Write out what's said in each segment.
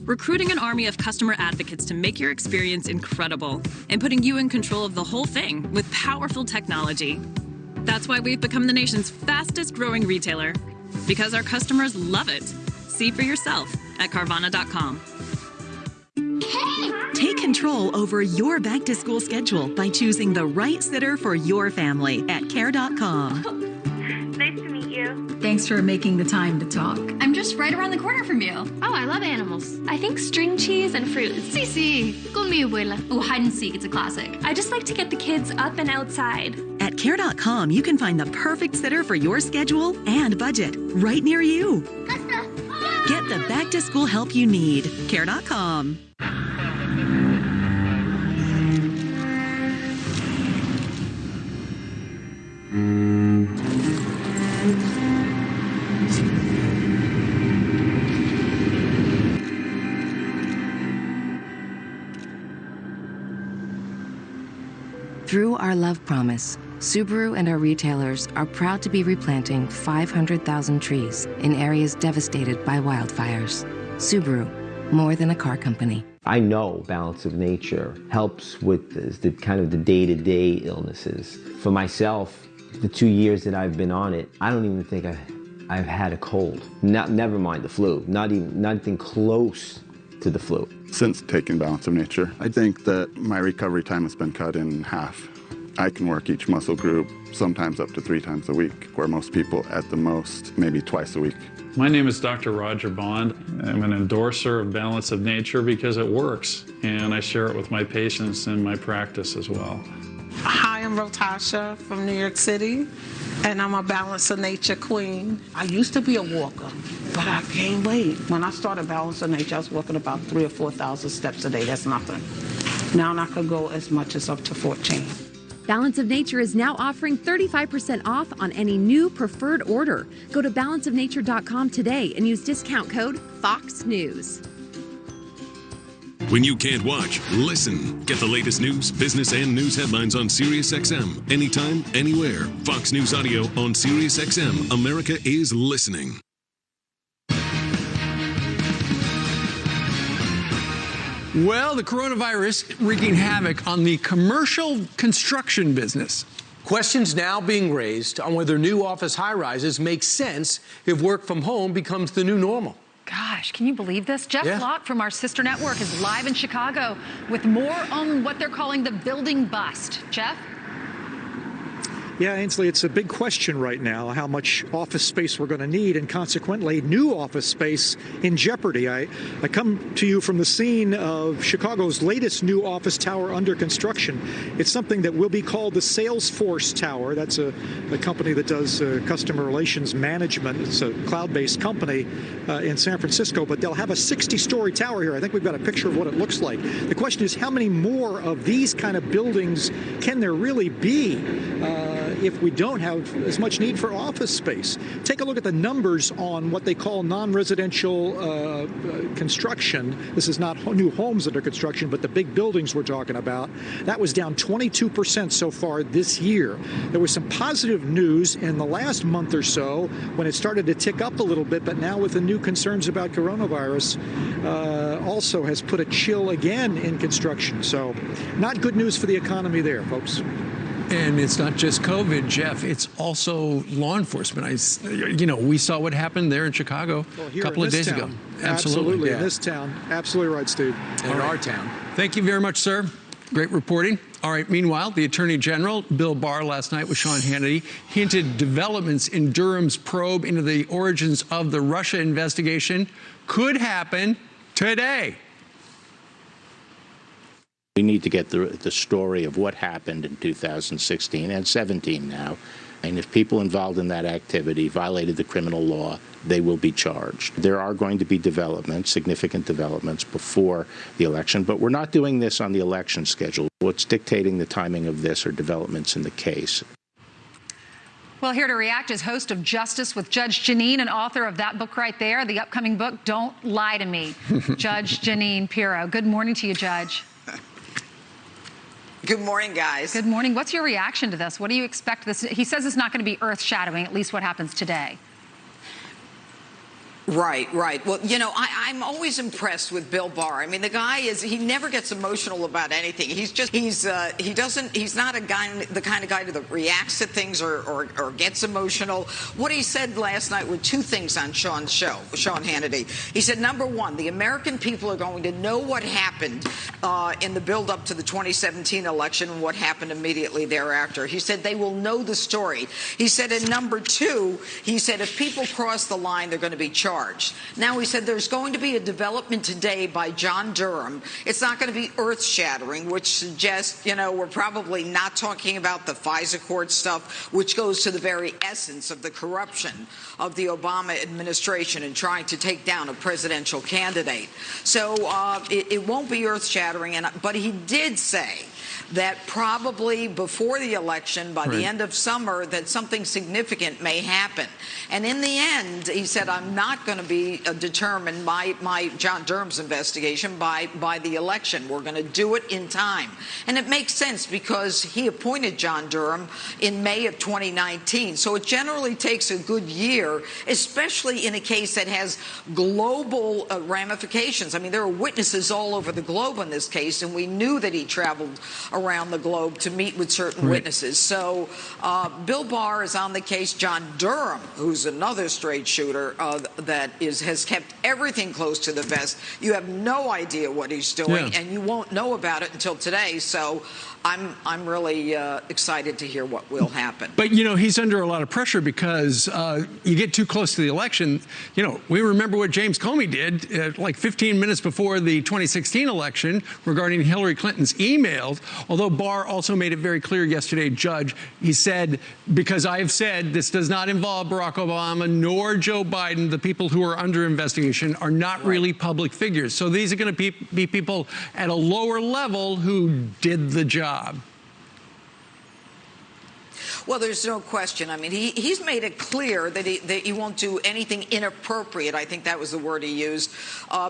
recruiting an army of customer advocates to make your experience incredible and putting you in control of the whole thing with powerful technology. That's why we've become the nation's fastest growing retailer, because our customers love it. See for yourself at Carvana.com. Take control over your back-to-school schedule by choosing the right sitter for your family at Care.com. Nice to meet you. Thanks for making the time to talk. I'm just right around the corner from you. Oh, I love animals. I think string cheese and fruit. Sí, con mi abuela. Oh, hide and seek, it's a classic. I just like to get the kids up and outside. At Care.com, you can find the perfect sitter for your schedule and budget right near you. Get the back-to-school help you need. Care.com. Through our love promise, Subaru and our retailers are proud to be replanting 500,000 trees in areas devastated by wildfires. Subaru, more than a car company. I know Balance of Nature helps with the kind of the day-to-day illnesses. For myself, the 2 years that I've been on it, I don't even think I've had a cold. Never mind the flu. Nothing close to the flu. Since taking Balance of Nature, I think that my recovery time has been cut in half. I can work each muscle group sometimes up to 3 times a week, where most people at the most maybe twice a week. My name is Dr. Roger Bond. I'm an endorser of Balance of Nature because it works, and I share it with my patients in my practice as well. Hi, I'm Rotasha from New York City, and I'm a Balance of Nature queen. I used to be a walker, but I gained weight. When I started Balance of Nature, I was walking about 3,000 or 4,000 steps a day. That's nothing. Now I could go as much as up to 14. Balance of Nature is now offering 35% off on any new preferred order. Go to balanceofnature.com today and use discount code Fox News. When you can't watch, listen. Get the latest news, business, and news headlines on SiriusXM. Anytime, anywhere. Fox News Audio on SiriusXM. America is listening. Well, the coronavirus wreaking havoc on the commercial construction business. Questions now being raised on whether new office high-rises make sense if work from home becomes the new normal. Gosh, can you believe this? Jeff Locke from our sister network is live in Chicago with more on what they're calling the building bust. Jeff? Yeah, Ainsley, it's a big question right now, how much office space we're going to need, and consequently, new office space in jeopardy. I come to you from the scene of Chicago's latest new office tower under construction. It's something that will be called the Salesforce Tower. That's a company that does customer relations management. It's a cloud-based company in San Francisco, but they'll have a 60-story tower here. I think we've got a picture of what it looks like. The question is, how many more of these kind of buildings can there really be if we don't have as much need for office space? Take a look at the numbers on what they call non-residential construction. This is not new homes under construction, but the big buildings we're talking about. That was down 22% so far this year. There was some positive news in the last month or so when it started to tick up a little bit, but now with the new concerns about coronavirus also has put a chill again in construction. So not good news for the economy there, folks. And it's not just COVID, Jeff. It's also law enforcement. We saw what happened there in Chicago a couple of days ago. Absolutely. In this town. Absolutely right, Steve. In our town. Thank you very much, sir. Great reporting. All right. Meanwhile, the Attorney General, Bill Barr, last night with Sean Hannity, hinted developments in Durham's probe into the origins of the Russia investigation could happen today. We need to get the story of what happened in 2016 and 17 now. And if people involved in that activity violated the criminal law, they will be charged. There are going to be developments, significant developments, before the election, but we're not doing this on the election schedule. What's dictating the timing of this are developments in the case. Well, here to react is host of Justice with Judge Janine and author of that book right there, the upcoming book, Don't Lie to Me, Judge Janine Pirro. Good morning to you, Judge. Good morning, guys. Good morning. What's your reaction to this? What do you expect this? He says it's not going to be earth-shattering, at least what happens today. Right, right. Well, you know, I'm always impressed with Bill Barr. I mean, the guy he never gets emotional about anything. He's not the kind of guy that reacts to things or gets emotional. What he said last night were two things on Sean's show, Sean Hannity. He said, number one, the American people are going to know what happened in the build-up to the 2017 election and what happened immediately thereafter. He said they will know the story. He said, and number two, he said, if people cross the line, they're going to be charged. Now, he said there's going to be a development today by John Durham. It's not going to be earth-shattering, which suggests, you know, we're probably not talking about the FISA court stuff, which goes to the very essence of the corruption of the Obama administration in trying to take down a presidential candidate. So it won't be earth-shattering, but he did say that probably before the election, by the end of summer, that something significant may happen. And in the end, he said, I'm not going to be determined by John Durham's investigation by the election. We're going to do it in time. And it makes sense because he appointed John Durham in May of 2019. So it generally takes a good year, especially in a case that has global ramifications. I mean, there are witnesses all over the globe in this case, and we knew that he traveled around the globe to meet with certain witnesses. So Bill Barr is on the case. John Durham, who's another straight shooter that has kept everything close to the vest. You have no idea what he's doing, and you won't know about it until today. So I'm really excited to hear what will happen. But, you know, he's under a lot of pressure because you get too close to the election. You know, we remember what James Comey did like 15 minutes before the 2016 election regarding Hillary Clinton's emails, although Barr also made it very clear yesterday, Judge, he said, because I have said this does not involve Barack Obama nor Joe Biden, the people who are under investigation are not really public figures. So these are going to be people at a lower level who did the job. Well, there's no question. I mean, he's made it clear that he won't do anything inappropriate. I think that was the word he used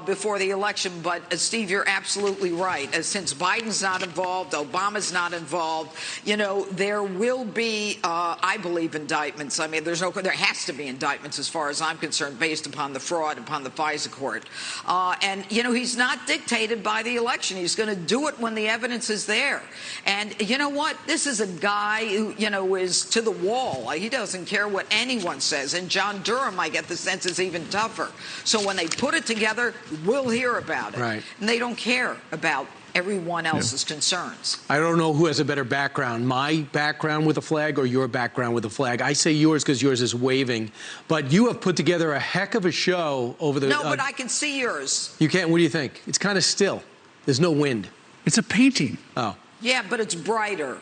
before the election. But, Steve, you're absolutely right. Since Biden's not involved, Obama's not involved, you know, there will be, I believe, indictments. I mean, there has to be indictments as far as I'm concerned based upon the fraud, upon the FISA court. And, you know, he's not dictated by the election. He's going to do it when the evidence is there. And you know what? This is a guy who, you know, is to the wall. He doesn't care what anyone says. And John Durham, I get the sense, is even tougher. So when they put it together, we'll hear about it. Right. And they don't care about everyone else's concerns. I don't know who has a better background, my background with a flag or your background with a flag. I say yours because yours is waving. But you have put together a heck of a show over the... No, but I can see yours. You can't? What do you think? It's kind of still. There's no wind. It's a painting. Oh. Yeah, but it's brighter.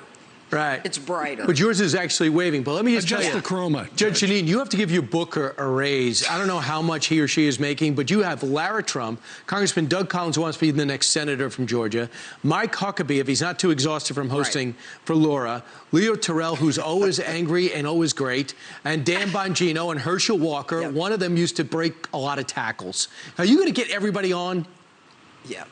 Right. It's brighter. But yours is actually waving. But let me just tell you. the chroma. Judge Janine, you have to give your booker a raise. I don't know how much he or she is making, but you have Lara Trump, Congressman Doug Collins, who wants to be the next senator from Georgia, Mike Huckabee, if he's not too exhausted from hosting for Laura, Leo Terrell, who's always angry and always great, and Dan Bongino and Herschel Walker. Yep. One of them used to break a lot of tackles. Are you going to get everybody on? Yeah.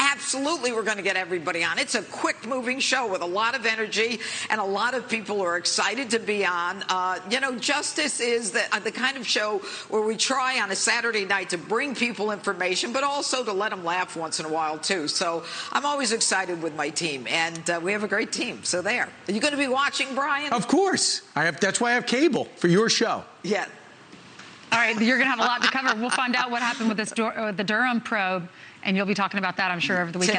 Absolutely, we're going to get everybody on. It's a quick-moving show with a lot of energy, and a lot of people are excited to be on. You know, Justice is the kind of show where we try on a Saturday night to bring people information, but also to let them laugh once in a while, too. So I'm always excited with my team, and we have a great team. So there. Are you going to be watching, Brian? Of course. That's why I have cable for your show. Yeah. All right, you're going to have a lot to cover. We'll find out what happened with this the Durham probe. And you'll be talking about that, I'm sure, over the weekend.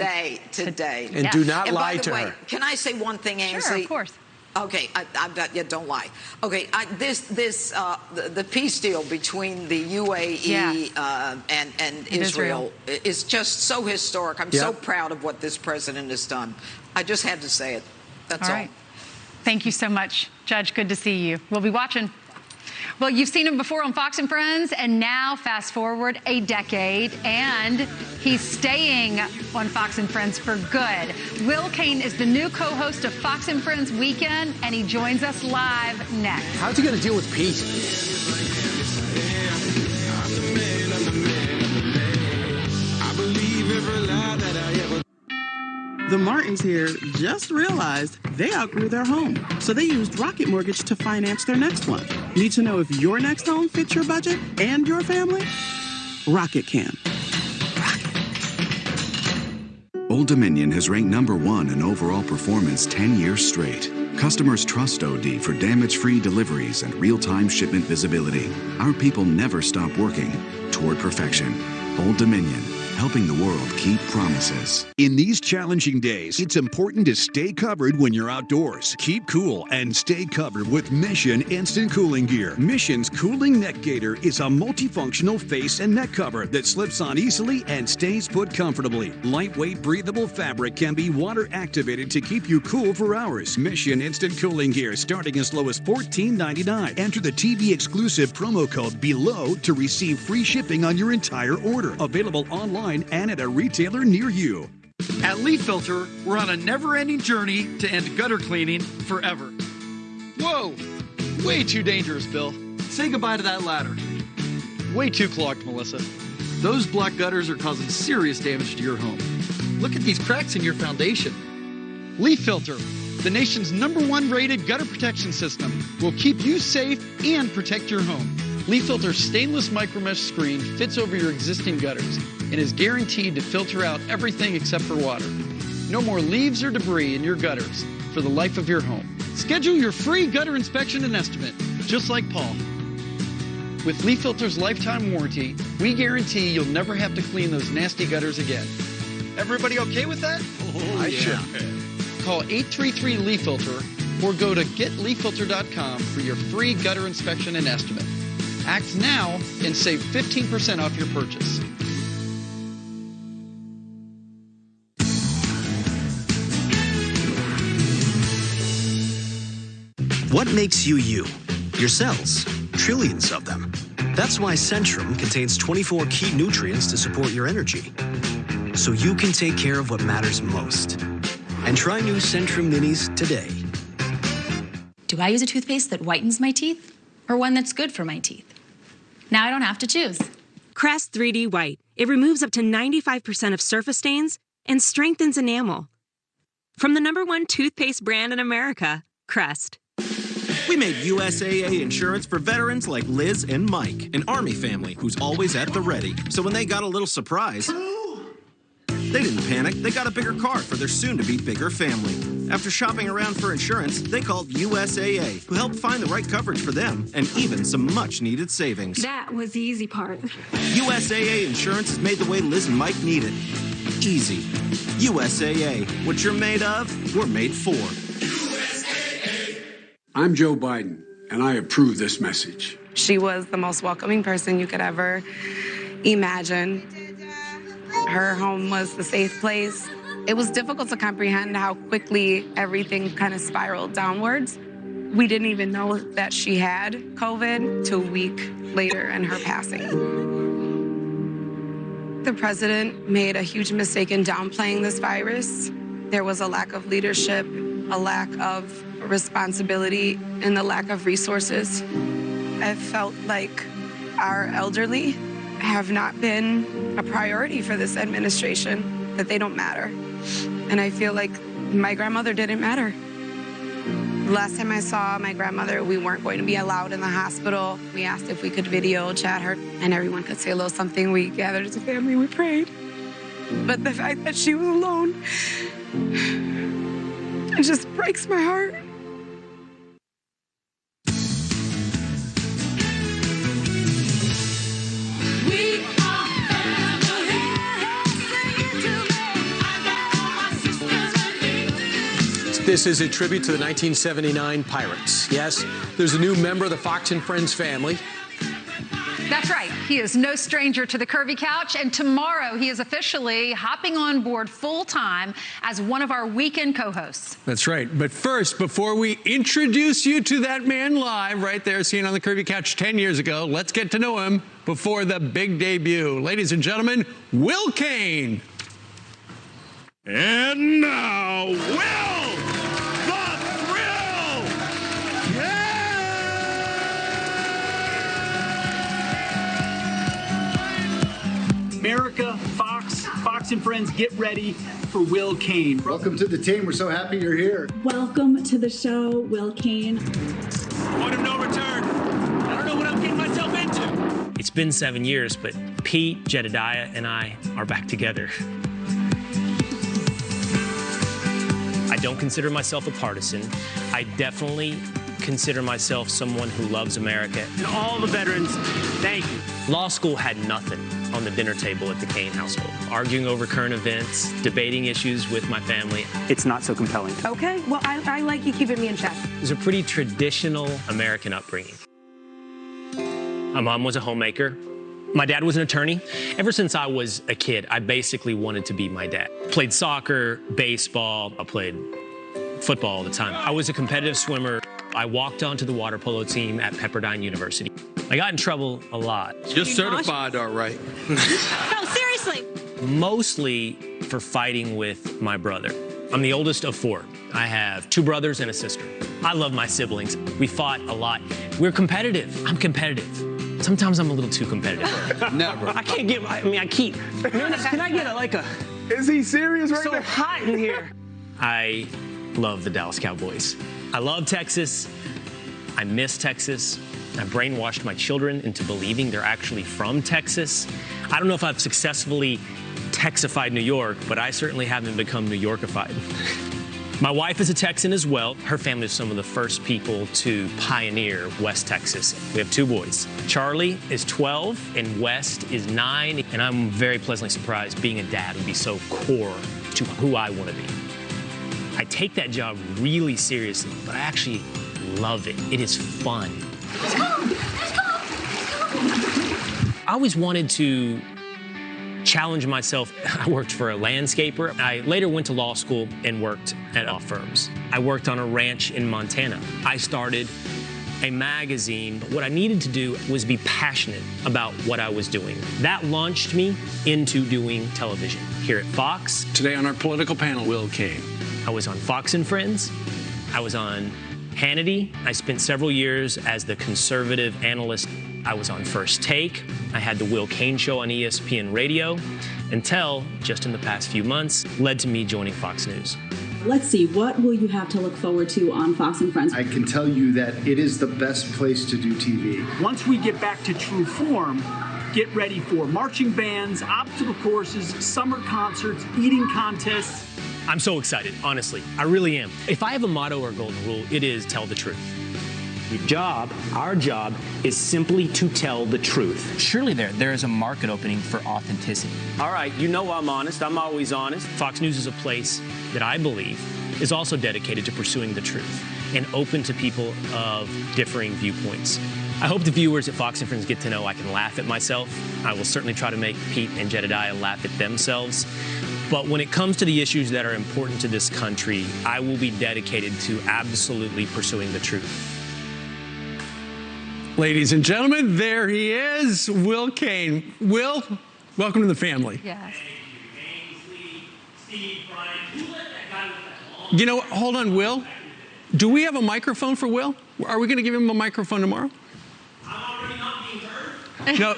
Today. And do not lie to her. Can I say one thing, Ainsley? Sure, of course. Okay, don't lie. Okay, the peace deal between the UAE and Israel is just so historic. I'm so proud of what this president has done. I just had to say it. That's all. Right. Thank you so much, Judge. Good to see you. We'll be watching. Well, you've seen him before on Fox and Friends, and now fast forward a decade, and he's staying on Fox and Friends for good. Will Cain is the new co-host of Fox and Friends Weekend, and he joins us live next. How's he going to deal with Pete? The Martins here just realized they outgrew their home, so they used Rocket Mortgage to finance their next one. Need to know if your next home fits your budget and your family? Rocket can. Old Dominion has ranked #1 in overall performance 10 years straight. Customers trust OD for damage-free deliveries and real-time shipment visibility. Our people never stop working toward perfection. Old Dominion, helping the world keep promises. In these challenging days, it's important to stay covered when you're outdoors. Keep cool and stay covered with Mission Instant Cooling Gear. Mission's Cooling Neck Gaiter is a multifunctional face and neck cover that slips on easily and stays put comfortably. Lightweight, breathable fabric can be water activated to keep you cool for hours. Mission Instant Cooling Gear starting as low as $14.99. Enter the TV exclusive promo code below to receive free shipping on your entire order. Available online and at a retailer near you. At Leaf Filter, we're on a never-ending journey to end gutter cleaning forever. Whoa! Way too dangerous, Bill. Say goodbye to that ladder. Way too clogged, Melissa. Those black gutters are causing serious damage to your home. Look at these cracks in your foundation. Leaf Filter, the nation's #1 rated gutter protection system, will keep you safe and protect your home. Leaf Filter's stainless micromesh screen fits over your existing gutters and is guaranteed to filter out everything except for water. No more leaves or debris in your gutters for the life of your home. Schedule your free gutter inspection and estimate, just like Paul. With Leaf Filter's lifetime warranty, we guarantee you'll never have to clean those nasty gutters again. Everybody okay with that? I should. Call 833-LEAF Filter or go to getleaffilter.com for your free gutter inspection and estimate. Act now and save 15% off your purchase. What makes you you? Your cells. Trillions of them. That's why Centrum contains 24 key nutrients to support your energy. So you can take care of what matters most. And try new Centrum Minis today. Do I use a toothpaste that whitens my teeth or one that's good for my teeth? Now I don't have to choose. Crest 3D White. It removes up to 95% of surface stains and strengthens enamel. From the #1 toothpaste brand in America, Crest. We made USAA insurance for veterans like Liz and Mike, an Army family who's always at the ready. So when they got a little surprise, they didn't panic. They got a bigger car for their soon-to-be bigger family. After shopping around for insurance, they called USAA, who helped find the right coverage for them and even some much-needed savings. That was the easy part. USAA insurance is made the way Liz and Mike need it. Easy. USAA. What you're made of, we're made for. I'm Joe Biden, and I approve this message. She was the most welcoming person you could ever imagine. Her home was the safe place. It was difficult to comprehend how quickly everything kind of spiraled downwards. We didn't even know that she had COVID till a week later in her passing. The president made a huge mistake in downplaying this virus. There was a lack of leadership, a lack of responsibility, and the lack of resources. I felt like our elderly have not been a priority for this administration, that they don't matter. And I feel like my grandmother didn't matter. Last time I saw my grandmother, we weren't going to be allowed in the hospital. We asked if we could video chat her, and everyone could say a little something. We gathered as a family, we prayed. But the fact that she was alone, it just breaks my heart. This is a tribute to the 1979 Pirates. Yes, there's a new member of the Fox and Friends family. That's right. He is no stranger to the Curvy Couch, and tomorrow he is officially hopping on board full-time as one of our weekend co-hosts. That's right. But first, before we introduce you to that man live right there seen on the Curvy Couch 10 years ago, let's get to know him before the big debut. Ladies and gentlemen, Will Kane. And now, Will the Thrill! America, Fox, Fox and Friends, get ready for Will Cain. Welcome to the team. We're so happy you're here. Welcome to the show, Will Cain. Point of no return. I don't know what I'm getting myself into. It's been 7 years, but Pete, Jedediah, and I are back together. I don't consider myself a partisan. I definitely consider myself someone who loves America. And all the veterans, thank you. Law school had nothing on the dinner table at the Cain household. Arguing over current events, debating issues with my family. It's not so compelling. Okay, well, I like you keeping me in check. It was a pretty traditional American upbringing. My mom was a homemaker. My dad was an attorney. Ever since I was a kid, I basically wanted to be my dad. Played soccer, baseball, I played football all the time. I was a competitive swimmer. I walked onto the water polo team at Pepperdine University. I got in trouble a lot. You're certified, all right. No, seriously. Mostly for fighting with my brother. I'm the oldest of 4. I have 2 brothers and a sister. I love my siblings. We fought a lot. We're competitive. I'm competitive. Sometimes I'm a little too competitive. Never. I can't get, I keep, can I get a Is he serious right so now? hot in here. I love the Dallas Cowboys. I love Texas. I miss Texas. I brainwashed my children into believing they're actually from Texas. I don't know if I've successfully Texified New York, but I certainly haven't become New Yorkified. My wife is a Texan as well. Her family is some of the first people to pioneer West Texas. We have 2 boys. Charlie is 12 and West is 9. And I'm very pleasantly surprised being a dad would be so core to who I want to be. I take that job really seriously, but I actually love it. It is fun. Let's go! Let's go! I always wanted to challenge myself. I worked for a landscaper. I later went to law school and worked at law firms. I worked on a ranch in Montana. I started a magazine. What I needed to do was be passionate about what I was doing. That launched me into doing television here at Fox. Today on our political panel, Will Cain. I was on Fox and Friends. I was on Hannity. I spent several years as the conservative analyst. I was on First Take. I had the Will Cain Show on ESPN Radio until, just in the past few months, led to me joining Fox News. Let's see, what will you have to look forward to on Fox and Friends? I can tell you that it is the best place to do TV. Once we get back to true form, get ready for marching bands, obstacle courses, summer concerts, eating contests. I'm so excited, honestly. I really am. If I have a motto or golden rule, it is tell the truth. Your job, our job, is simply to tell the truth. Surely there is a market opening for authenticity. All right, you know I'm honest. I'm always honest. Fox News is a place that I believe is also dedicated to pursuing the truth and open to people of differing viewpoints. I hope the viewers at Fox and Friends get to know I can laugh at myself. I will certainly try to make Pete and Jedediah laugh at themselves. But when it comes to the issues that are important to this country, I will be dedicated to absolutely pursuing the truth. Ladies and gentlemen, there he is, Will Cain. Will, welcome to the family. Yes. You know, hold on, Will. Do we have a microphone for Will? Are we going to give him a microphone tomorrow? No,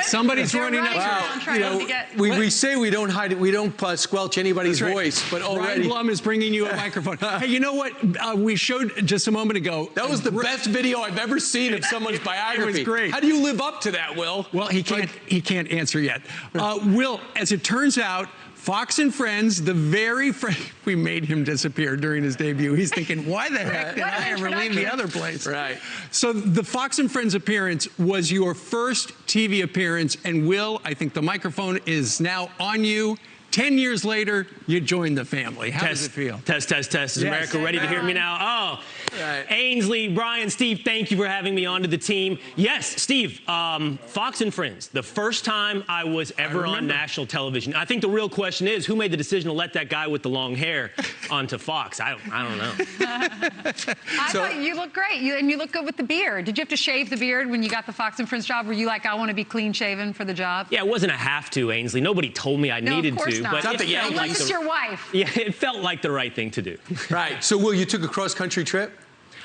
somebody's running up. Wow. We say we don't hide it, we don't squelch anybody's voice, but already. Ryan Blum is bringing you a microphone. Hey, you know what? We showed just a moment ago. That was the best video I've ever seen of someone's biography. It was great. How do you live up to that, Will? Well, he can't answer yet. Will, as it turns out, Fox and Friends, we made him disappear during his debut. He's thinking, why the heck did I ever leave the other place? Right. So the Fox and Friends appearance was your first TV appearance, and Will, I think the microphone is now on you. 10 years later, you joined the family. How does it feel? Test. Is America ready to hear me now? Oh, right. Ainsley, Brian, Steve, thank you for having me onto the team. Yes, Steve, Fox and Friends, the first time I was ever on national television. I think the real question is, who made the decision to let that guy with the long hair onto Fox? I don't know. I thought you looked great, and you look good with the beard. Did you have to shave the beard when you got the Fox and Friends job? Were you like, I want to be clean shaven for the job? Yeah, it wasn't a have to, Ainsley. Nobody told me I needed to. But it felt like your wife. Yeah, it felt like the right thing to do. Right. So, Will, you took a cross-country trip?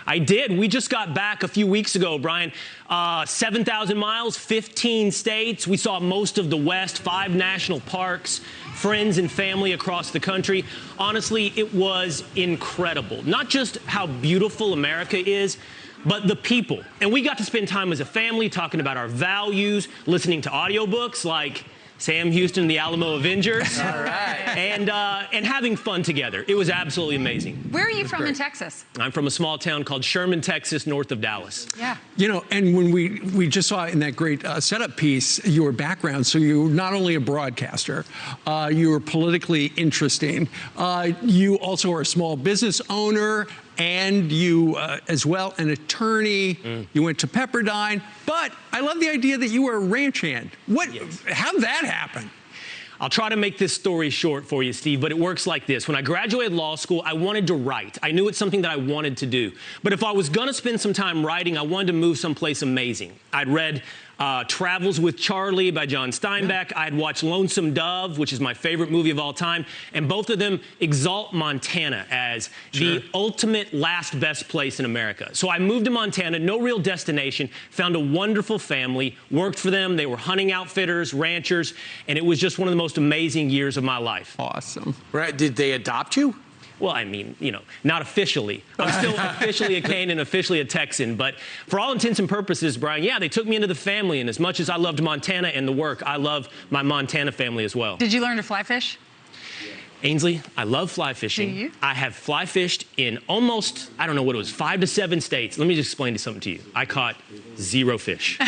I did. We just got back a few weeks ago, Brian. 7,000 miles, 15 states. We saw most of the West, 5 national parks, friends and family across the country. Honestly, it was incredible. Not just how beautiful America is, but the people. And we got to spend time as a family talking about our values, listening to audiobooks like Sam Houston, the Alamo Avengers, All right. and having fun together. It was absolutely amazing. Where are you from in Texas? I'm from a small town called Sherman, Texas, north of Dallas. Yeah. You know, and when we just saw in that great setup piece your background, so you're not only a broadcaster, you were politically interesting. You also are a small business owner, and you, as well, an attorney. You went to Pepperdine, but I love the idea that you were a ranch hand. How'd that happen? I'll try to make this story short for you, Steve, but it works like this. When I graduated law school, I wanted to write. I knew it's something that I wanted to do. But if I was going to spend some time writing, I wanted to move someplace amazing. I'd read Travels with Charlie by John Steinbeck. I'd watched Lonesome Dove, which is my favorite movie of all time. And both of them exalt Montana as the ultimate last best place in America. So I moved to Montana, no real destination, found a wonderful family, worked for them. They were hunting outfitters, ranchers, and it was just one of the most amazing years of my life. Awesome. Right? Did they adopt you? Well, I mean, you know, not officially. I'm still officially a Cane and officially a Texan. But for all intents and purposes, Brian, yeah, they took me into the family. And as much as I loved Montana and the work, I love my Montana family as well. Did you learn to fly fish? Ainsley, I love fly fishing. Do you? I have fly fished in almost, I don't know what it was, 5 to 7 states. Let me just explain something to you. I caught 0 fish.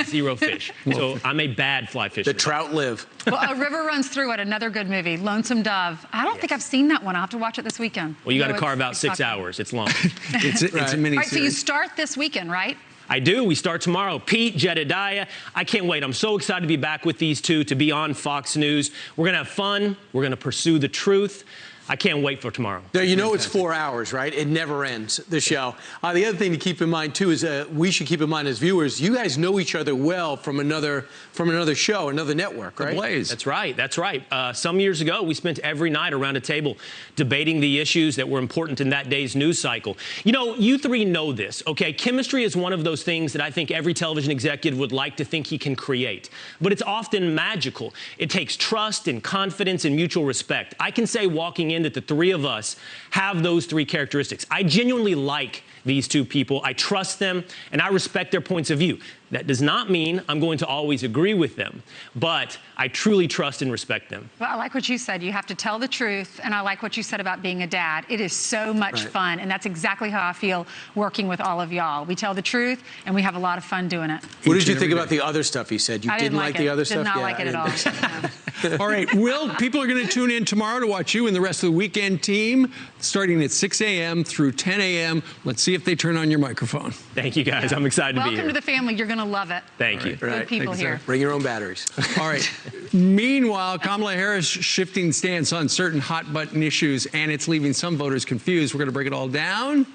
0 fish. So I'm a bad fly fisher. The trout live. Well, A River Runs Through It, another good movie. Lonesome Dove. I don't think I've seen that one. I'll have to watch it this weekend. Well, you got to carve out 6 hours. It's long. It's a mini All right, so you start this weekend, right? I do. We start tomorrow. Pete, Jedediah. I can't wait. I'm so excited to be back with these two, to be on Fox News. We're going to have fun. We're going to pursue the truth. I can't wait for tomorrow. Now, you know it's 4 hours, right? It never ends, the show. The other thing to keep in mind, too, is we should keep in mind as viewers, you guys know each other well from another show, another network, right? The Blaze. That's right. That's right. Some years ago, we spent every night around a table debating the issues that were important in that day's news cycle. You know, you three know this, okay? Chemistry is one of those things that I think every television executive would like to think he can create. But it's often magical. It takes trust and confidence and mutual respect. I can say walking in that the three of us have those 3 characteristics. I genuinely like these 2 people. I trust them, and I respect their points of view. That does not mean I'm going to always agree with them, but I truly trust and respect them. Well, I like what you said. You have to tell the truth, and I like what you said about being a dad. It is so much fun, and that's exactly how I feel working with all of y'all. We tell the truth, and we have a lot of fun doing it. What did you think about the other stuff he said? You didn't like the other stuff? Did not like it at all. All right, Will, people are going to tune in tomorrow to watch you and the rest of the weekend team, starting at 6 a.m. through 10 a.m. Let's see if they turn on your microphone. Thank you, guys. I'm excited to be here. Welcome to the family. You're going to love it. Thank you. Good people here. Bring your own batteries. All right. Meanwhile, Kamala Harris shifting stance on certain hot button issues, and it's leaving some voters confused. We're going to break it all down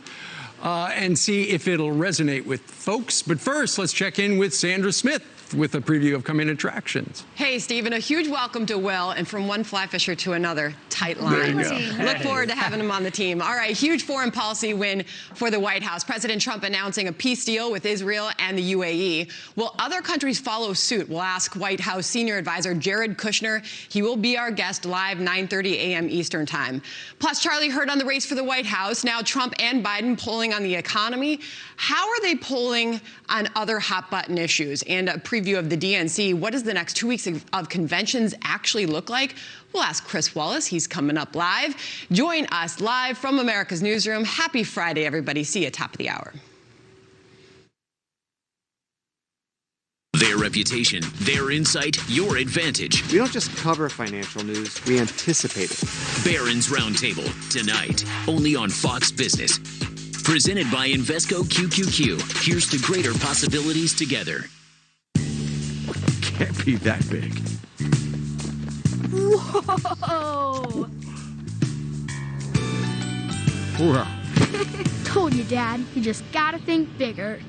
and see if it'll resonate with folks. But first, let's check in with Sandra Smith with a preview of coming attractions. Hey, Stephen, a huge welcome to Will, and from one fly fisher to another, tight line. Look forward to having him on the team. All right, huge foreign policy win for the White House. President Trump announcing a peace deal with Israel and the UAE. Will other countries follow suit? We'll ask White House senior advisor Jared Kushner. He will be our guest live 9:30 a.m. Eastern time. Plus, Charlie heard on the race for the White House. Now Trump and Biden polling on the economy. How are they polling on other hot button issues? And a preview of the DNC. What does the next 2 weeks of conventions actually look like? We'll ask Chris Wallace. He's coming up live. Join us live from America's Newsroom. Happy Friday, everybody. See you top of the hour. Their reputation, their insight, your advantage. We don't just cover financial news, we anticipate it. Barron's Roundtable, tonight, only on Fox Business. Presented by Invesco QQQ. Here's to greater possibilities together. Can't be that big. Whoa! Wow. Told you, Dad. You just gotta think bigger.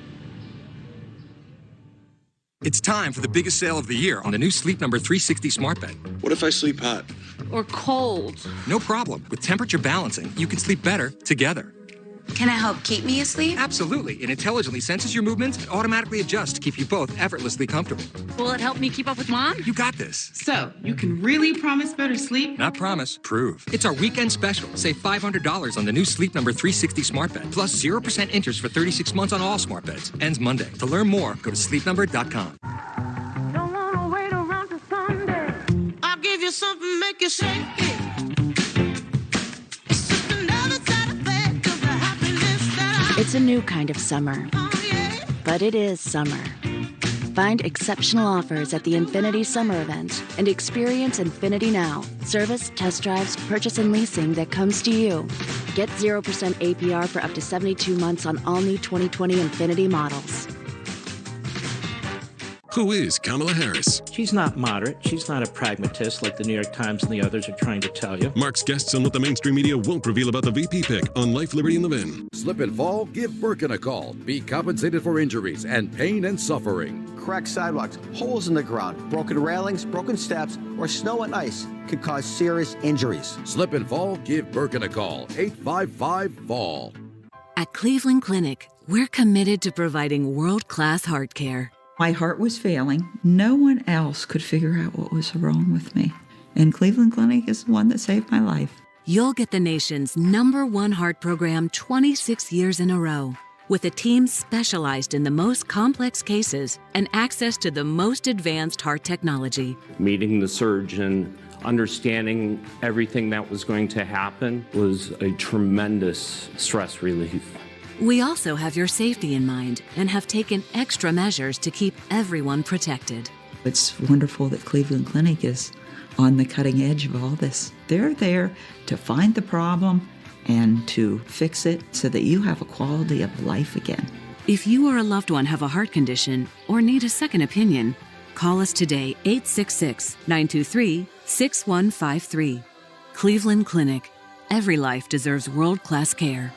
It's time for the biggest sale of the year on the new Sleep Number 360 smart bed. What if I sleep hot? Or cold. No problem. With temperature balancing, you can sleep better together. Can it help keep me asleep? Absolutely. It intelligently senses your movements and automatically adjusts to keep you both effortlessly comfortable. Will it help me keep up with Mom? You got this. So, you can really promise better sleep? Not promise, prove. It's our weekend special. Save $500 on the new Sleep Number 360 smart bed. Plus 0% interest for 36 months on all smart beds. Ends Monday. To learn more, go to sleepnumber.com. Don't wanna wait around till Sunday. I'll give you something, make you shake it. It's a new kind of summer, but it is summer. Find exceptional offers at the Infinity Summer Event and experience Infinity Now. Service, test drives, purchase, and leasing that comes to you. Get 0% APR for up to 72 months on all new 2020 Infinity models. Who is Kamala Harris? She's not moderate. She's not a pragmatist like the New York Times and the others are trying to tell you. Mark's guests on what the mainstream media won't reveal about the VP pick on Life, Liberty, and Levin. Slip and fall? Give Birkin a call. Be compensated for injuries and pain and suffering. Cracked sidewalks, holes in the ground, broken railings, broken steps, or snow and ice could cause serious injuries. Slip and fall? Give Birkin a call. 855-FALL. At Cleveland Clinic, we're committed to providing world-class heart care. My heart was failing. No one else could figure out what was wrong with me. And Cleveland Clinic is the one that saved my life. You'll get the nation's #1 heart program 26 years in a row, with a team specialized in the most complex cases and access to the most advanced heart technology. Meeting the surgeon, understanding everything that was going to happen was a tremendous stress relief. We also have your safety in mind and have taken extra measures to keep everyone protected. It's wonderful that Cleveland Clinic is on the cutting edge of all this. They're there to find the problem and to fix it so that you have a quality of life again. If you or a loved one have a heart condition or need a second opinion, call us today, 866-923-6153. Cleveland Clinic. Every life deserves world-class care.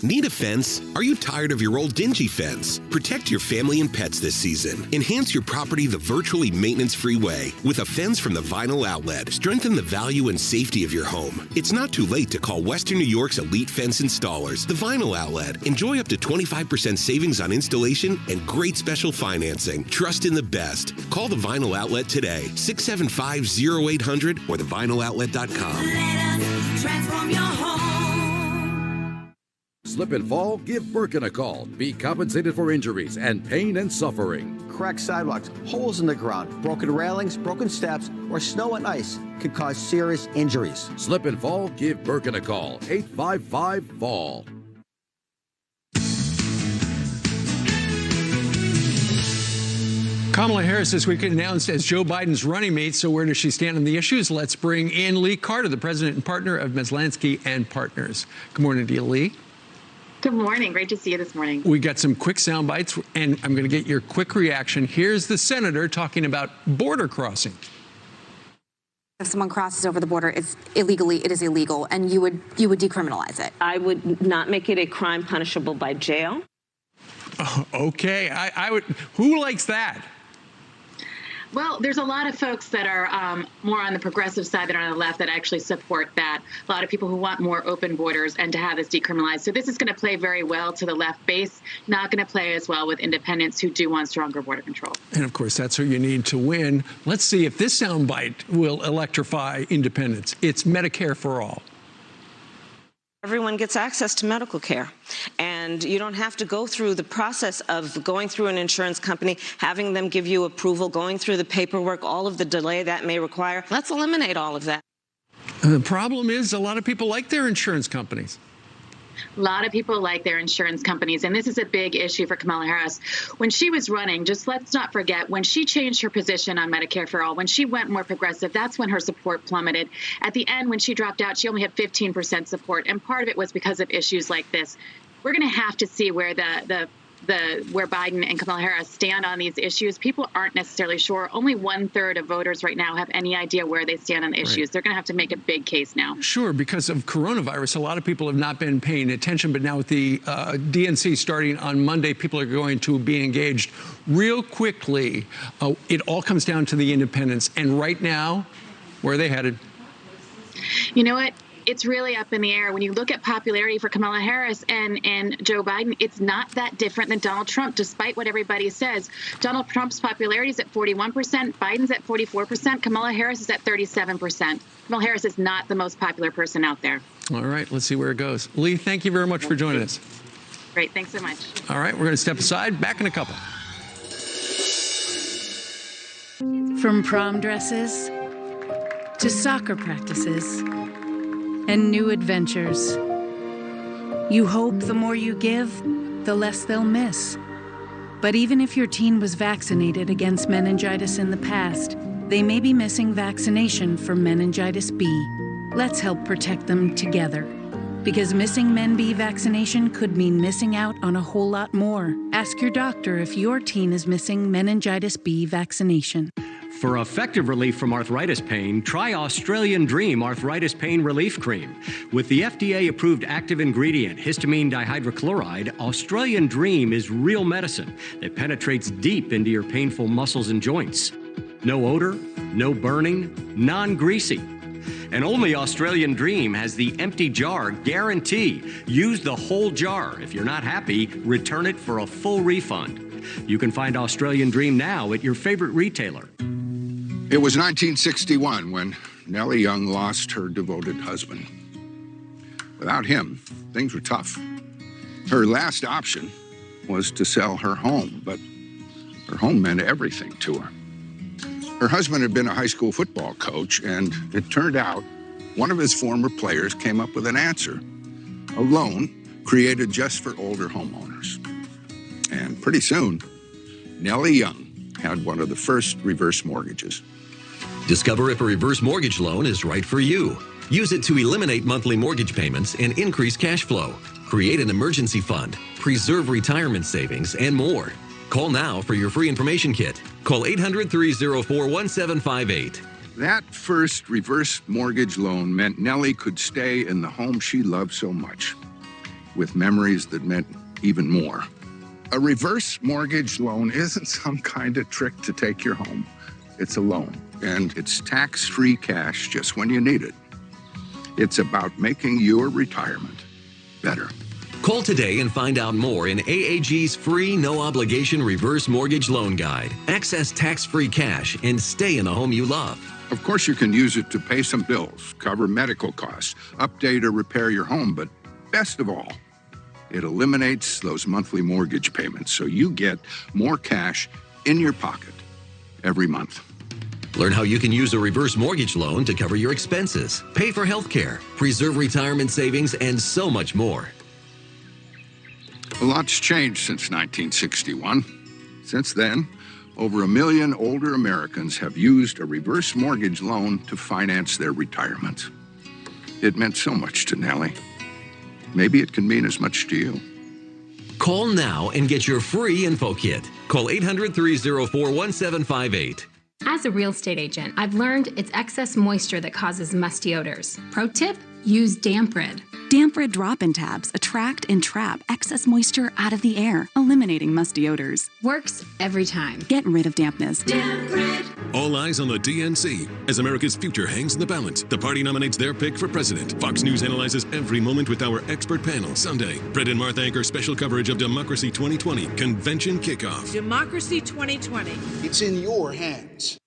Need a fence? Are you tired of your old dingy fence? Protect your family and pets this season. Enhance your property the virtually maintenance-free way with a fence from the Vinyl Outlet. Strengthen the value and safety of your home. It's not too late to call Western New York's elite fence installers, the Vinyl Outlet. Enjoy up to 25% savings on installation and great special financing. Trust in the best. Call the Vinyl Outlet today, 675-0800 or thevinyloutlet.com. Let us transform your home. Slip and fall? Give Birkin a call. Be compensated for injuries and pain and suffering. Cracked sidewalks, holes in the ground, broken railings, broken steps, or snow and ice could cause serious injuries. Slip and fall? Give Birkin a call. 855-FALL. Kamala Harris this week announced as Joe Biden's running mate. So where does she stand on the issues? Let's bring in Lee Carter, the president and partner of Meslansky and Partners. Good morning to you, Lee. Good morning. Great to see you this morning. We got some quick sound bites, and I'm going to get your quick reaction. Here's the senator talking about border crossing. If someone crosses over the border, it's illegally, it is illegal, and you would decriminalize it. I would not make it a crime punishable by jail. Oh, okay, I would. Who likes that? Well, there's a lot of folks that are more on the progressive side than on the left that actually support that. A lot of people who want more open borders and to have this decriminalized. So this is going to play very well to the left base, not going to play as well with independents who do want stronger border control. And of course, that's who you need to win. Let's see if this soundbite will electrify independents. It's Medicare for all. Everyone gets access to medical care, and you don't have to go through the process of going through an insurance company, having them give you approval, going through the paperwork, all of the delay that may require. Let's eliminate all of that. The problem is a lot of people like their insurance companies. A lot of people like their insurance companies, and this is a big issue for Kamala Harris. When she was running, just let's not forget, when she changed her position on Medicare for all, when she went more progressive, that's when her support plummeted. At the end, when she dropped out, she only had 15% support, and part of it was because of issues like this. We're going to have to see where where Biden and Kamala Harris stand on these issues. People aren't necessarily sure. Only 1/3 of voters right now have any idea where they stand on the issues. Right. They're going to have to make a big case now. Sure, because of coronavirus, a lot of people have not been paying attention. But now with the DNC starting on Monday, people are going to be engaged real quickly. It all comes down to the independents. And right now, where are they headed? You know what? it's really up in the air. When you look at popularity for Kamala Harris and Joe Biden, it's not that different than Donald Trump, despite what everybody says. Donald Trump's popularity is at 41%, Biden's at 44%, Kamala Harris is at 37%. Kamala Harris is not the most popular person out there. All right, let's see where it goes. Lee, thank you very much for joining us. Great, thanks so much. All right, we're going to step aside. Back in a couple. From prom dresses to soccer practices and new adventures. You hope the more you give, the less they'll miss. But even if your teen was vaccinated against meningitis in the past, they may be missing vaccination for meningitis B. Let's help protect them together. Because missing Men B vaccination could mean missing out on a whole lot more. Ask your doctor if your teen is missing meningitis B vaccination. For effective relief from arthritis pain, try Australian Dream Arthritis Pain Relief Cream. With the FDA-approved active ingredient, histamine dihydrochloride, Australian Dream is real medicine that penetrates deep into your painful muscles and joints. No odor, no burning, non-greasy. And only Australian Dream has the empty jar guarantee. Use the whole jar. If you're not happy, return it for a full refund. You can find Australian Dream now at your favorite retailer. It was 1961 when Nellie Young lost her devoted husband. Without him, things were tough. Her last option was to sell her home, but her home meant everything to her. Her husband had been a high school football coach, and it turned out one of his former players came up with an answer, a loan created just for older homeowners. And pretty soon, Nellie Young had one of the first reverse mortgages. Discover if a reverse mortgage loan is right for you. Use it to eliminate monthly mortgage payments and increase cash flow. Create an emergency fund, preserve retirement savings, and more. Call now for your free information kit. Call 800-304-1758. That first reverse mortgage loan meant Nellie could stay in the home she loved so much, with memories that meant even more. A reverse mortgage loan isn't some kind of trick to take your home. It's a loan, and it's tax-free cash just when you need it. It's about making your retirement better. Call today and find out more in AAG's free, no-obligation reverse mortgage loan guide. Access tax-free cash and stay in the home you love. Of course, you can use it to pay some bills, cover medical costs, update or repair your home, but best of all, it eliminates those monthly mortgage payments so you get more cash in your pocket every month. Learn how you can use a reverse mortgage loan to cover your expenses, pay for health care, preserve retirement savings, and so much more. A lot's changed since 1961. Since then, over 1 million older Americans have used a reverse mortgage loan to finance their retirement. It meant so much to Nellie. Maybe it can mean as much to you. Call now and get your free info kit. Call 800-304-1758. As a real estate agent, I've learned it's excess moisture that causes musty odors. Pro tip, use Damp Rid. Damp Rid drop-in tabs attract and trap excess moisture out of the air, eliminating musty odors. Works every time. Get rid of dampness. Damp Rid. All eyes on the DNC. As America's future hangs in the balance, the party nominates their pick for president. Fox News analyzes every moment with our expert panel. Sunday, Fred and Martha anchor special coverage of Democracy 2020 Convention Kickoff. Democracy 2020. It's in your hands.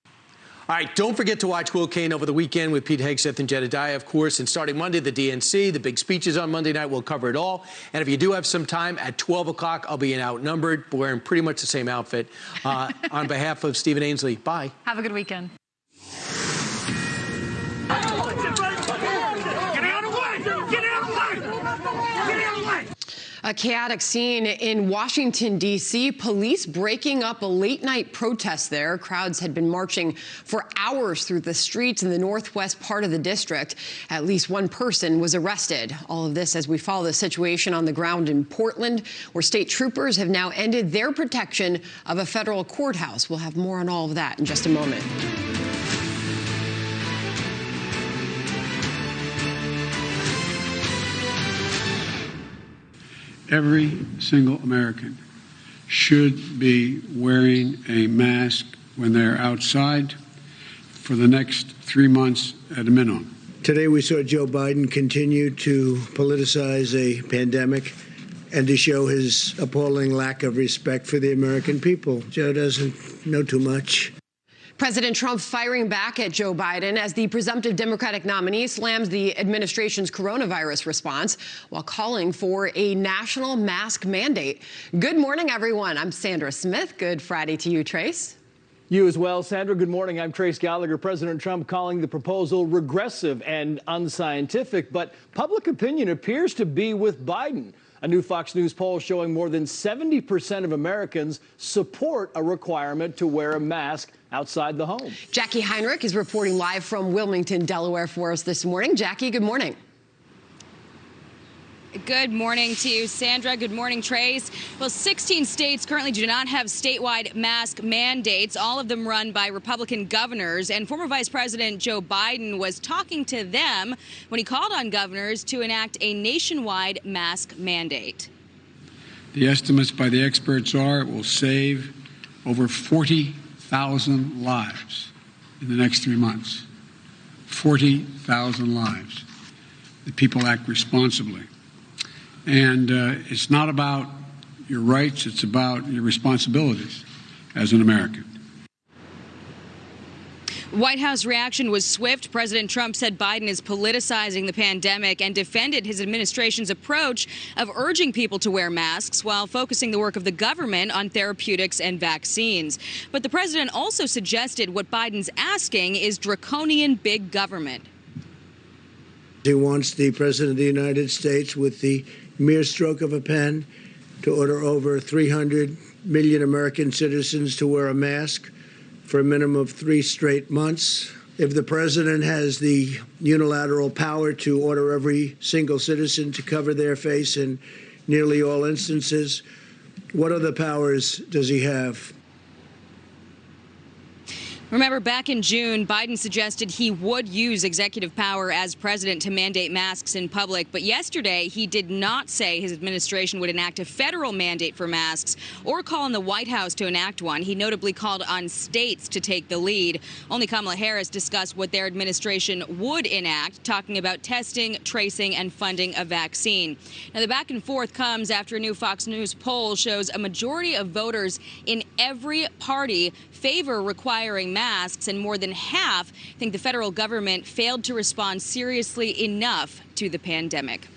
All right, don't forget to watch Will Cain over the weekend with Pete Hegseth and Jedediah, of course. And starting Monday, the DNC, the big speeches on Monday night, we'll cover it all. And if you do have some time, at 12 o'clock, I'll be in Outnumbered, wearing pretty much the same outfit. On behalf of Stephen Ainsley, bye. Have a good weekend. A chaotic scene in Washington, D.C. Police breaking up a late-night protest there. Crowds had been marching for hours through the streets in the northwest part of the district. At least one person was arrested. All of this as we follow the situation on the ground in Portland, where state troopers have now ended their protection of a federal courthouse. We'll have more on all of that in just a moment. Every single American should be wearing a mask when they're outside for the next 3 months at a minimum. Today we saw Joe Biden continue to politicize a pandemic and to show his appalling lack of respect for the American people. Joe doesn't know too much. President Trump firing back at Joe Biden as the presumptive Democratic nominee slams the administration's coronavirus response while calling for a national mask mandate. Good morning, everyone. I'm Sandra Smith. Good Friday to you, Trace. You as well, Sandra. Good morning. I'm Trace Gallagher. President Trump calling the proposal regressive and unscientific, but public opinion appears to be with Biden. A new Fox News poll showing more than 70% of Americans support a requirement to wear a mask outside the home. Jackie Heinrich is reporting live from Wilmington, Delaware for us this morning. Jackie, good morning. Good morning to you, Sandra. Good morning, Trace. Well, 16 states currently do not have statewide mask mandates, all of them run by Republican governors. And former Vice President Joe Biden was talking to them when he called on governors to enact a nationwide mask mandate. The estimates by the experts are it will save over 40,000 lives in the next 3 months. 40,000 lives. The people act responsibly. And it's not about your rights, it's about your responsibilities as an American. White House reaction was swift. President Trump said Biden is politicizing the pandemic and defended his administration's approach of urging people to wear masks while focusing the work of the government on therapeutics and vaccines. But the president also suggested what Biden's asking is draconian big government. He wants the President of the United States, with the mere stroke of a pen, to order over 300 million American citizens to wear a mask for a minimum of 3 straight months. If the president has the unilateral power to order every single citizen to cover their face in nearly all instances, what other powers does he have? Remember, back in June, Biden suggested he would use executive power as president to mandate masks in public. But yesterday, he did not say his administration would enact a federal mandate for masks or call on the White House to enact one. He notably called on states to take the lead. Only Kamala Harris discussed what their administration would enact, talking about testing, tracing, and funding a vaccine. Now, the back and forth comes after a new Fox News poll shows a majority of voters in every party favor requiring masks, and more than half think the federal government failed to respond seriously enough to the pandemic.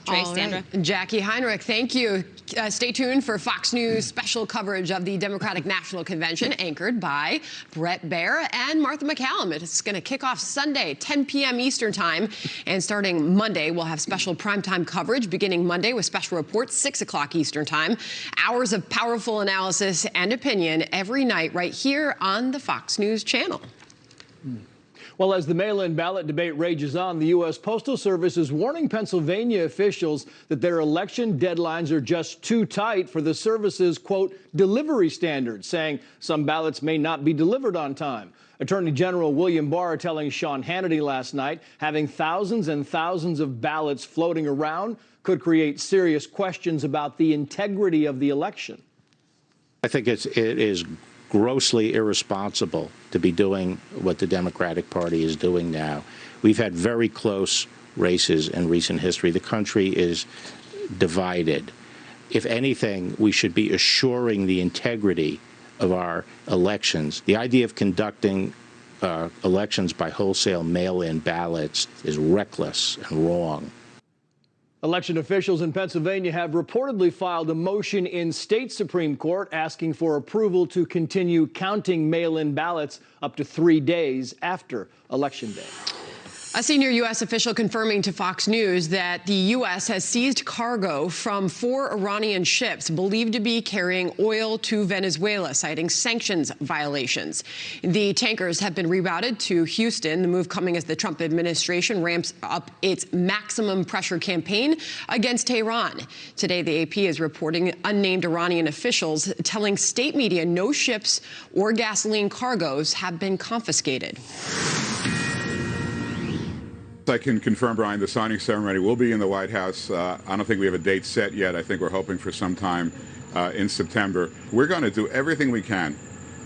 Trace, All Sandra. right. Jackie Heinrich, thank you. Stay tuned for Fox News special coverage of the Democratic National Convention, anchored by Brett Baer and Martha McCallum. It's going to kick off Sunday, 10 p.m. Eastern Time. And starting Monday, we'll have special primetime coverage beginning Monday with special reports, 6 o'clock Eastern Time. Hours of powerful analysis and opinion every night right here on the Fox News channel. Well, as the mail-in ballot debate rages on, the U.S. Postal Service is warning Pennsylvania officials that their election deadlines are just too tight for the service's, quote, delivery standards, saying some ballots may not be delivered on time. Attorney General William Barr telling Sean Hannity last night having thousands and thousands of ballots floating around could create serious questions about the integrity of the election. I think it is grossly irresponsible to be doing what the Democratic Party is doing now. We've had very close races in recent history. The country is divided. If anything, we should be assuring the integrity of our elections. The idea of conducting elections by wholesale mail-in ballots is reckless and wrong. Election officials in Pennsylvania have reportedly filed a motion in state Supreme Court asking for approval to continue counting mail-in ballots up to 3 days after Election Day. A senior U.S. official confirming to Fox News that the U.S. has seized cargo from 4 Iranian ships believed to be carrying oil to Venezuela, citing sanctions violations. The tankers have been rerouted to Houston, the move coming as the Trump administration ramps up its maximum pressure campaign against Tehran. Today, the AP is reporting unnamed Iranian officials telling state media no ships or gasoline cargoes have been confiscated. I can confirm, Brian, the signing ceremony will be in the White House. I don't think we have a date set yet. I think we're hoping for some time in September. We're going to do everything we can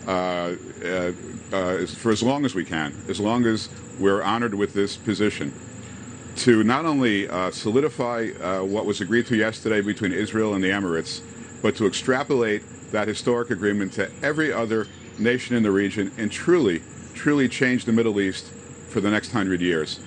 for as long as we can, as long as we're honored with this position. to not only solidify what was agreed to yesterday between Israel and the Emirates, but to extrapolate that historic agreement to every other nation in the region and truly change the Middle East for the next 100 years.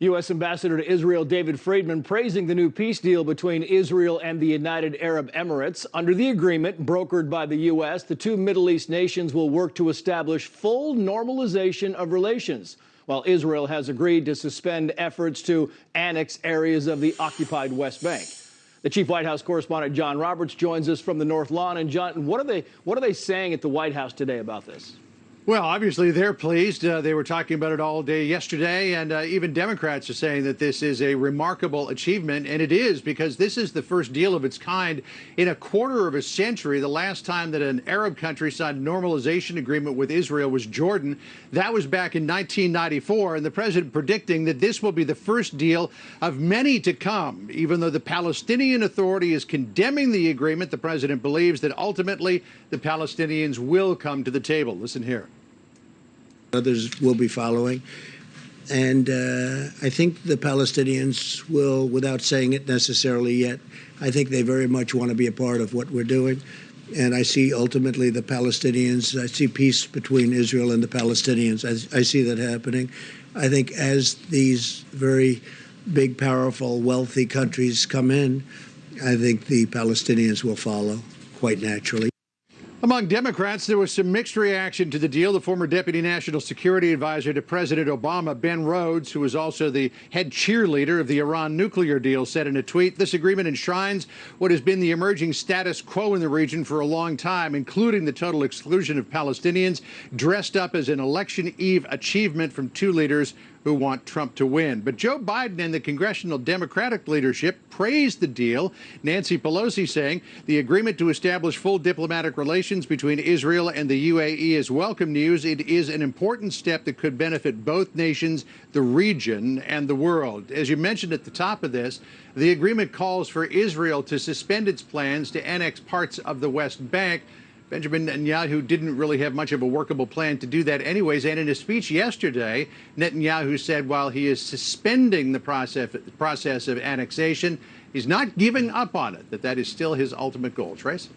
U.S. Ambassador to Israel David Friedman praising the new peace deal between Israel and the United Arab Emirates. Under the agreement brokered by the U.S., the two Middle East nations will work to establish full normalization of relations, while Israel has agreed to suspend efforts to annex areas of the occupied West Bank. The chief White House correspondent John Roberts joins us from the North Lawn. And John, what are they saying at the White House today about this? Well, obviously, they're pleased. They were talking about it all day yesterday, and even Democrats are saying that this is a remarkable achievement, and it is, because this is the first deal of its kind in a quarter of a century. The last time that an Arab country signed a normalization agreement with Israel was Jordan. That was back in 1994, and the president predicting that this will be the first deal of many to come. Even though the Palestinian Authority is condemning the agreement, the president believes that ultimately the Palestinians will come to the table. Listen here. Others will be following. And I think the Palestinians will, without saying it necessarily yet, I think they very much want to be a part of what we're doing. And I see ultimately the Palestinians, I see peace between Israel and the Palestinians. I see that happening. I think as these very big, powerful, wealthy countries come in, I think the Palestinians will follow quite naturally. Among Democrats, there was some mixed reaction to the deal. The former Deputy National Security Advisor to President Obama, Ben Rhodes, who was also the head cheerleader of the Iran nuclear deal, said in a tweet, "This agreement enshrines what has been the emerging status quo in the region for a long time, including the total exclusion of Palestinians, dressed up as an election eve achievement from two leaders who want Trump to win." But Joe Biden and the congressional Democratic leadership praised the deal. Nancy Pelosi saying the agreement to establish full diplomatic relations between Israel and the UAE is welcome news. It is an important step that could benefit both nations, the region, and the world. As you mentioned at the top of this, the agreement calls for Israel to suspend its plans to annex parts of the West Bank. Benjamin Netanyahu didn't really have much of a workable plan to do that anyways. And in a speech yesterday, Netanyahu said while he is suspending the process of annexation, he's not giving up on it, that is still his ultimate goal. Trace?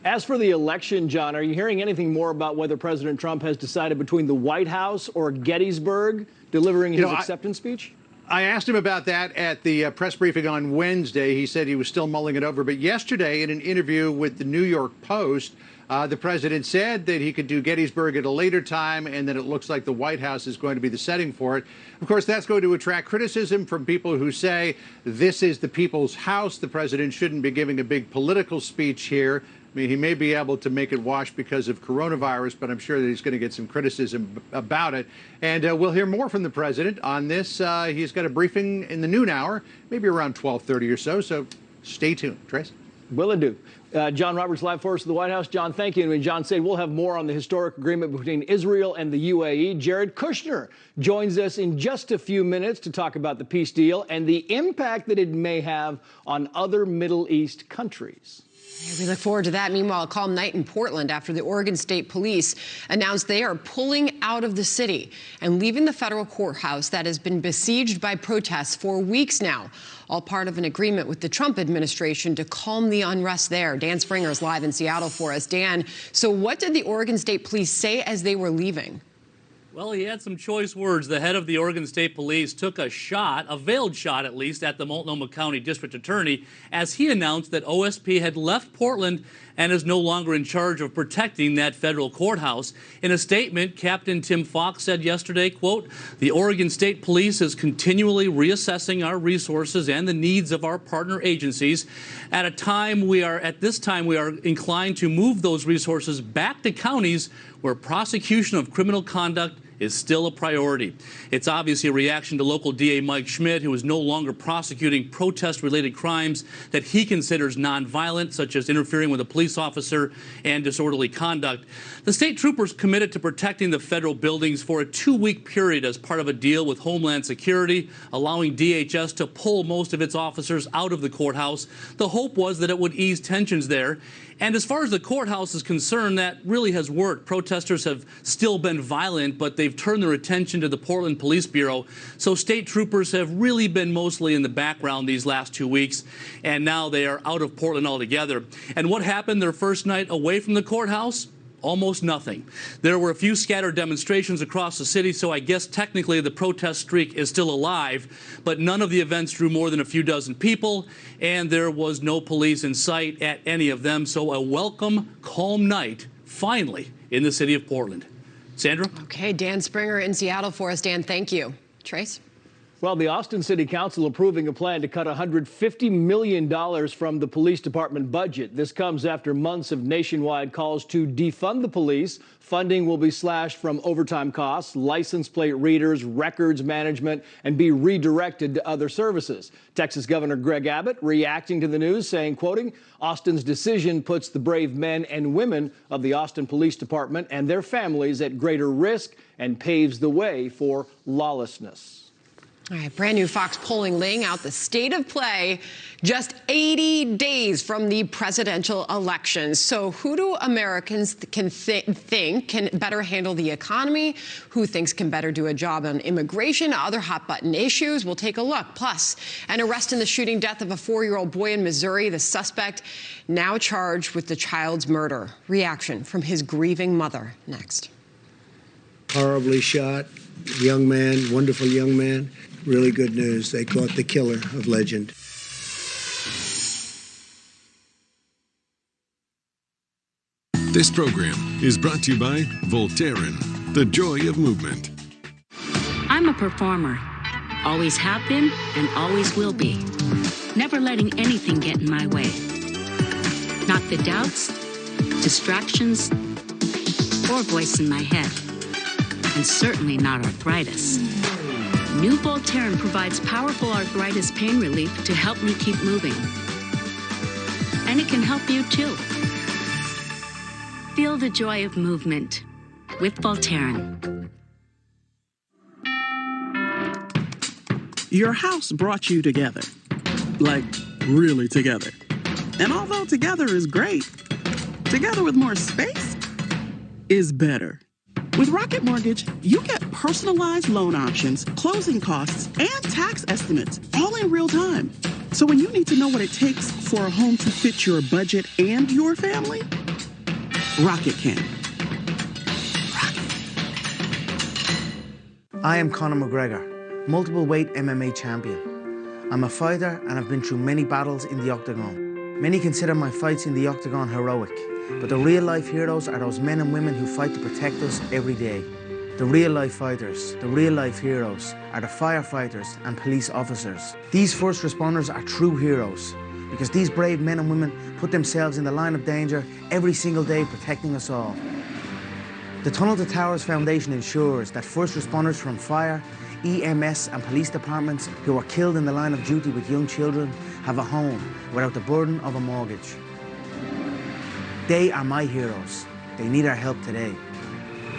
As for the election, John, are you hearing anything more about whether President Trump has decided between the White House or Gettysburg delivering his acceptance speech? I asked him about that at the press briefing on Wednesday. He said he was still mulling it over. But yesterday, in an interview with the New York Post, the president said that he could do Gettysburg at a later time and that it looks like the White House is going to be the setting for it. Of course, that's going to attract criticism from people who say this is the people's house. The president shouldn't be giving a big political speech here. I mean, he may be able to make it wash because of coronavirus, but I'm sure that he's going to get some criticism about it. And we'll hear more from the president on this. He's got a briefing in the noon hour, maybe around 12:30 or so. So stay tuned. Trace? Will it do? John Roberts, live for us at the White House. John, thank you. And John said we'll have more on the historic agreement between Israel and the UAE. Jared Kushner joins us in just a few minutes to talk about the peace deal and the impact that it may have on other Middle East countries. We look forward to that. Meanwhile, a calm night in Portland after the Oregon State Police announced they are pulling out of the city and leaving the federal courthouse that has been besieged by protests for weeks now, all part of an agreement with the Trump administration to calm the unrest there. Dan Springer is live in Seattle for us. Dan, so what did the Oregon State Police say as they were leaving? Well, he had some choice words. The head of the Oregon State Police took a shot, a veiled shot at least, at the Multnomah County District Attorney as he announced that OSP had left Portland and is no longer in charge of protecting that federal courthouse. In a statement, Captain Tim Fox said yesterday, quote, "The Oregon State Police is continually reassessing our resources and the needs of our partner agencies. At this time we are inclined to move those resources back to counties where prosecution of criminal conduct is still a priority." It's obviously a reaction to local DA Mike Schmidt, who is no longer prosecuting protest-related crimes that he considers nonviolent, such as interfering with a police officer and disorderly conduct. The state troopers committed to protecting the federal buildings for a 2-week period as part of a deal with Homeland Security, allowing DHS to pull most of its officers out of the courthouse. The hope was that it would ease tensions there. And as far as the courthouse is concerned, that really has worked. Protesters have still been violent, but they've turned their attention to the Portland Police Bureau. So state troopers have really been mostly in the background these last 2 weeks, and now they are out of Portland altogether. And what happened their first night away from the courthouse? Almost nothing. There were a few scattered demonstrations across the city, so I guess technically the protest streak is still alive, but none of the events drew more than a few dozen people, and there was no police in sight at any of them, so a welcome, calm night, finally, in the city of Portland. Sandra? Okay, Dan Springer in Seattle for us. Dan, thank you. Trace? Well, the Austin City Council approving a plan to cut $150 million from the police department budget. This comes after months of nationwide calls to defund the police. Funding will be slashed from overtime costs, license plate readers, records management, and be redirected to other services. Texas Governor Greg Abbott reacting to the news, saying, quoting, Austin's decision puts the brave men and women of the Austin Police Department and their families at greater risk and paves the way for lawlessness. All right, brand new Fox polling laying out the state of play just 80 days from the presidential elections. So who do Americans think can better handle the economy? Who thinks can better do a job on immigration, other hot button issues? We'll take a look. Plus, an arrest in the shooting death of a 4-year-old boy in Missouri. The suspect now charged with the child's murder. Reaction from his grieving mother next. Horribly shot, young man, wonderful young man. Really good news. They caught the killer of legend. This program is brought to you by Voltaren, the joy of movement. I'm a performer. Always have been and always will be. Never letting anything get in my way. Not the doubts, distractions, or voice in my head. And certainly not arthritis. New Voltaren provides powerful arthritis pain relief to help me keep moving. And it can help you too. Feel the joy of movement with Voltaren. Your house brought you together. Like, really together. And although together is great, together with more space is better. With Rocket Mortgage, you get personalized loan options, closing costs, and tax estimates all in real time. So when you need to know what it takes for a home to fit your budget and your family, Rocket can. I am Conor McGregor, multiple weight MMA champion. I'm a fighter and I've been through many battles in the octagon. Many consider my fights in the octagon heroic. But the real-life heroes are those men and women who fight to protect us every day. The real-life fighters, the real-life heroes, are the firefighters and police officers. These first responders are true heroes because these brave men and women put themselves in the line of danger every single day protecting us all. The Tunnel to Towers Foundation ensures that first responders from fire, EMS and police departments who are killed in the line of duty with young children have a home without the burden of a mortgage. They are my heroes. They need our help today.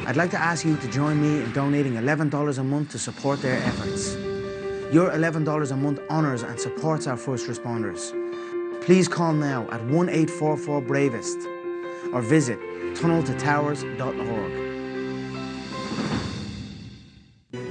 I'd like to ask you to join me in donating $11 a month to support their efforts. Your $11 a month honors and supports our first responders. Please call now at 1-844-BRAVEST or visit tunneltotowers.org.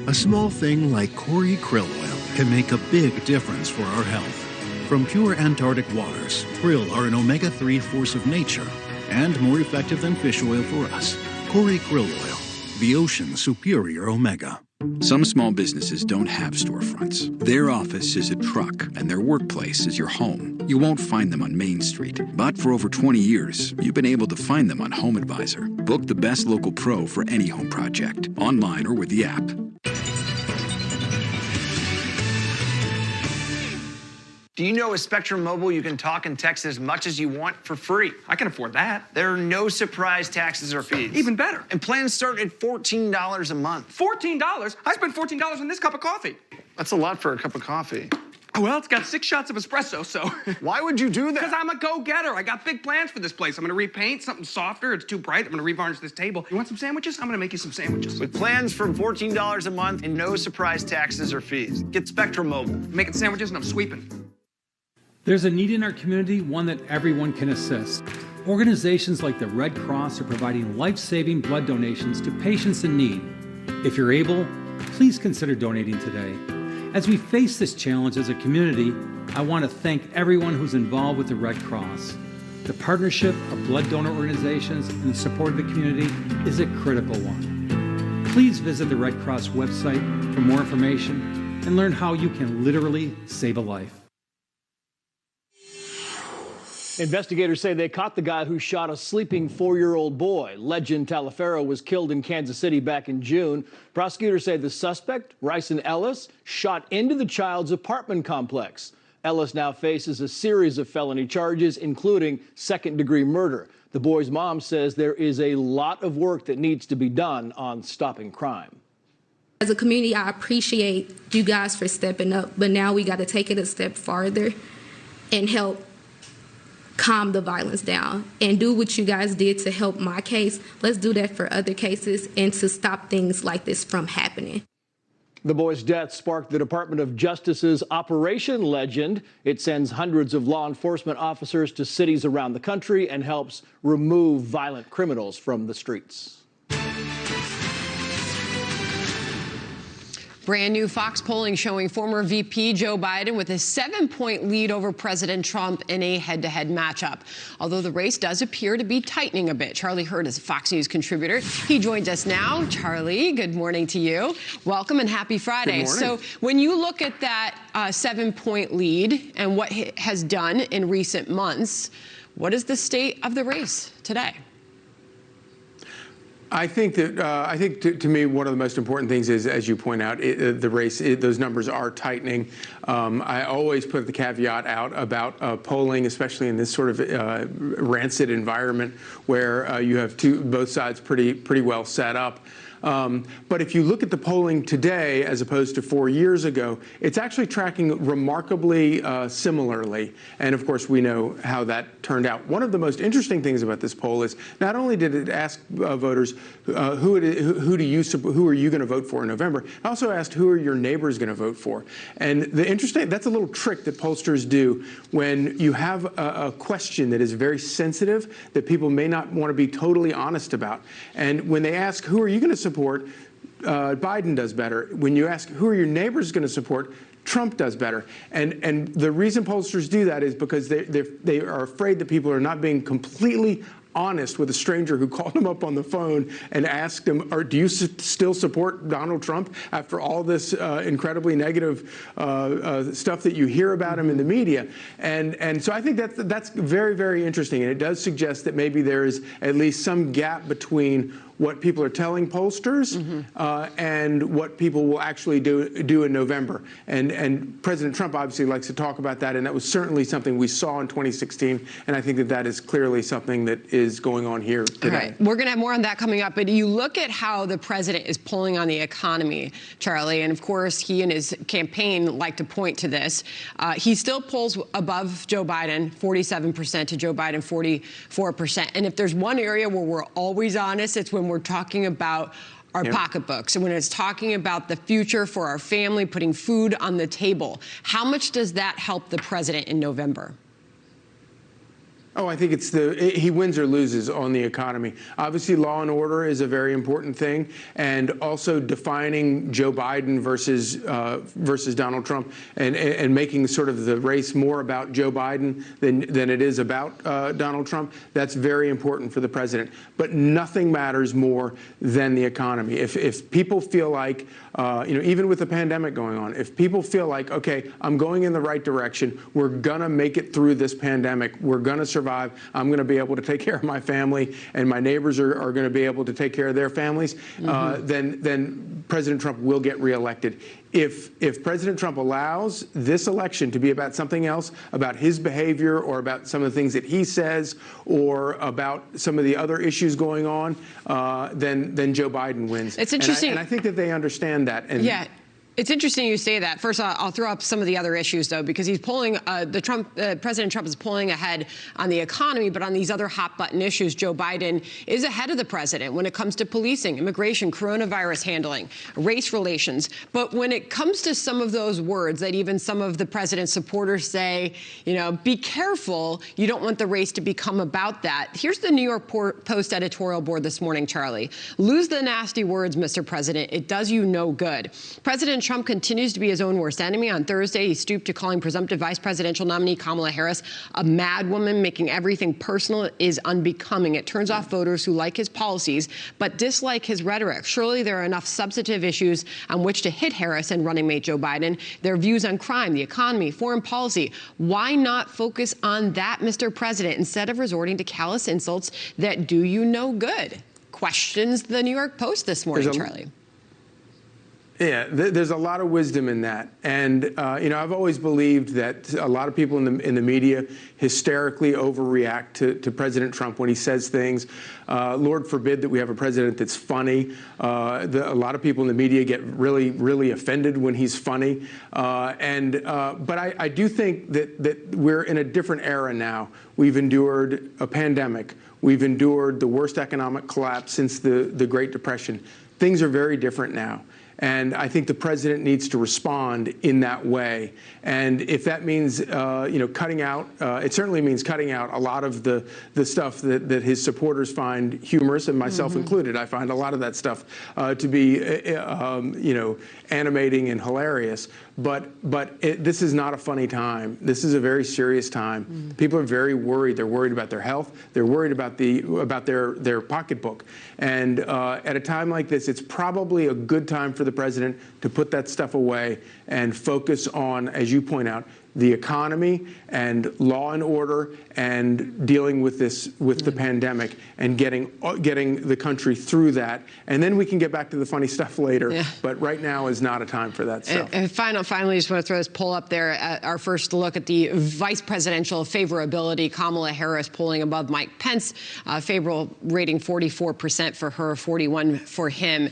A small thing like Corey krill oil can make a big difference for our health. From pure Antarctic waters, krill are an omega-3 force of nature and more effective than fish oil for us. Corey krill oil, the ocean's superior omega. Some small businesses don't have storefronts. Their office is a truck, and their workplace is your home. You won't find them on Main Street, but for over 20 years, you've been able to find them on HomeAdvisor. Book the best local pro for any home project, online or with the app. Do you know with Spectrum Mobile you can talk and text as much as you want for free? I can afford that. There are no surprise taxes or fees. Even better. And plans start at $14 a month. $14? I spent $14 on this cup of coffee. That's a lot for a cup of coffee. Well, it's got 6 shots of espresso, so. Why would you do that? Because I'm a go-getter. I got big plans for this place. I'm gonna repaint something softer. It's too bright. I'm gonna revarnish this table. You want some sandwiches? I'm gonna make you some sandwiches. With plans from $14 a month and no surprise taxes or fees. Get Spectrum Mobile. I'm making sandwiches and I'm sweeping. There's a need in our community, one that everyone can assist. Organizations like the Red Cross are providing life-saving blood donations to patients in need. If you're able, please consider donating today. As we face this challenge as a community, I want to thank everyone who's involved with the Red Cross. The partnership of blood donor organizations and the support of the community is a critical one. Please visit the Red Cross website for more information and learn how you can literally save a life. Investigators say they caught the guy who shot a sleeping 4-year-old boy. Legend Taliaferro was killed in Kansas City back in June. Prosecutors say the suspect, Ryson Ellis, shot into the child's apartment complex. Ellis now faces a series of felony charges, including second-degree murder. The boy's mom says there is a lot of work that needs to be done on stopping crime. As a community, I appreciate you guys for stepping up, but now we got to take it a step farther and help calm the violence down and do what you guys did to help my case. Let's do that for other cases and to stop things like this from happening. The boy's death sparked the Department of Justice's Operation Legend. It sends hundreds of law enforcement officers to cities around the country and helps remove violent criminals from the streets. Brand new Fox polling showing former VP Joe Biden with a 7-point lead over President Trump in a head-to-head matchup. Although the race does appear to be tightening a bit. Charlie Hurd is a Fox News contributor. He joins us now. Charlie, good morning to you. Welcome and happy Friday. Good morning. So when you look at that 7-point lead and what it has done in recent months, what is the state of the race today? I think that to me, one of the most important things is, as you point out, the race, those numbers are tightening. I always put the caveat out about polling, especially in this sort of rancid environment where you have both sides pretty well set up. But if you look at the polling today as opposed to 4 years ago, it's actually tracking remarkably similarly. And of course, we know how that turned out. One of the most interesting things about this poll is not only did it ask voters who are you going to vote for in November, it also asked who are your neighbors going to vote for. And that's a little trick that pollsters do when you have a question that is very sensitive that people may not want to be totally honest about. And when they ask who are you going to support, Biden does better. When you ask who are your neighbors going to support, Trump does better. And the reason pollsters do that is because they are afraid that people are not being completely honest with a stranger who called him up on the phone and asked him, do you still support Donald Trump after all this incredibly negative stuff that you hear about him in the media? And so I think that's very, very interesting. And it does suggest that maybe there is at least some gap between what people are telling pollsters and what people will actually do in November. And President Trump obviously likes to talk about that, and that was certainly something we saw in 2016, and I think that is clearly something that is going on here today. All right. We're going to have more on that coming up, but you look at how the president is polling on the economy, Charlie, and of course he and his campaign like to point to this. He still polls above Joe Biden, 47% to Joe Biden, 44%. And if there's one area where we're always honest, it's when we're talking about our pocketbooks and when it's talking about the future for our family, putting food on the table. How much does that help the president in November? Oh, I think he wins or loses on the economy. Obviously, law and order is a very important thing, and also defining Joe Biden versus Donald Trump, and making sort of the race more about Joe Biden than it is about Donald Trump. That's very important for the president. But nothing matters more than the economy. If people feel like, even with the pandemic going on, if people feel like, okay, I'm going in the right direction, we're gonna make it through this pandemic, we're gonna survive, I'm going to be able to take care of my family, and my neighbors are going to be able to take care of their families, then President Trump will get reelected. If President Trump allows this election to be about something else, about his behavior or about some of the things that he says or about some of the other issues going on, then Joe Biden wins. It's interesting. And I think that they understand that. And It's interesting you say that. First, I'll throw up some of the other issues, though, because he's polling, President Trump is polling ahead on the economy, but on these other hot-button issues, Joe Biden is ahead of the president when it comes to policing, immigration, coronavirus handling, race relations. But when it comes to some of those words that even some of the president's supporters say, you know, be careful, you don't want the race to become about that. Here's the New York Post editorial board this morning, Charlie. Lose the nasty words, Mr. President. It does you no good. President Trump continues to be his own worst enemy. On Thursday, he stooped to calling presumptive vice presidential nominee Kamala Harris a madwoman, making everything personal is unbecoming. It turns off voters who like his policies but dislike his rhetoric. Surely there are enough substantive issues on which to hit Harris and running mate Joe Biden. Their views on crime, the economy, foreign policy. Why not focus on that, Mr. President, instead of resorting to callous insults that do you no good? Questions the New York Post this morning, Charlie. Yeah, there's a lot of wisdom in that. And, you know, I've always believed that a lot of people in the media hysterically overreact to President Trump when he says things. Lord forbid that we have a president that's funny. A lot of people in the media get really, really offended when he's funny. But I do think that we're in a different era now. We've endured a pandemic. We've endured the worst economic collapse since the Great Depression. Things are very different now. And I think the president needs to respond in that way. And if that means, you know, cutting out, it certainly means cutting out a lot of the stuff that his supporters find humorous, and myself included. I find a lot of that stuff to be, you know, animating and hilarious. But this is not a funny time. This is a very serious time. People are very worried. They're worried about their health. They're worried about their pocketbook. And at a time like this, it's probably a good time for the president to put that stuff away and focus on, as you point out, the economy and law and order and dealing with the pandemic and getting the country through that. And then we can get back to the funny stuff later. Yeah. But right now is not a time for that stuff. And finally, just want to throw this poll up there. Our first look at the vice presidential favorability. Kamala Harris polling above Mike Pence. Favorable rating 44% for her, 41% for him.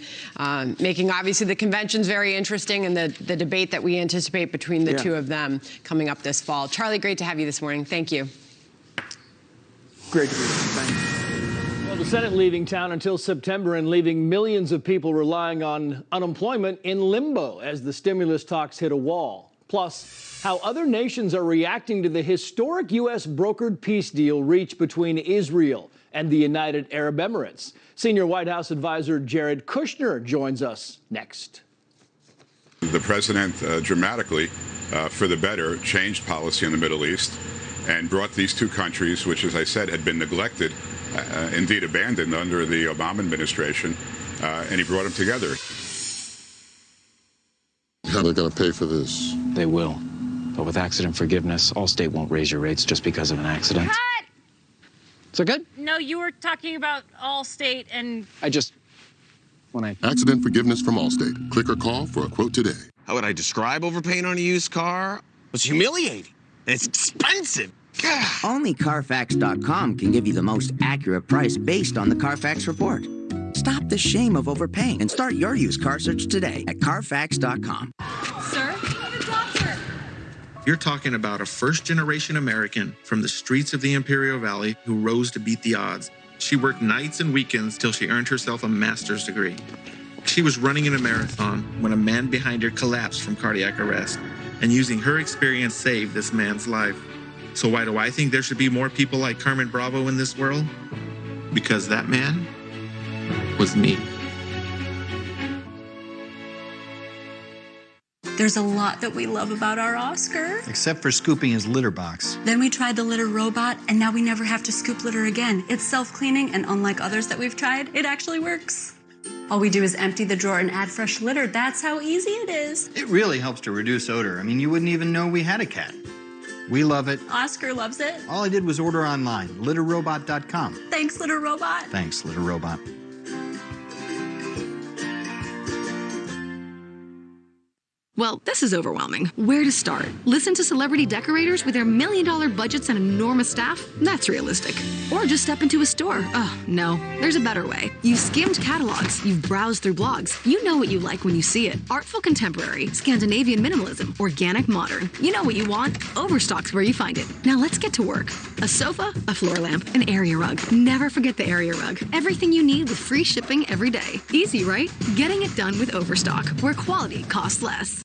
Making obviously the conventions very interesting and the debate that we anticipate between the two of them coming up this fall. Charlie, great to have you this morning. Thank you. Great to be here. Thanks. Well, the Senate leaving town until September and leaving millions of people relying on unemployment in limbo as the stimulus talks hit a wall. Plus, how other nations are reacting to the historic U.S. brokered peace deal reached between Israel and the United Arab Emirates. Senior White House advisor Jared Kushner joins us next. The president dramatically, for the better, changed policy in the Middle East and brought these two countries, which, as I said, had been neglected, indeed abandoned under the Obama administration, and he brought them together. How are they going to pay for this? They will. But with accident forgiveness, Allstate won't raise your rates just because of an accident. Cut! So good? No, you were talking about Allstate and... Accident forgiveness from Allstate. Click or call for a quote today. How would I describe overpaying on a used car? It's humiliating. It's expensive. Only Carfax.com can give you the most accurate price based on the Carfax report. Stop the shame of overpaying and start your used car search today at Carfax.com. Sir, we need a doctor. You're talking about a first-generation American from the streets of the Imperial Valley who rose to beat the odds. She worked nights and weekends till she earned herself a master's degree. She was running in a marathon when a man behind her collapsed from cardiac arrest, and using her experience saved this man's life. So why do I think there should be more people like Carmen Bravo in this world? Because that man was me. There's a lot that we love about our Oscar. Except for scooping his litter box. Then we tried the litter robot, and now we never have to scoop litter again. It's self-cleaning, and unlike others that we've tried, it actually works. All we do is empty the drawer and add fresh litter. That's how easy it is. It really helps to reduce odor. I mean, you wouldn't even know we had a cat. We love it. Oscar loves it. All I did was order online, litterrobot.com. Thanks, Litter Robot. Thanks, Litter Robot. Well, this is overwhelming. Where to start? Listen to celebrity decorators with their $1 million budgets and enormous staff? That's realistic. Or just step into a store. Oh, no. There's a better way. You've skimmed catalogs. You've browsed through blogs. You know what you like when you see it. Artful contemporary, Scandinavian minimalism, organic modern. You know what you want. Overstock's where you find it. Now let's get to work. A sofa, a floor lamp, an area rug. Never forget the area rug. Everything you need with free shipping every day. Easy, right? Getting it done with Overstock, where quality costs less.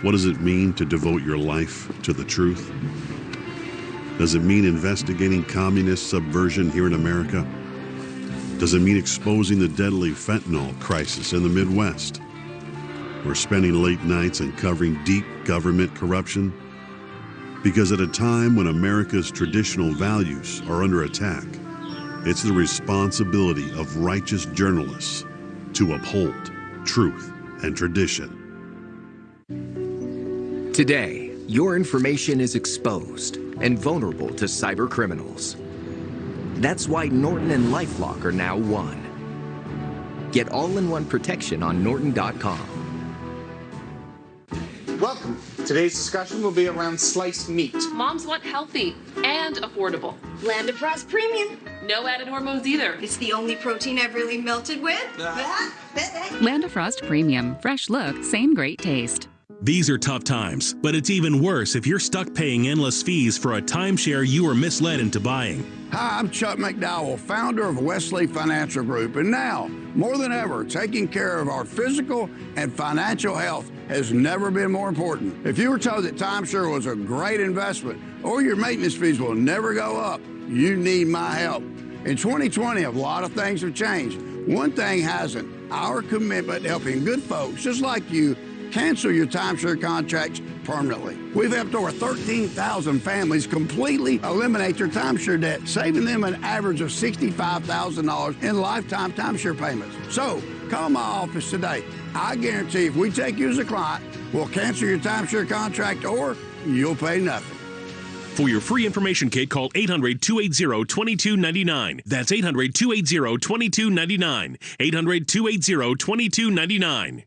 What does it mean to devote your life to the truth? Does it mean investigating communist subversion here in America? Does it mean exposing the deadly fentanyl crisis in the Midwest? Or spending late nights uncovering deep government corruption? Because at a time when America's traditional values are under attack, it's the responsibility of righteous journalists to uphold truth and tradition. Today, your information is exposed and vulnerable to cyber criminals. That's why Norton and LifeLock are now one. Get all-in-one protection on Norton.com. Welcome. Today's discussion will be around sliced meat. Moms want healthy and affordable. Lambda Frost Premium. No added hormones either. It's the only protein I've really melted with. Lambda Frost Premium. Fresh look, same great taste. These are tough times, but it's even worse if you're stuck paying endless fees for a timeshare you were misled into buying. Hi, I'm Chuck McDowell, founder of Wesley Financial Group, and now, more than ever, taking care of our physical and financial health has never been more important. If you were told that timeshare was a great investment or your maintenance fees will never go up, you need my help. In 2020, a lot of things have changed. One thing hasn't: our commitment to helping good folks just like you cancel your timeshare contracts permanently. We've helped over 13,000 families completely eliminate their timeshare debt, saving them an average of $65,000 in lifetime timeshare payments. So call my office today. I guarantee if we take you as a client, we'll cancel your timeshare contract or you'll pay nothing. For your free information kit, call 800-280-2299. That's 800-280-2299. 800-280-2299.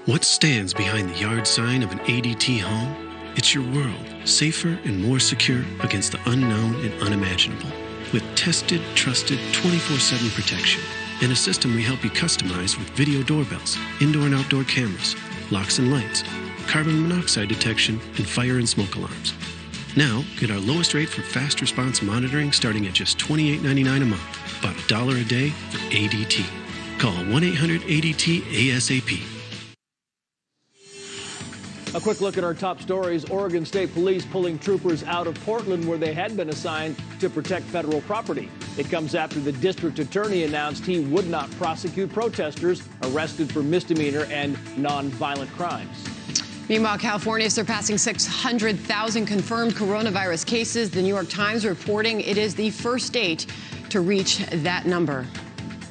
What stands behind the yard sign of an ADT home? It's your world, safer and more secure against the unknown and unimaginable. With tested, trusted 24/7 protection and a system we help you customize with video doorbells, indoor and outdoor cameras, locks and lights, carbon monoxide detection, and fire and smoke alarms. Now, get our lowest rate for fast response monitoring starting at just $28.99 a month. About $1 a day for ADT. Call 1-800-ADT-ASAP. A quick look at our top stories. Oregon State Police pulling troopers out of Portland where they had been assigned to protect federal property. It comes after the district attorney announced he would not prosecute protesters arrested for misdemeanor and nonviolent crimes. Meanwhile, California is surpassing 600,000 confirmed coronavirus cases. The New York Times reporting it is the first state to reach that number.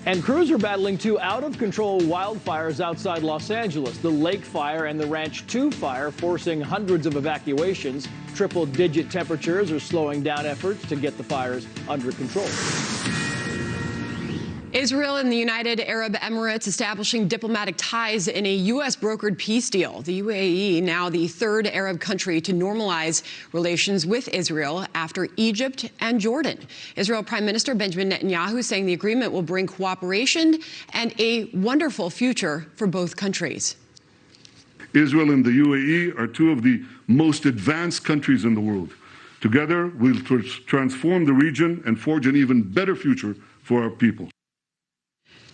And crews are battling two out-of-control wildfires outside Los Angeles. The Lake Fire and the Ranch 2 fire forcing hundreds of evacuations. Triple-digit temperatures are slowing down efforts to get the fires under control. Israel and the United Arab Emirates establishing diplomatic ties in a U.S.-brokered peace deal. The UAE, now the third Arab country to normalize relations with Israel after Egypt and Jordan. Israel Prime Minister Benjamin Netanyahu saying the agreement will bring cooperation and a wonderful future for both countries. Israel and the UAE are two of the most advanced countries in the world. Together, we'll transform the region and forge an even better future for our people.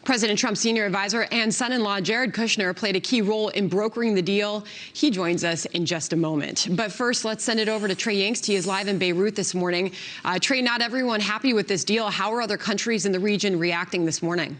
President Trump's senior advisor and son-in-law Jared Kushner played a key role in brokering the deal. He joins us in just a moment. But first, let's send it over to Trey Yingst. He is live in Beirut this morning. Trey, not everyone happy with this deal. How are other countries in the region reacting this morning?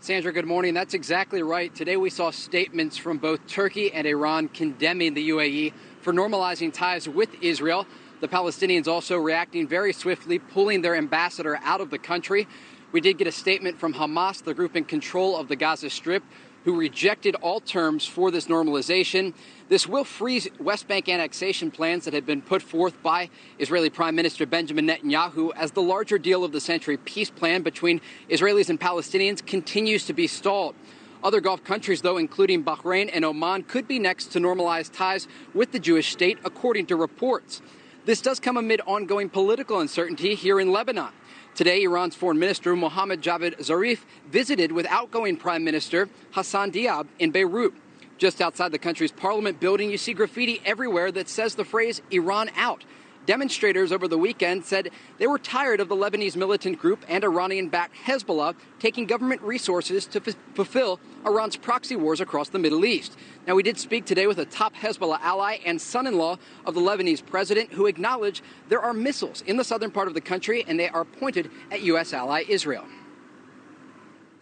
Sandra, good morning. That's exactly right. Today we saw statements from both Turkey and Iran condemning the UAE for normalizing ties with Israel. The Palestinians also reacting very swiftly, pulling their ambassador out of the country. We did get a statement from Hamas, the group in control of the Gaza Strip, who rejected all terms for this normalization. This will freeze West Bank annexation plans that had been put forth by Israeli Prime Minister Benjamin Netanyahu as the larger deal of the century peace plan between Israelis and Palestinians continues to be stalled. Other Gulf countries, though, including Bahrain and Oman, could be next to normalize ties with the Jewish state, according to reports. This does come amid ongoing political uncertainty here in Lebanon. Today, Iran's Foreign Minister Mohammad Javad Zarif visited with outgoing Prime Minister Hassan Diab in Beirut. Just outside the country's parliament building, you see graffiti everywhere that says the phrase Iran out. Demonstrators over the weekend said they were tired of the Lebanese militant group and Iranian-backed Hezbollah taking government resources to fulfill Iran's proxy wars across the Middle East. Now, we did speak today with a top Hezbollah ally and son-in-law of the Lebanese president who acknowledged there are missiles in the southern part of the country and they are pointed at U.S. ally Israel.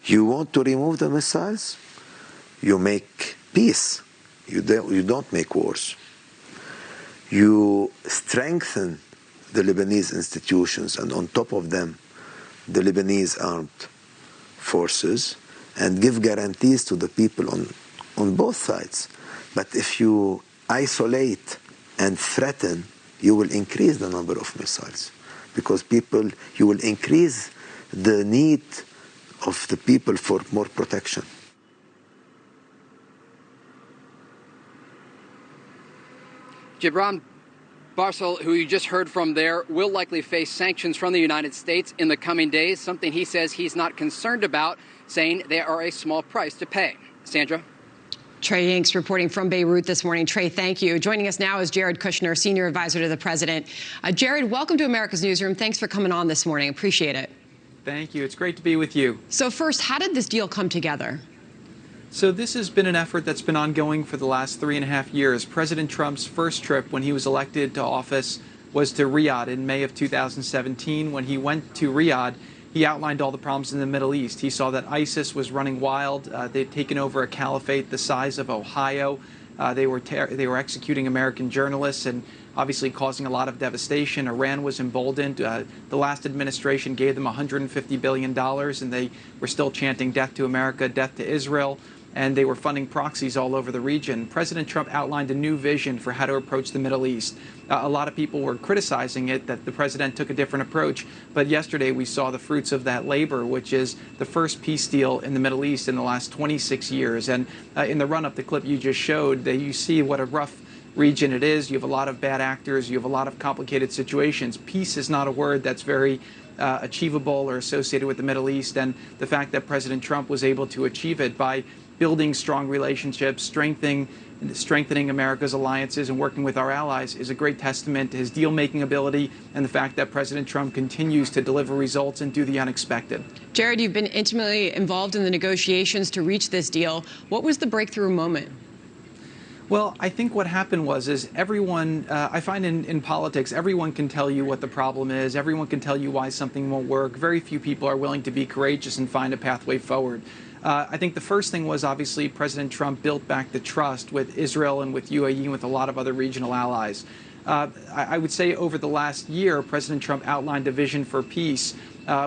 You want to remove the missiles? You make peace. You don't make wars. You strengthen the Lebanese institutions and on top of them the Lebanese armed forces and give guarantees to the people on both sides. But if you isolate and threaten, you will increase the number of missiles because you will increase the need of the people for more protection. Gibran Barsel, who you just heard from there, will likely face sanctions from the United States in the coming days, something he says he's not concerned about, saying they are a small price to pay. Sandra? Trey Inks reporting from Beirut this morning. Trey, thank you. Joining us now is Jared Kushner, senior advisor to the president. Jared, welcome to America's Newsroom. Thanks for coming on this morning. Appreciate it. Thank you. It's great to be with you. So first, how did this deal come together? So this has been an effort that's been ongoing for the last 3.5 years. President Trump's first trip when he was elected to office was to Riyadh in May of 2017. When he went to Riyadh, he outlined all the problems in the Middle East. He saw that ISIS was running wild. They'd taken over a caliphate the size of Ohio. They were executing American journalists and obviously causing a lot of devastation. Iran was emboldened. The last administration gave them $150 billion, and they were still chanting death to America, death to Israel. And they were funding proxies all over the region. President Trump outlined a new vision for how to approach the Middle East. A lot of people were criticizing it, that the president took a different approach. But yesterday we saw the fruits of that labor, which is the first peace deal in the Middle East in the last 26 years. And in the run-up, the clip you just showed, that you see what a rough region it is. You have a lot of bad actors. You have a lot of complicated situations. Peace is not a word that's very achievable or associated with the Middle East. And the fact that President Trump was able to achieve it by building strong relationships, strengthening America's alliances and working with our allies is a great testament to his deal-making ability and the fact that President Trump continues to deliver results and do the unexpected. Jared, you've been intimately involved in the negotiations to reach this deal. What was the breakthrough moment? Well, I think what happened is everyone, I find in politics, everyone can tell you what the problem is. Everyone can tell you why something won't work. Very few people are willing to be courageous and find a pathway forward. I think the first thing was obviously President Trump built back the trust with Israel and with UAE and with a lot of other regional allies. I would say over the last year, President Trump outlined a vision for peace,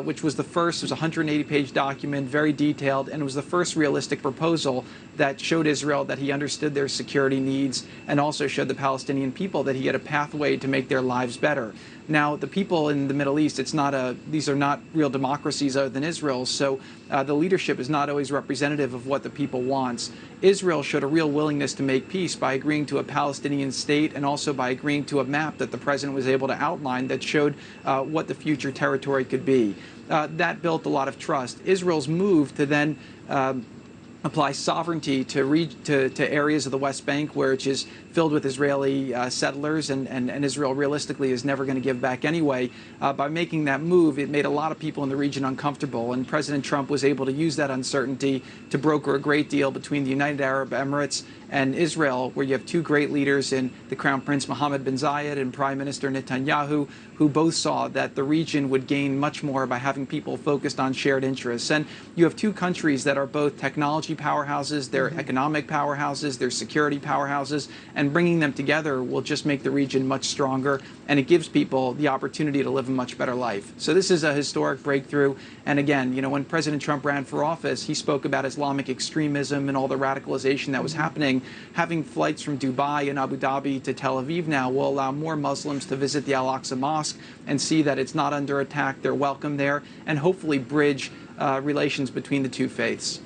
which was the first. It was a 180-page document, very detailed, and it was the first realistic proposal that showed Israel that he understood their security needs and also showed the Palestinian people that he had a pathway to make their lives better. Now, the people in the Middle East, these are not real democracies other than Israel, so the leadership is not always representative of what the people wants. Israel showed a real willingness to make peace by agreeing to a Palestinian state and also by agreeing to a map that the president was able to outline that showed what the future territory could be. That built a lot of trust. Israel's move to then apply sovereignty to areas of the West Bank where it's just filled with Israeli settlers, and Israel realistically is never going to give back anyway. By making that move, it made a lot of people in the region uncomfortable, and President Trump was able to use that uncertainty to broker a great deal between the United Arab Emirates and Israel, where you have two great leaders in the Crown Prince Mohammed bin Zayed and Prime Minister Netanyahu, who both saw that the region would gain much more by having people focused on shared interests. And you have two countries that are both technology powerhouses, they're economic powerhouses, they're security powerhouses, and bringing them together will just make the region much stronger, and it gives people the opportunity to live a much better life. So this is a historic breakthrough. And again, you know, when President Trump ran for office, he spoke about Islamic extremism and all the radicalization that was happening. Having flights from Dubai and Abu Dhabi to Tel Aviv now will allow more Muslims to visit the Al-Aqsa Mosque and see that it's not under attack, they're welcome there, and hopefully bridge relations between the two faiths.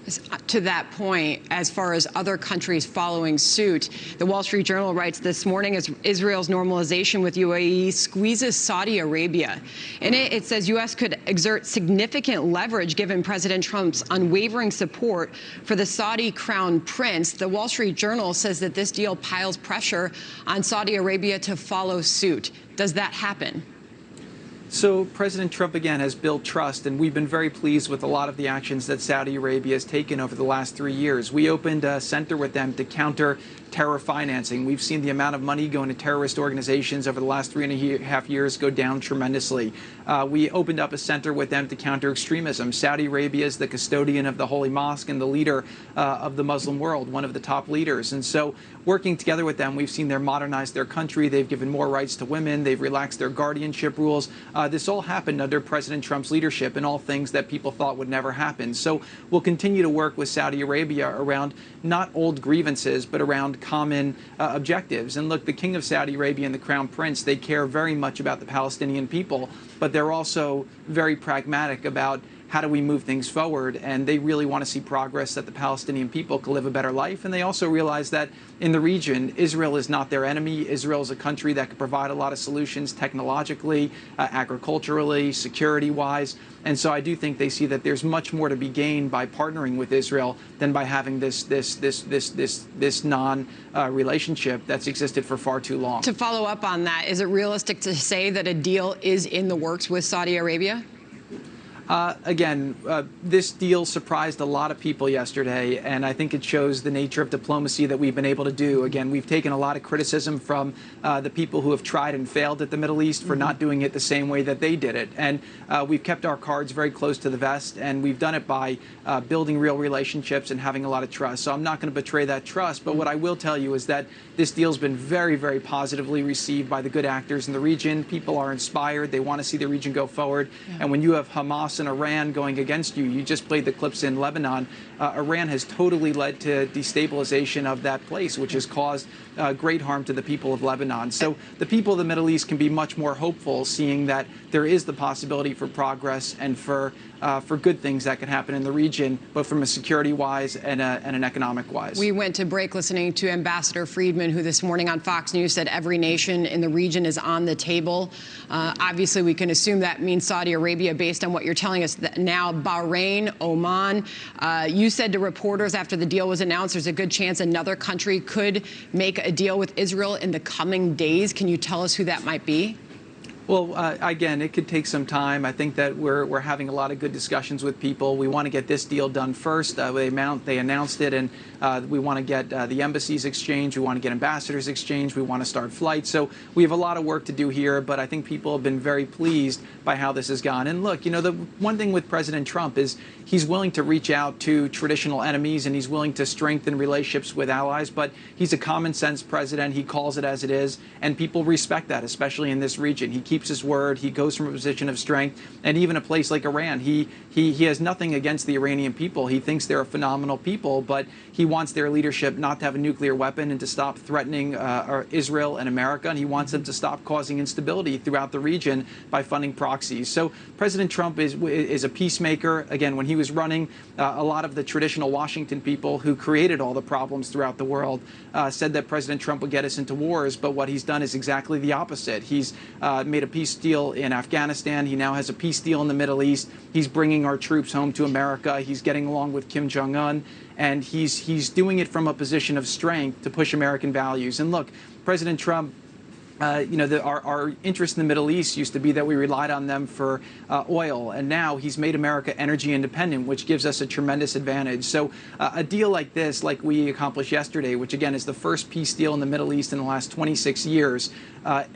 To that point, as far as other countries following suit, the Wall Street Journal writes this morning as Israel's normalization with UAE squeezes Saudi Arabia. In it, it says U.S. could exert significant leverage given President Trump's unwavering support for the Saudi crown prince. The Wall Street Journal says that this deal piles pressure on Saudi Arabia to follow suit. Does that happen? So President Trump, again, has built trust, and we've been very pleased with a lot of the actions that Saudi Arabia has taken over the last 3 years. We opened a center with them to counter terror financing. We've seen the amount of money going to terrorist organizations over the last 3.5 years go down tremendously. We opened up a center with them to counter extremism. Saudi Arabia is the custodian of the Holy Mosque and the leader of the Muslim world, one of the top leaders. And so working together with them, we've seen them modernize their country. They've given more rights to women. They've relaxed their guardianship rules. This all happened under President Trump's leadership, and all things that people thought would never happen. So we'll continue to work with Saudi Arabia around not old grievances, but around common objectives. And look, the King of Saudi Arabia and the Crown Prince, they care very much about the Palestinian people, but they're also very pragmatic about how do we move things forward, and they really want to see progress, that the Palestinian people can live a better life. And they also realize that in the region, Israel is not their enemy. Israel is a country that can provide a lot of solutions technologically, agriculturally, security-wise. And so I do think they see that there's much more to be gained by partnering with Israel than by having this non-relationship that's existed for far too long. To follow up on that, is it realistic to say that a deal is in the works with Saudi Arabia? Again, this deal surprised a lot of people yesterday, and I think it shows the nature of diplomacy that we've been able to do. Again, we've taken a lot of criticism from the people who have tried and failed at the Middle East for not doing it the same way that they did it. And we've kept our cards very close to the vest, and we've done it by building real relationships and having a lot of trust. So I'm not going to betray that trust, but what I will tell you is that this deal's been very, very positively received by the good actors in the region. People are inspired. They want to see the region go forward. Yeah. And when you have Hamas and Iran going against you, you just played the clips in Lebanon, Iran has totally led to destabilization of that place, which has caused great harm to the people of Lebanon. So the people of the Middle East can be much more hopeful, seeing that there is the possibility for progress and for good things that can happen in the region, both from a security-wise and an economic-wise. We went to break listening to Ambassador Friedman, who this morning on Fox News said every nation in the region is on the table. Obviously, we can assume that means Saudi Arabia, based on what you're telling us now, Bahrain, Oman. You said to reporters after the deal was announced, there's a good chance another country could make a deal with Israel in the coming days. Can you tell us who that might be? Well, again, it could take some time. I think that we're having a lot of good discussions with people. We want to get this deal done first. They announced it, and we want to get the embassies exchanged. We want to get ambassadors exchanged. We want to start flights. So we have a lot of work to do here, but I think people have been very pleased by how this has gone. And look, you know, the one thing with President Trump is he's willing to reach out to traditional enemies, and he's willing to strengthen relationships with allies, but he's a common sense president. He calls it as it is, and people respect that, especially in this region. He keeps his word. He goes from a position of strength. And even a place like Iran, he has nothing against the Iranian people. He thinks they're a phenomenal people, but he wants their leadership not to have a nuclear weapon and to stop threatening Israel and America. And he wants them to stop causing instability throughout the region by funding proxies. So President Trump is a peacemaker. Again, when he was running, a lot of the traditional Washington people who created all the problems throughout the world said that President Trump would get us into wars. But what he's done is exactly the opposite. He's made a peace deal in Afghanistan. He now has a peace deal in the Middle East. He's bringing our troops home to America. He's getting along with Kim Jong-un. And he's doing it from a position of strength to push American values. And look, President Trump, our interest in the Middle East used to be that we relied on them for oil, and now he's made America energy independent, which gives us a tremendous advantage. So a deal like this, like we accomplished yesterday, which again is the first peace deal in the Middle East in the last 26 years,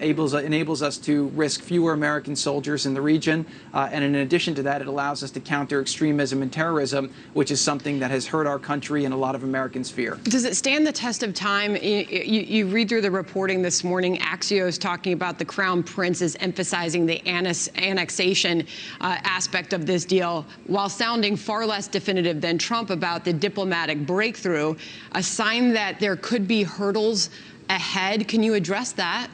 enables us to risk fewer American soldiers in the region, and in addition to that, it allows us to counter extremism and terrorism, which is something that has hurt our country and a lot of Americans fear. Does it stand the test of time? You read through the reporting this morning, Axios talking about the Crown Prince is emphasizing the annexation aspect of this deal, while sounding far less definitive than Trump about the diplomatic breakthrough, a sign that there could be hurdles ahead. Can you address that?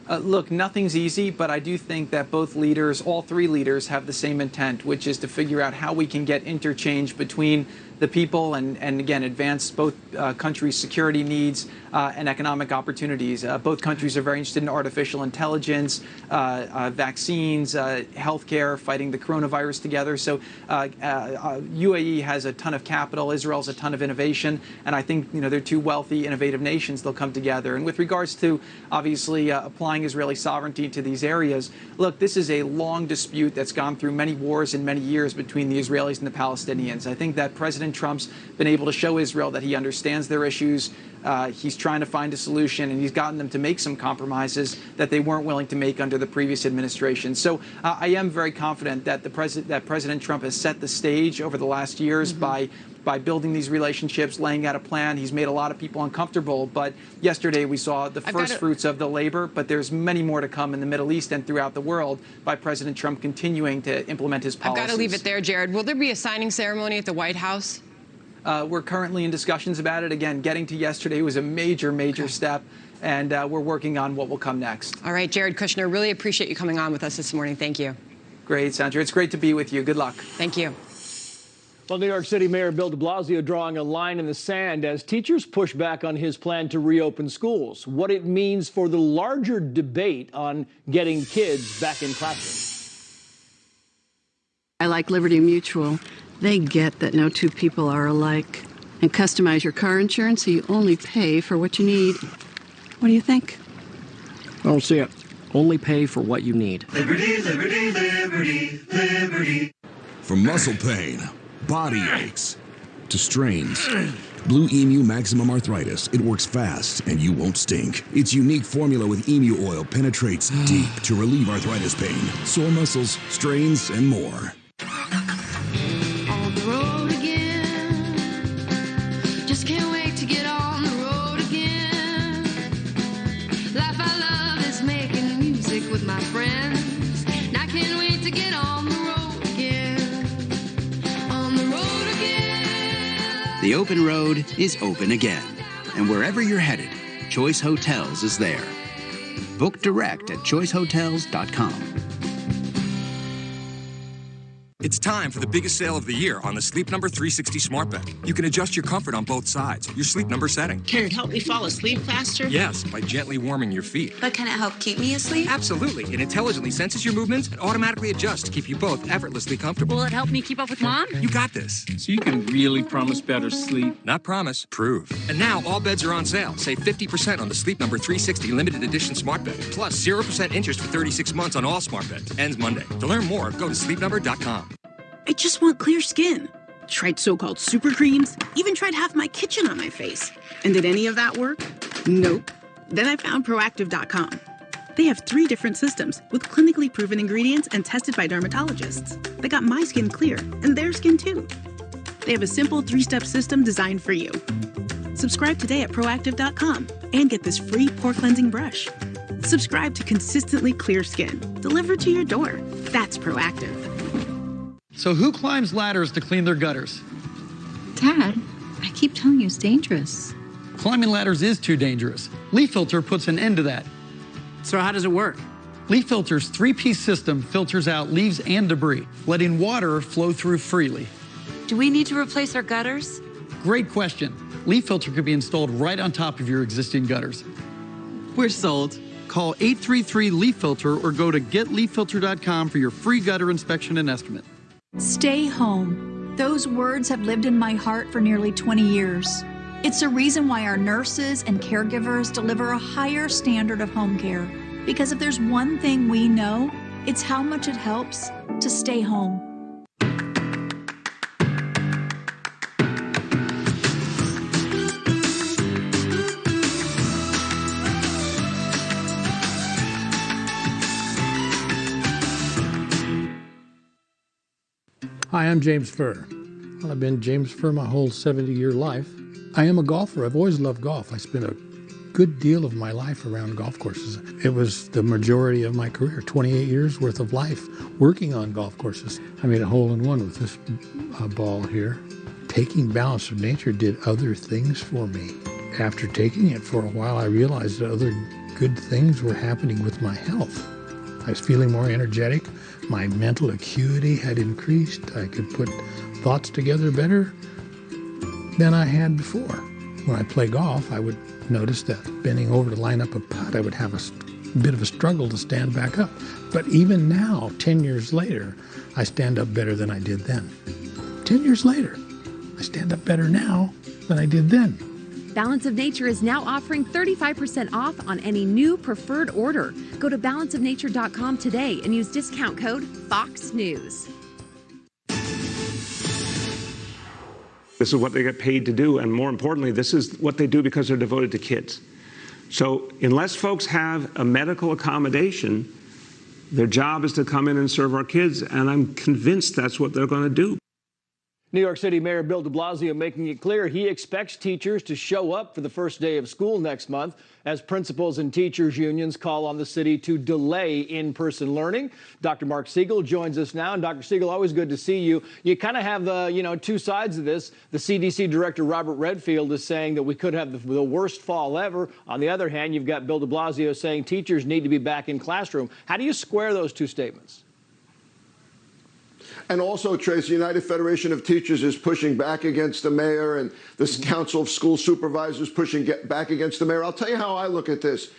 Look, nothing's easy, but I do think that both leaders, all three leaders, have the same intent, which is to figure out how we can get interchange between the people and again, advance both countries' security needs and economic opportunities. Both countries are very interested in artificial intelligence, vaccines, healthcare, fighting the coronavirus together. So UAE has a ton of capital, Israel's a ton of innovation, and I think they're two wealthy, innovative nations. They'll come together. And with regards to obviously applying Israeli sovereignty to these areas, look, this is a long dispute that's gone through many wars and many years between the Israelis and the Palestinians. I think that President Trump's been able to show Israel that he understands their issues. He's trying to find a solution, and he's gotten them to make some compromises that they weren't willing to make under the previous administration. So I am very confident that President Trump has set the stage over the last years by building these relationships, laying out a plan. He's made a lot of people uncomfortable, but yesterday we saw the first fruits of the labor, but there's many more to come in the Middle East and throughout the world by President Trump continuing to implement his policies. I've got to leave it there, Jared. Will there be a signing ceremony at the White House? We're currently in discussions about it. Again, getting to yesterday was a major step, and we're working on what will come next. All right, Jared Kushner, really appreciate you coming on with us this morning. Thank you. Great, Sandra. It's great to be with you. Good luck. Thank you. Well, New York City Mayor Bill de Blasio drawing a line in the sand as teachers push back on his plan to reopen schools. What it means for the larger debate on getting kids back in classrooms. I like Liberty Mutual. They get that no two people are alike. And customize your car insurance so you only pay for what you need. What do you think? I don't see it. Only pay for what you need. Liberty, liberty, liberty, liberty. From muscle pain, body aches, to strains, Blue Emu Maximum Arthritis. It works fast and you won't stink. Its unique formula with emu oil penetrates deep to relieve arthritis pain, sore muscles, strains, and more. On the road again. Just can't wait to get on the road again. Life I love is making music with my friends. And I can't wait to get on the road again. On the road again. The open road is open again. And wherever you're headed, Choice Hotels is there. Book direct at choicehotels.com. It's time for the biggest sale of the year on the Sleep Number 360 smart bed. You can adjust your comfort on both sides, your sleep number setting. Can it help me fall asleep faster? Yes, by gently warming your feet. But can it help keep me asleep? Absolutely. It intelligently senses your movements and automatically adjusts to keep you both effortlessly comfortable. Will it help me keep up with Mom? You got this. So you can really promise better sleep? Not promise, prove. And now all beds are on sale. Save 50% on the Sleep Number 360 limited edition smart bed. Plus 0% interest for 36 months on all smart beds. Ends Monday. To learn more, go to sleepnumber.com. I just want clear skin. Tried so-called super creams, even tried half my kitchen on my face. And did any of that work? Nope. Then I found Proactive.com. They have 3 different systems with clinically proven ingredients and tested by dermatologists. They got my skin clear, and their skin too. They have a simple 3-step system designed for you. Subscribe today at Proactive.com and get this free pore cleansing brush. Subscribe to consistently clear skin, delivered to your door. That's Proactive. So who climbs ladders to clean their gutters? Dad, I keep telling you it's dangerous. Climbing ladders is too dangerous. Leaf Filter puts an end to that. So how does it work? Leaf Filter's 3-piece system filters out leaves and debris, letting water flow through freely. Do we need to replace our gutters? Great question. Leaf Filter could be installed right on top of your existing gutters. We're sold. Call 833-LEAF Filter or go to getleaffilter.com for your free gutter inspection and estimate. Stay home. Those words have lived in my heart for nearly 20 years. It's a reason why our nurses and caregivers deliver a higher standard of home care. Because if there's one thing we know, it's how much it helps to stay home. Hi, I'm James Furr. Well, I've been James Furr my whole 70-year life. I am a golfer. I've always loved golf. I spent a good deal of my life around golf courses. It was the majority of my career, 28 years worth of life working on golf courses. I made a hole-in-one with this ball here. Taking Balance of Nature did other things for me. After taking it for a while, I realized that other good things were happening with my health. I was feeling more energetic. My mental acuity had increased. I could put thoughts together better than I had before. When I play golf, I would notice that bending over to line up a putt, I would have a bit of a struggle to stand back up. But even now, 10 years later, I stand up better than I did then. 10 years later, I stand up better now than I did then. Balance of Nature is now offering 35% off on any new preferred order. Go to balanceofnature.com today and use discount code FOXNEWS. This is what they get paid to do, and more importantly, this is what they do because they're devoted to kids. So unless folks have a medical accommodation, their job is to come in and serve our kids, and I'm convinced that's what they're going to do. New York City Mayor Bill de Blasio making it clear he expects teachers to show up for the first day of school next month as principals and teachers unions call on the city to delay in-person learning. Dr. Mark Siegel joins us now. And Dr. Siegel, always good to see you. You kind of have the, two sides of this. The CDC director, Robert Redfield, is saying that we could have the worst fall ever. On the other hand, you've got Bill de Blasio saying teachers need to be back in classroom. How do you square those two statements? And also, Trace, the United Federation of Teachers is pushing back against the mayor, and this Council of School Supervisors pushing back against the mayor. I'll tell you how I look at this.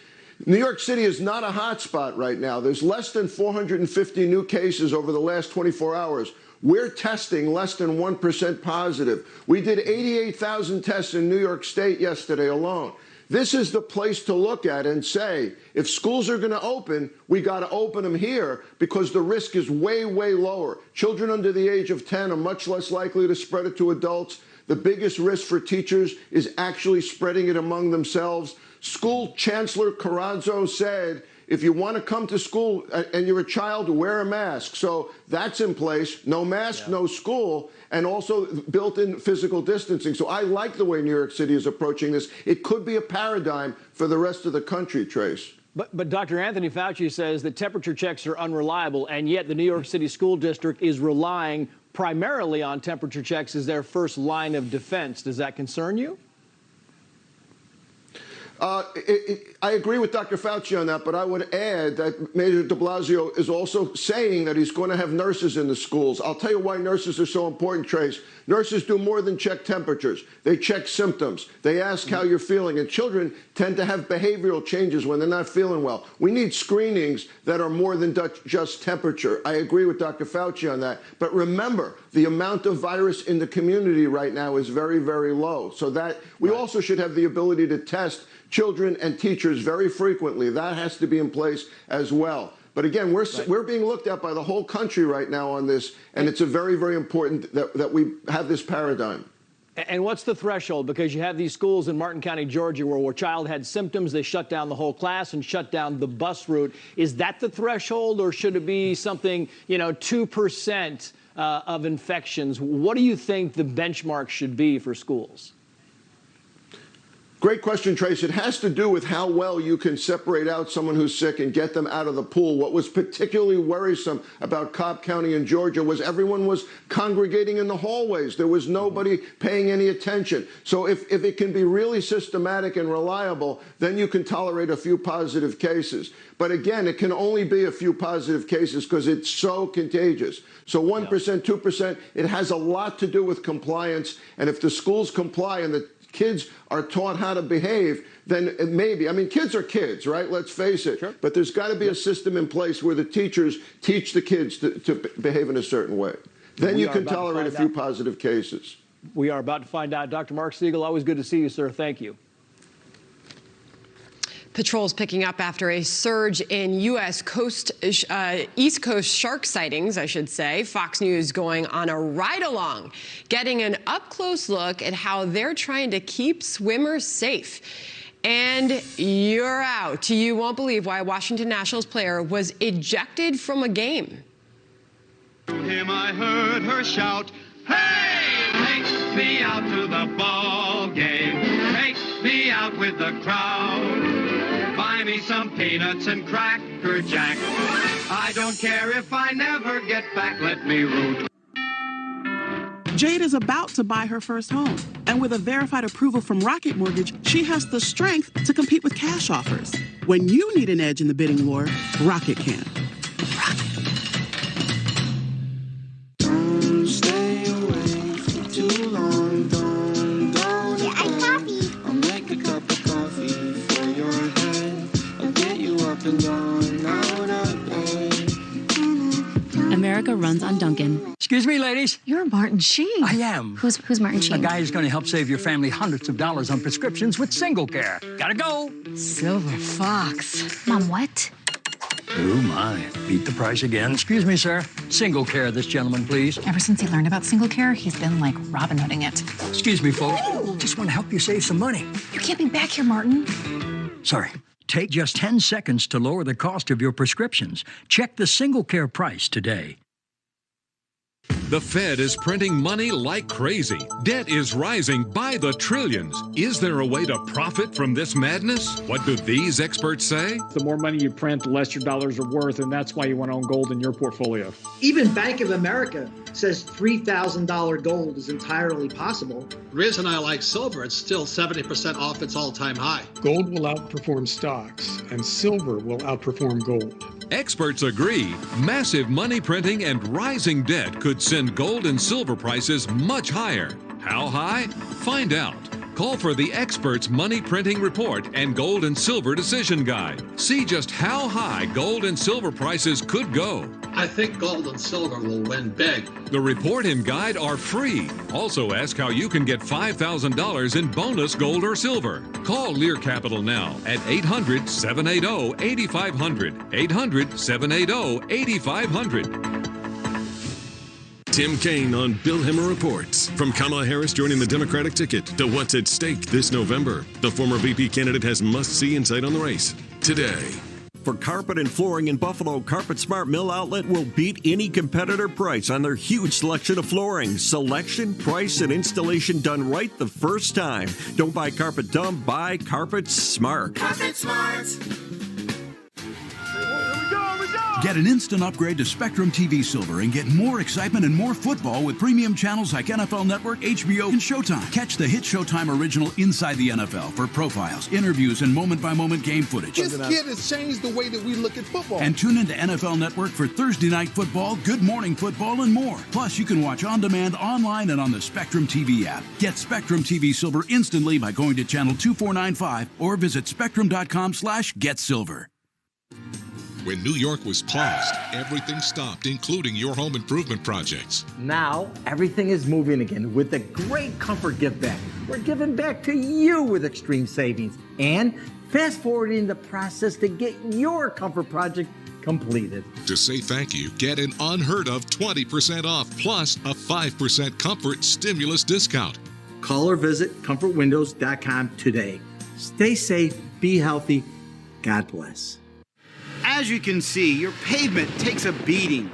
New York City is not a hot spot right now. There's less than 450 new cases over the last 24 hours. We're testing less than 1% positive. We did 88,000 tests in New York State yesterday alone. This is the place to look at and say, if schools are going to open, we got to open them here because the risk is way, way lower. Children under the age of 10 are much less likely to spread it to adults. The biggest risk for teachers is actually spreading it among themselves. School Chancellor Carrazzo said, if you want to come to school and you're a child, wear a mask. So that's in place. No mask, no school, and also built-in physical distancing. So I like the way New York City is approaching this. It could be a paradigm for the rest of the country, Trace. But Dr. Anthony Fauci says that temperature checks are unreliable, and yet the New York City School District is relying primarily on temperature checks as their first line of defense. Does that concern you? I agree with Dr. Fauci on that, but I would add that Mayor de Blasio is also saying that he's going to have nurses in the schools. I'll tell you why nurses are so important, Trace. Nurses do more than check temperatures. They check symptoms. They ask how you're feeling, and children tend to have behavioral changes when they're not feeling well. We need screenings that are more than just temperature. I agree with Dr. Fauci on that. But remember, the amount of virus in the community right now is very, very low. So that we also should have the ability to test children and teachers very frequently. That has to be in place as well. But again, we're being looked at by the whole country right now on this, and it's a very, very important that we have this paradigm. And what's the threshold? Because you have these schools in Martin County, Georgia, where a child had symptoms, they shut down the whole class and shut down the bus route. Is that the threshold, or should it be something, 2% of infections? What do you think the benchmark should be for schools? Great question, Trace. It has to do with how well you can separate out someone who's sick and get them out of the pool. What was particularly worrisome about Cobb County in Georgia was everyone was congregating in the hallways. There was nobody paying any attention. So if it can be really systematic and reliable, then you can tolerate a few positive cases. But again, it can only be a few positive cases because it's so contagious. So 1%, 2%, it has a lot to do with compliance. And if the schools comply and the kids are taught how to behave, then maybe. I mean, kids are kids, right? Let's face it. Sure. But there's got to be a system in place where the teachers teach the kids to behave in a certain way. Then you can tolerate a few positive cases. We are about to find out. Dr. Mark Siegel, always good to see you, sir. Thank you. Patrols picking up after a surge in U.S. East Coast shark sightings, I should say. Fox News going on a ride-along, getting an up-close look at how they're trying to keep swimmers safe. And you're out. You won't believe why a Washington Nationals player was ejected from a game. Him I heard her shout, "Hey, take me out to the ball game. Take me out with the crowd. Buy me some peanuts and Cracker Jack. I don't care if I never get back. Let me root." Jade is about to buy her first home. And with a verified approval from Rocket Mortgage, she has the strength to compete with cash offers. When you need an edge in the bidding war, Rocket can. Don't stay away for too long. Don't. I'll make a cup of coffee for your head. I'll get you up and going out of bed. America runs on Duncan. Excuse me, ladies. You're Martin Sheen. I am. Who's Martin Sheen? A guy who's going to help save your family hundreds of dollars on prescriptions with Single Care. Gotta go. Silver Fox. Mom, what? Oh, my. Beat the price again. Excuse me, sir. Single Care, this gentleman, please. Ever since he learned about Single Care, he's been like Robin Hooding it. Excuse me, folks. Just want to help you save some money. You can't be back here, Martin. Sorry. Take just 10 seconds to lower the cost of your prescriptions. Check the Single Care price today. The Fed is printing money like crazy. Debt is rising by the trillions. Is there a way to profit from this madness? What do these experts say? The more money you print, the less your dollars are worth, and that's why you want to own gold in your portfolio. Even Bank of America says $3,000 gold is entirely possible. The reason I like silver, it's still 70% off its all-time high. Gold will outperform stocks, and silver will outperform gold. Experts agree. Massive money printing and rising debt could send gold and silver prices much higher. How high? Find out. Call for the experts' money printing report and gold and silver decision guide. See just how high gold and silver prices could go. I think gold and silver will win big. The report and guide are free. Also ask how you can get $5,000 in bonus gold or silver. Call Lear Capital now at 800-780-8500. 800-780-8500. Tim Kaine on Bill Hemmer Reports. From Kamala Harris joining the Democratic ticket to what's at stake this November. The former VP candidate has must-see insight on the race today. For carpet and flooring in Buffalo, Carpet Smart Mill Outlet will beat any competitor price on their huge selection of flooring. Selection, price, and installation done right the first time. Don't buy carpet dumb, buy Carpet Smart. Carpet Smart. Get an instant upgrade to Spectrum TV Silver and get more excitement and more football with premium channels like NFL Network, HBO, and Showtime. Catch the hit Showtime original Inside the NFL for profiles, interviews, and moment-by-moment game footage. This kid has changed the way that we look at football. And tune into NFL Network for Thursday Night Football, Good Morning Football, and more. Plus, you can watch on demand, online, and on the Spectrum TV app. Get Spectrum TV Silver instantly by going to channel 2495 or visit spectrum.com/getsilver. When New York was paused, everything stopped, including your home improvement projects. Now, everything is moving again with the great Comfort Give Back. We're giving back to you with extreme savings and fast-forwarding the process to get your comfort project completed. To say thank you, get an unheard of 20% off plus a 5% comfort stimulus discount. Call or visit comfortwindows.com today. Stay safe, be healthy, God bless. As you can see, your pavement takes a beating,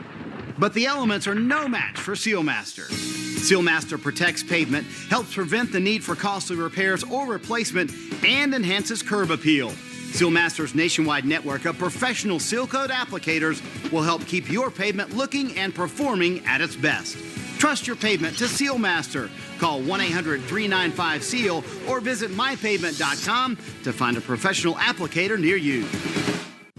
but the elements are no match for Sealmaster. Sealmaster protects pavement, helps prevent the need for costly repairs or replacement, and enhances curb appeal. Sealmaster's nationwide network of professional seal coat applicators will help keep your pavement looking and performing at its best. Trust your pavement to Sealmaster. Call 1-800-395-SEAL or visit mypavement.com to find a professional applicator near you.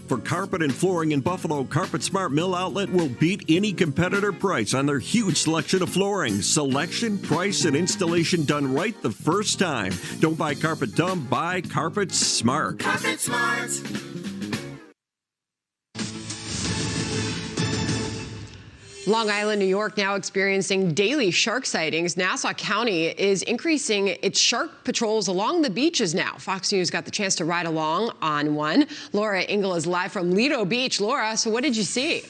For carpet and flooring in Buffalo, Carpet Smart Mill Outlet will beat any competitor price on their huge selection of flooring. Selection, price, and installation done right the first time. Don't buy carpet dumb, buy Carpet Smart. Carpet Smart. Long Island, New York now experiencing daily shark sightings. Nassau County is increasing its shark patrols along the beaches now. Fox News got the chance to ride along on one. Laura Ingle is live from Lido Beach. Laura, so what did you see?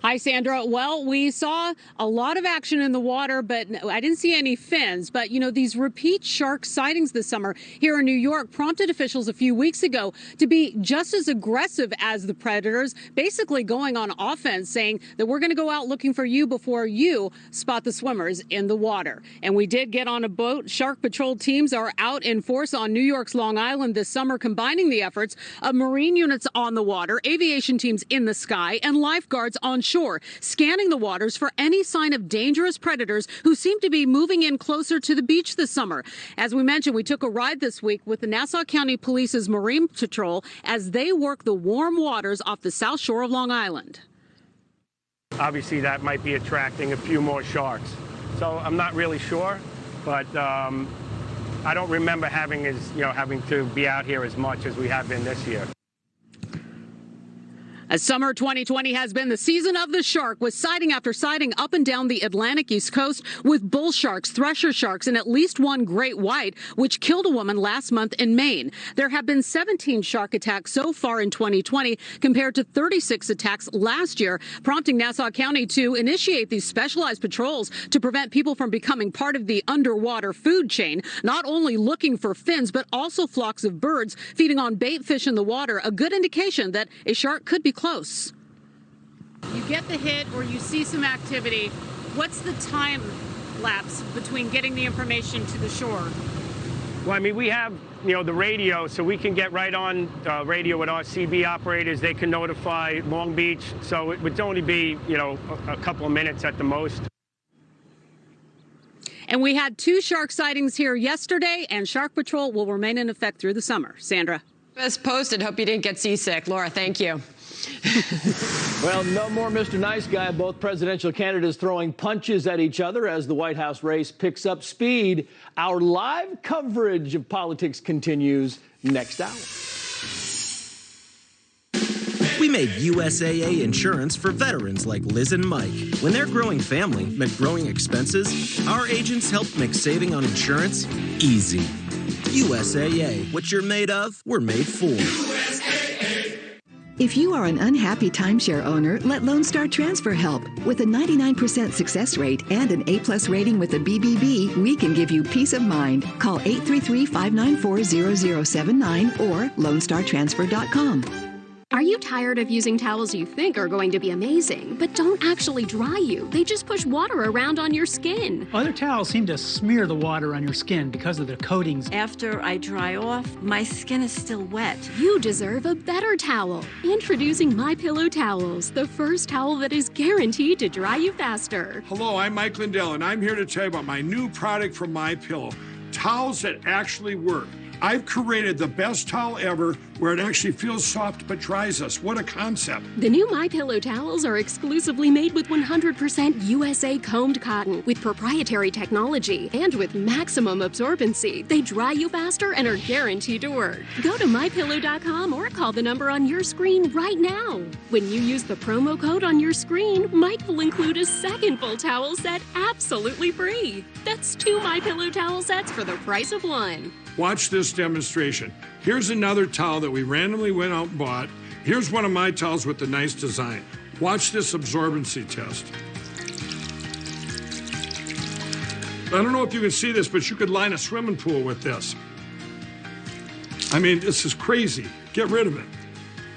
Hi, Sandra. Well, we saw a lot of action in the water, but I didn't see any fins. But, you know, these repeat shark sightings this summer here in New York prompted officials a few weeks ago to be just as aggressive as the predators, basically going on offense, saying that we're going to go out looking for you before you spot the swimmers in the water. And we did get on a boat. Shark patrol teams are out in force on New York's Long Island this summer, combining the efforts of marine units on the water, aviation teams in the sky, and lifeguards on shore, scanning the waters for any sign of dangerous predators who seem to be moving in closer to the beach this summer. As we mentioned, we took a ride this week with the Nassau County Police's Marine Patrol as they work the warm waters off the south shore of Long Island. Obviously, that might be attracting a few more sharks. So I'm not really sure, but I don't remember having to be out here as much as we have been this year. As summer 2020 has been the season of the shark, with sighting after sighting up and down the Atlantic East Coast with bull sharks, thresher sharks, and at least one great white, which killed a woman last month in Maine. There have been 17 shark attacks so far in 2020 compared to 36 attacks last year, prompting Nassau County to initiate these specialized patrols to prevent people from becoming part of the underwater food chain, not only looking for fins, but also flocks of birds feeding on bait fish in the water, a good indication that a shark could be close. You get the hit or you see some activity. What's the time lapse between getting the information to the shore? Well, I mean, we have, the radio, so we can get right on radio with our CB operators. They can notify Long Beach, so it would only be, a couple of minutes at the most. And we had 2 shark sightings here yesterday, and Shark Patrol will remain in effect through the summer. Sandra. Best posted. Hope you didn't get seasick. Laura, thank you. Well, no more Mr. Nice Guy. Both presidential candidates throwing punches at each other as the White House race picks up speed. Our live coverage of politics continues next hour. We made USAA insurance for veterans like Liz and Mike. When their growing family meant growing expenses, our agents helped make saving on insurance easy. USAA, what you're made of, we're made for. If you are an unhappy timeshare owner, let Lone Star Transfer help. With a 99% success rate and an A+ rating with the BBB, we can give you peace of mind. Call 833-594-0079 or LoneStarTransfer.com. Are you tired of using towels you think are going to be amazing, but don't actually dry you? They just push water around on your skin. Other towels seem to smear the water on your skin because of their coatings. After I dry off, my skin is still wet. You deserve a better towel. Introducing MyPillow Towels, the first towel that is guaranteed to dry you faster. Hello, I'm Mike Lindell, and I'm here to tell you about my new product from MyPillow, towels that actually work. I've created the best towel ever where it actually feels soft but dries us. What a concept. The new MyPillow towels are exclusively made with 100% USA combed cotton with proprietary technology and with maximum absorbency. They dry you faster and are guaranteed to work. Go to MyPillow.com or call the number on your screen right now. When you use the promo code on your screen, Mike will include a second full towel set absolutely free. That's 2 MyPillow towel sets for the price of 1. Watch this demonstration. Here's another towel that we randomly went out and bought. Here's one of my towels with the nice design. Watch this absorbency test. I don't know if you can see this, but you could line a swimming pool with this. I mean, this is crazy. Get rid of it.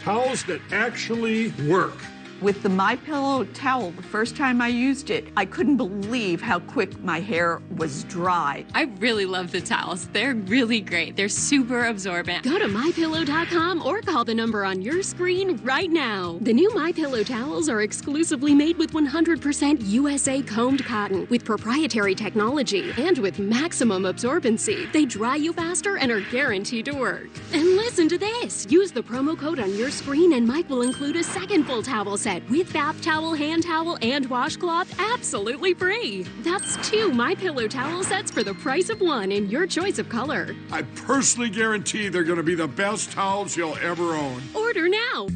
Towels that actually work. With the MyPillow towel, the first time I used it, I couldn't believe how quick my hair was dry. I really love the towels. They're really great. They're super absorbent. Go to MyPillow.com or call the number on your screen right now. The new MyPillow towels are exclusively made with 100% USA combed cotton with proprietary technology and with maximum absorbency. They dry you faster and are guaranteed to work. And listen to this. Use the promo code on your screen and Mike will include a second full towel set with bath towel, hand towel, and washcloth absolutely free. That's 2 MyPillow towel sets for the price of 1 in your choice of color. I personally guarantee they're going to be the best towels you'll ever own. Order now.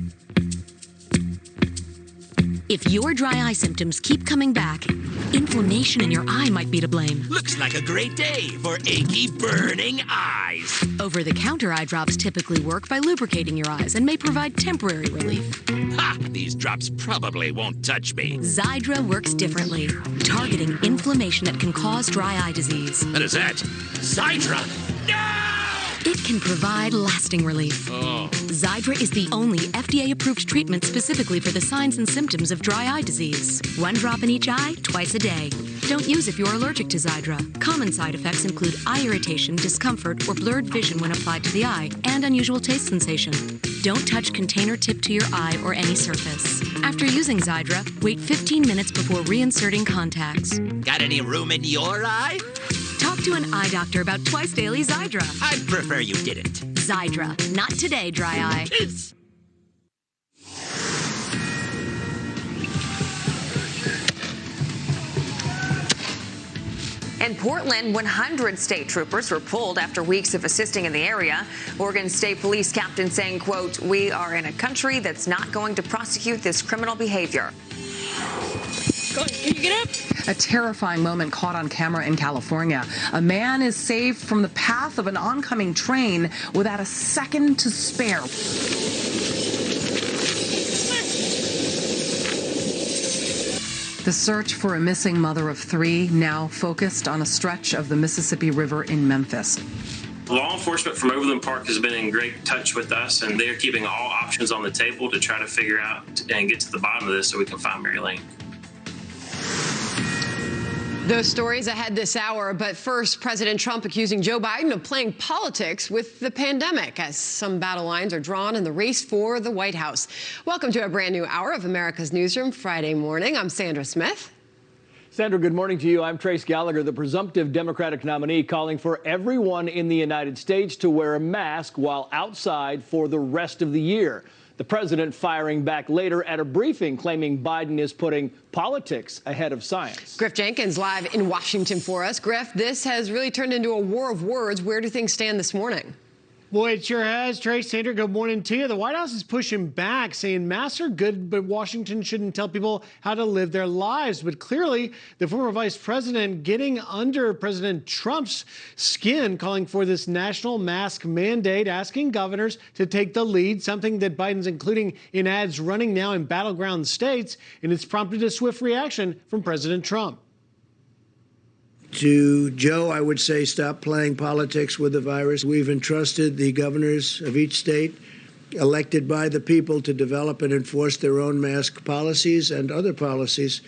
If your dry eye symptoms keep coming back, inflammation in your eye might be to blame. Looks like a great day for achy, burning eyes. Over-the-counter eye drops typically work by lubricating your eyes and may provide temporary relief. Ha! These drops probably won't touch me. Xiidra works differently, targeting inflammation that can cause dry eye disease. What is that? Xiidra! It can provide lasting relief. Oh. Xiidra is the only FDA-approved treatment specifically for the signs and symptoms of dry eye disease. 1 drop in each eye, twice a day. Don't use if you're allergic to Xiidra. Common side effects include eye irritation, discomfort, or blurred vision when applied to the eye, and unusual taste sensation. Don't touch container tip to your eye or any surface. After using Xiidra, wait 15 minutes before reinserting contacts. Got any room in your eye? Talk to an eye doctor about twice daily Xiidra. I'd prefer you didn't. Xiidra. Not today, dry eye. In Portland, 100 state troopers were pulled after weeks of assisting in the area. Oregon State Police captain saying, quote, "We are in a country that's not going to prosecute this criminal behavior." Can you get up? A terrifying moment caught on camera in California. A man is saved from the path of an oncoming train without a second to spare. The search for a missing mother of 3 now focused on a stretch of the Mississippi River in Memphis. Law enforcement from Overland Park has been in great touch with us, and they're keeping all options on the table to try to figure out and get to the bottom of this so we can find Mary Lane. Those stories ahead this hour, but first, President Trump accusing Joe Biden of playing politics with the pandemic as some battle lines are drawn in the race for the White House. Welcome to a brand new hour of America's Newsroom Friday morning. I'm Sandra Smith. Sandra, good morning to you. I'm Trace Gallagher, the presumptive Democratic nominee, calling for everyone in the United States to wear a mask while outside for the rest of the year. The president firing back later at a briefing claiming Biden is putting politics ahead of science. Griff Jenkins live in Washington for us. Griff, this has really turned into a war of words. Where do things stand this morning? Boy, it sure has. Trace, Sandra, good morning to you. The White House is pushing back, saying masks are good, but Washington shouldn't tell people how to live their lives. But clearly, the former vice president getting under President Trump's skin, calling for this national mask mandate, asking governors to take the lead, something that Biden's including in ads running now in battleground states, and it's prompted a swift reaction from President Trump. To Joe, I would say stop playing politics with the virus. We've entrusted the governors of each state, elected by the people, to develop and enforce their own mask policies and other policies.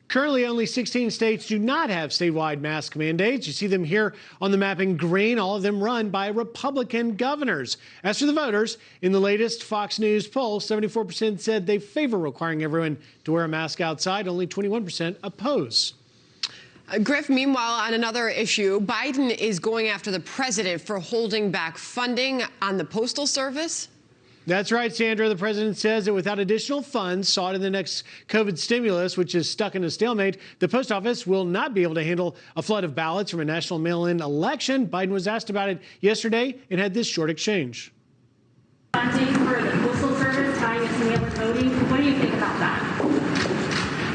Currently, only 16 states do not have statewide mask mandates. You see them here on the map in green, all of them run by Republican governors. As for the voters, in the latest Fox News poll, 74% said they favor requiring everyone to wear a mask outside. Only 21% oppose. Griff, meanwhile, on another issue, Biden is going after the president for holding back funding on the Postal Service. That's right, Sandra. The president says that without additional funds sought in the next COVID stimulus, which is stuck in a stalemate, the post office will not be able to handle a flood of ballots from a national mail-in election. Biden was asked about it yesterday and had this short exchange. Funding for the Postal Service tying us together voting. What do you think about that?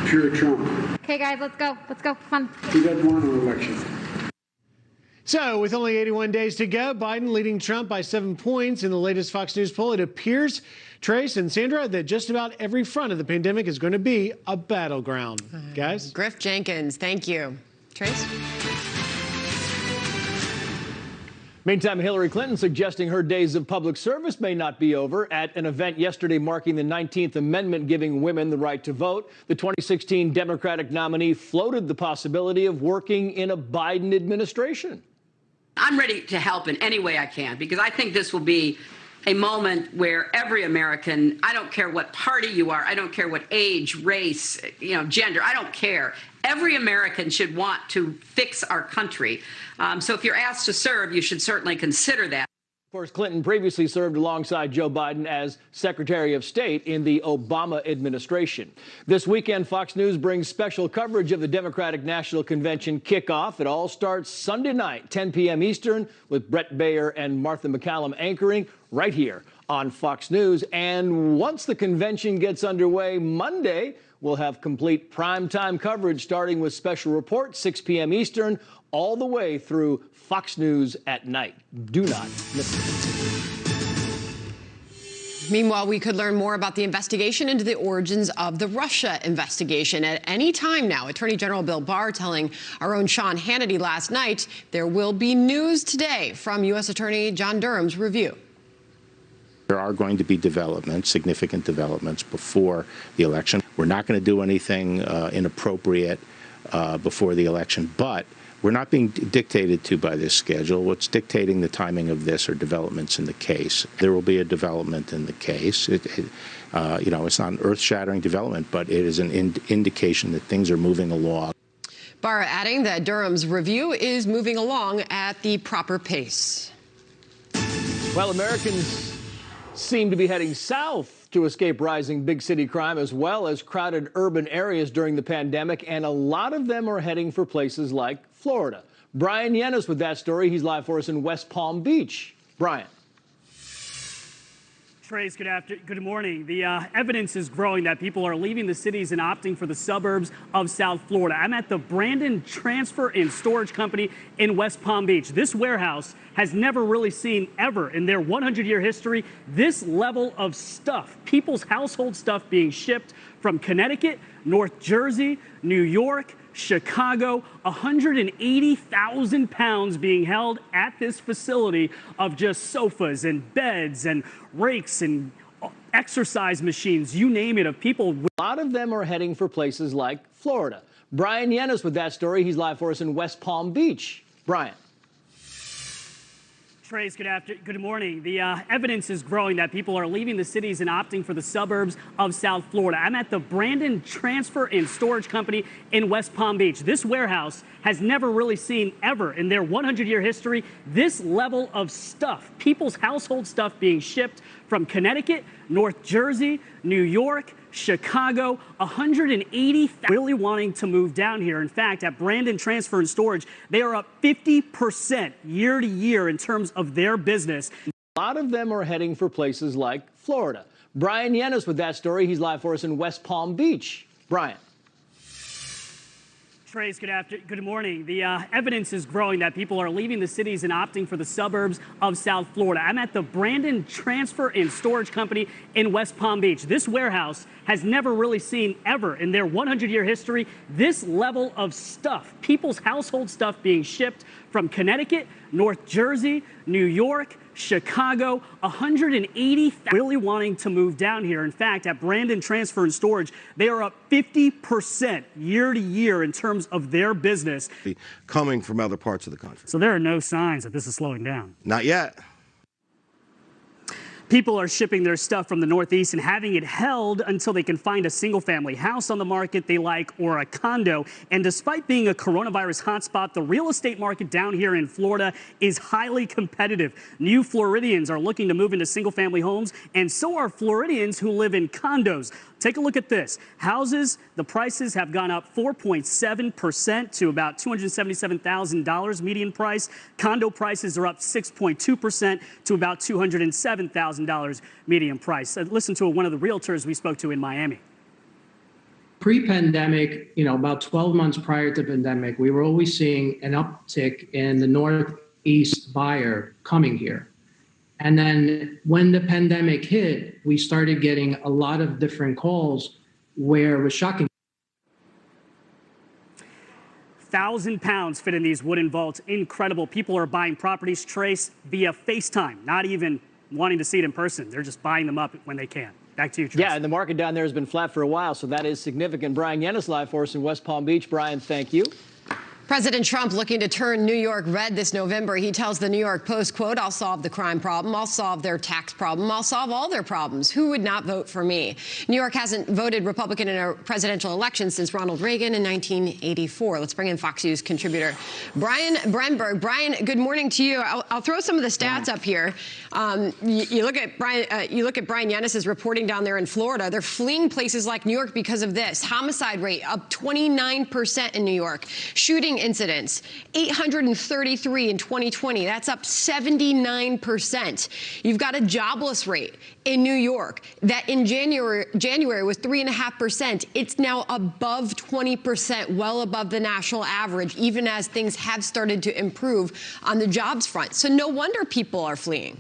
Pure Trump. Okay, guys, let's go. Let's go. Come on. He doesn't want an election. So, with only 81 days to go, Biden leading Trump by 7 points in the latest Fox News poll. It appears, Trace and Sandra, that just about every front of the pandemic is going to be a battleground. Guys? Griff Jenkins, thank you. Trace? Meantime, Hillary Clinton suggesting her days of public service may not be over. At an event yesterday marking the 19th Amendment giving women the right to vote, the 2016 Democratic nominee floated the possibility of working in a Biden administration. I'm ready to help in any way I can, because I think this will be a moment where every American, I don't care what party you are, I don't care what age, race, gender, I don't care. Every American should want to fix our country. So if you're asked to serve, you should certainly consider that. Of course, Clinton previously served alongside Joe Biden as Secretary of State in the Obama administration. This weekend, Fox News brings special coverage of the Democratic National Convention kickoff. It all starts Sunday night, 10 p.m. Eastern, with Brett Baer and Martha McCallum anchoring right here on Fox News. And once the convention gets underway Monday, we'll have complete primetime coverage starting with special report, 6 p.m. Eastern, all the way through Fox News at night. Do not miss it. Meanwhile, we could learn more about the investigation into the origins of the Russia investigation at any time now. Attorney General Bill Barr telling our own Sean Hannity last night there will be news today from U.S. Attorney John Durham's review. There are going to be developments, significant developments before the election. We're not going to do anything inappropriate before the election, but we're not being dictated to by this schedule. What's dictating the timing of this are developments in the case. There will be a development in the case. It's not an earth-shattering development, but it is an indication that things are moving along. Barr adding that Durham's review is moving along at the proper pace. Well, Americans seem to be heading south to escape rising big city crime as well as crowded urban areas during the pandemic, and a lot of them are heading for places like Florida. Brian Yenes with that story. He's live for us in West Palm Beach. Brian. Trace, good morning. The evidence is growing that people are leaving the cities and opting for the suburbs of South Florida. I'm at the Brandon Transfer and Storage Company in West Palm Beach. This warehouse has never really seen ever in their 100-year history this level of stuff, people's household stuff being shipped from Connecticut, North Jersey, New York, Chicago, 180,000 pounds being held at this facility of just sofas and beds and rakes and exercise machines, you name it, of people. A lot of them are heading for places like Florida. Brian Yenes with that story. He's live for us in West Palm Beach. Brian. Trace, good morning. The evidence is growing that people are leaving the cities and opting for the suburbs of South Florida. I'm at the Brandon Transfer and Storage Company in West Palm Beach. This warehouse has never really seen ever in their 100-year history this level of stuff, people's household stuff being shipped from Connecticut, North Jersey, New York, Chicago, 180,000 really wanting to move down here. In fact, at Brandon Transfer and Storage, they are up 50% year to year in terms of their business. A lot of them are heading for places like Florida. Brian Yenes with that story. He's live for us in West Palm Beach. Brian. Trace, good morning. The evidence is growing that people are leaving the cities and opting for the suburbs of South Florida. I'm at the Brandon Transfer and Storage Company in West Palm Beach. This warehouse has never really seen ever in their 100-year history this level of stuff, people's household stuff being shipped from Connecticut, North Jersey, New York, Chicago, 180,000 really wanting to move down here. In fact, at Brandon Transfer and Storage, they are up 50% year to year in terms of their business. Coming from other parts of the country. So there are no signs that this is slowing down. Not yet. People are shipping their stuff from the Northeast and having it held until they can find a single-family house on the market they like or a condo. And despite being a coronavirus hotspot, the real estate market down here in Florida is highly competitive. New Floridians are looking to move into single-family homes, and so are Floridians who live in condos. Take a look at this. Houses, the prices have gone up 4.7% to about $277,000 median price. Condo prices are up 6.2% to about $207,000 median price. Listen to one of the realtors we spoke to in Miami. Pre-pandemic, about 12 months prior to pandemic, we were always seeing an uptick in the Northeast buyer coming here. And then when the pandemic hit, we started getting a lot of different calls where it was shocking. 1,000 pounds fit in these wooden vaults. Incredible. People are buying properties, Trace, via FaceTime, not even wanting to see it in person. They're just buying them up when they can. Back to you, Trace. Yeah, and the market down there has been flat for a while, so that is significant. Brian Yenes live for us in West Palm Beach. Brian, thank you. President Trump looking to turn New York red this November. He tells the New York Post, quote, "I'll solve the crime problem. I'll solve their tax problem. I'll solve all their problems. Who would not vote for me?" New York hasn't voted Republican in a presidential election since Ronald Reagan in 1984. Let's bring in Fox News contributor Brian Brenberg. Brian, good morning to you. I'll throw some of the stats up here. You look at Brian Yanis's reporting down there in Florida. They're fleeing places like New York because of this. Homicide rate up 29% in New York. Shooting incidents, 833 in 2020. That's up 79%. You've got a jobless rate in New York that in January was 3.5%. It's now above 20%, well above the national average, even as things have started to improve on the jobs front. So no wonder people are fleeing.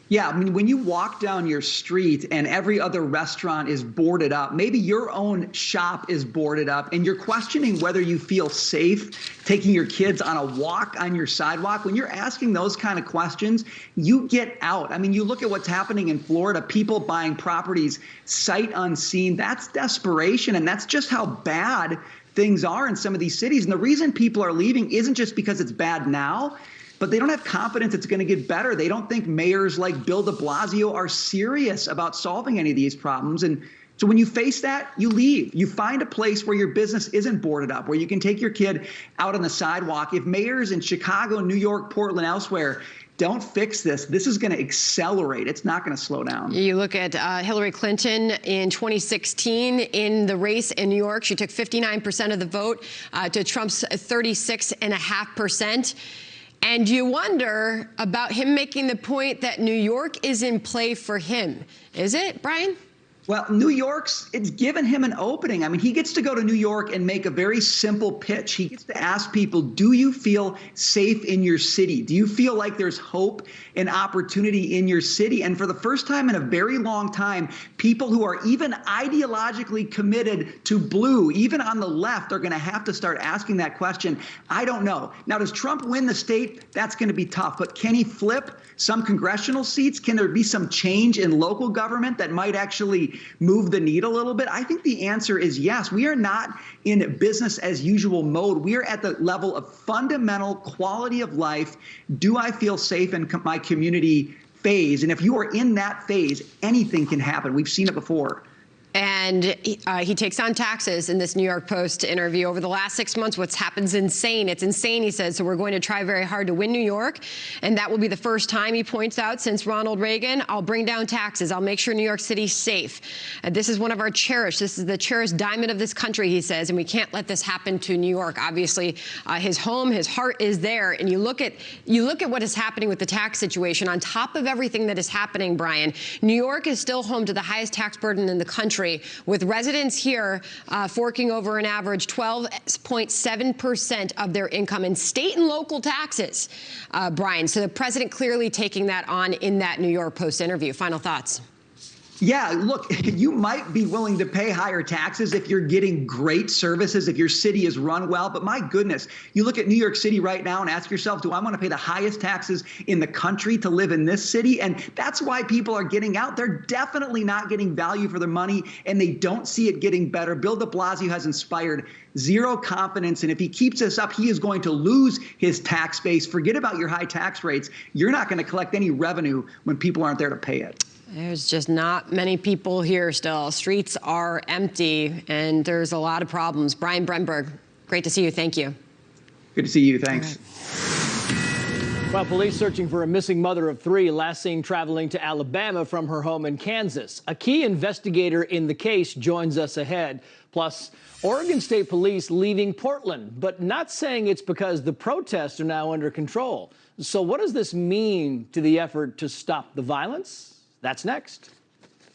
Yeah, I mean, when you walk down your street and every other restaurant is boarded up, maybe your own shop is boarded up, and you're questioning whether you feel safe taking your kids on a walk on your sidewalk, when you're asking those kind of questions, you get out. I mean, you look at what's happening in Florida, people buying properties sight unseen. That's desperation, and that's just how bad things are in some of these cities. And the reason people are leaving isn't just because it's bad now, but they don't have confidence it's going to get better. They don't think mayors like Bill de Blasio are serious about solving any of these problems. And so when you face that, you leave. You find a place where your business isn't boarded up, where you can take your kid out on the sidewalk. If mayors in Chicago, New York, Portland, elsewhere don't fix this, this is going to accelerate. It's not going to slow down. You look at Hillary Clinton in 2016 in the race in New York. She took 59% of the vote to Trump's 36.5%. And you wonder about him making the point that New York is in play for him. Is it, Brian? Well, New York's, it's given him an opening. I mean, he gets to go to New York and make a very simple pitch. He gets to ask people, do you feel safe in your city? Do you feel like there's hope and opportunity in your city? And for the first time in a very long time, people who are even ideologically committed to blue, even on the left, are going to have to start asking that question. I don't know. Now, does Trump win the state? That's going to be tough. But can he flip some congressional seats? Can there be some change in local government that might actually move the needle a little bit? I think the answer is yes. We are not in business as usual mode. We are at the level of fundamental quality of life. Do I feel safe in my community phase? And if you are in that phase, anything can happen. We've seen it before. And he takes on taxes in this New York Post interview. Over the last 6 months, what's happened is insane. It's insane, he says. So we're going to try very hard to win New York. And that will be the first time, he points out, since Ronald Reagan. I'll bring down taxes. I'll make sure New York City's safe. This is one of our cherished. This is the cherished diamond of this country, he says. And we can't let this happen to New York. Obviously, his home, his heart is there. And you look at what is happening with the tax situation. On top of everything that is happening, Brian, New York is still home to the highest tax burden in the country, with residents here forking over an average 12.7% of their income in state and local taxes, Brian. So the president clearly taking that on in that New York Post interview. Final thoughts. Yeah, look, you might be willing to pay higher taxes if you're getting great services, if your city is run well. But my goodness, you look at New York City right now and ask yourself, do I want to pay the highest taxes in the country to live in this city? And that's why people are getting out. They're definitely not getting value for their money, and they don't see it getting better. Bill de Blasio has inspired zero confidence. And if he keeps this up, he is going to lose his tax base. Forget about your high tax rates. You're not going to collect any revenue when people aren't there to pay it. There's just not many people here still. Streets are empty, and there's a lot of problems. Brian Brenberg, great to see you. Thank you. Good to see you. Thanks. Well, police searching for a missing mother of three, last seen traveling to Alabama from her home in Kansas. A key investigator in the case joins us ahead. Plus, Oregon State Police leaving Portland, but not saying it's because the protests are now under control. So what does this mean to the effort to stop the violence? That's next.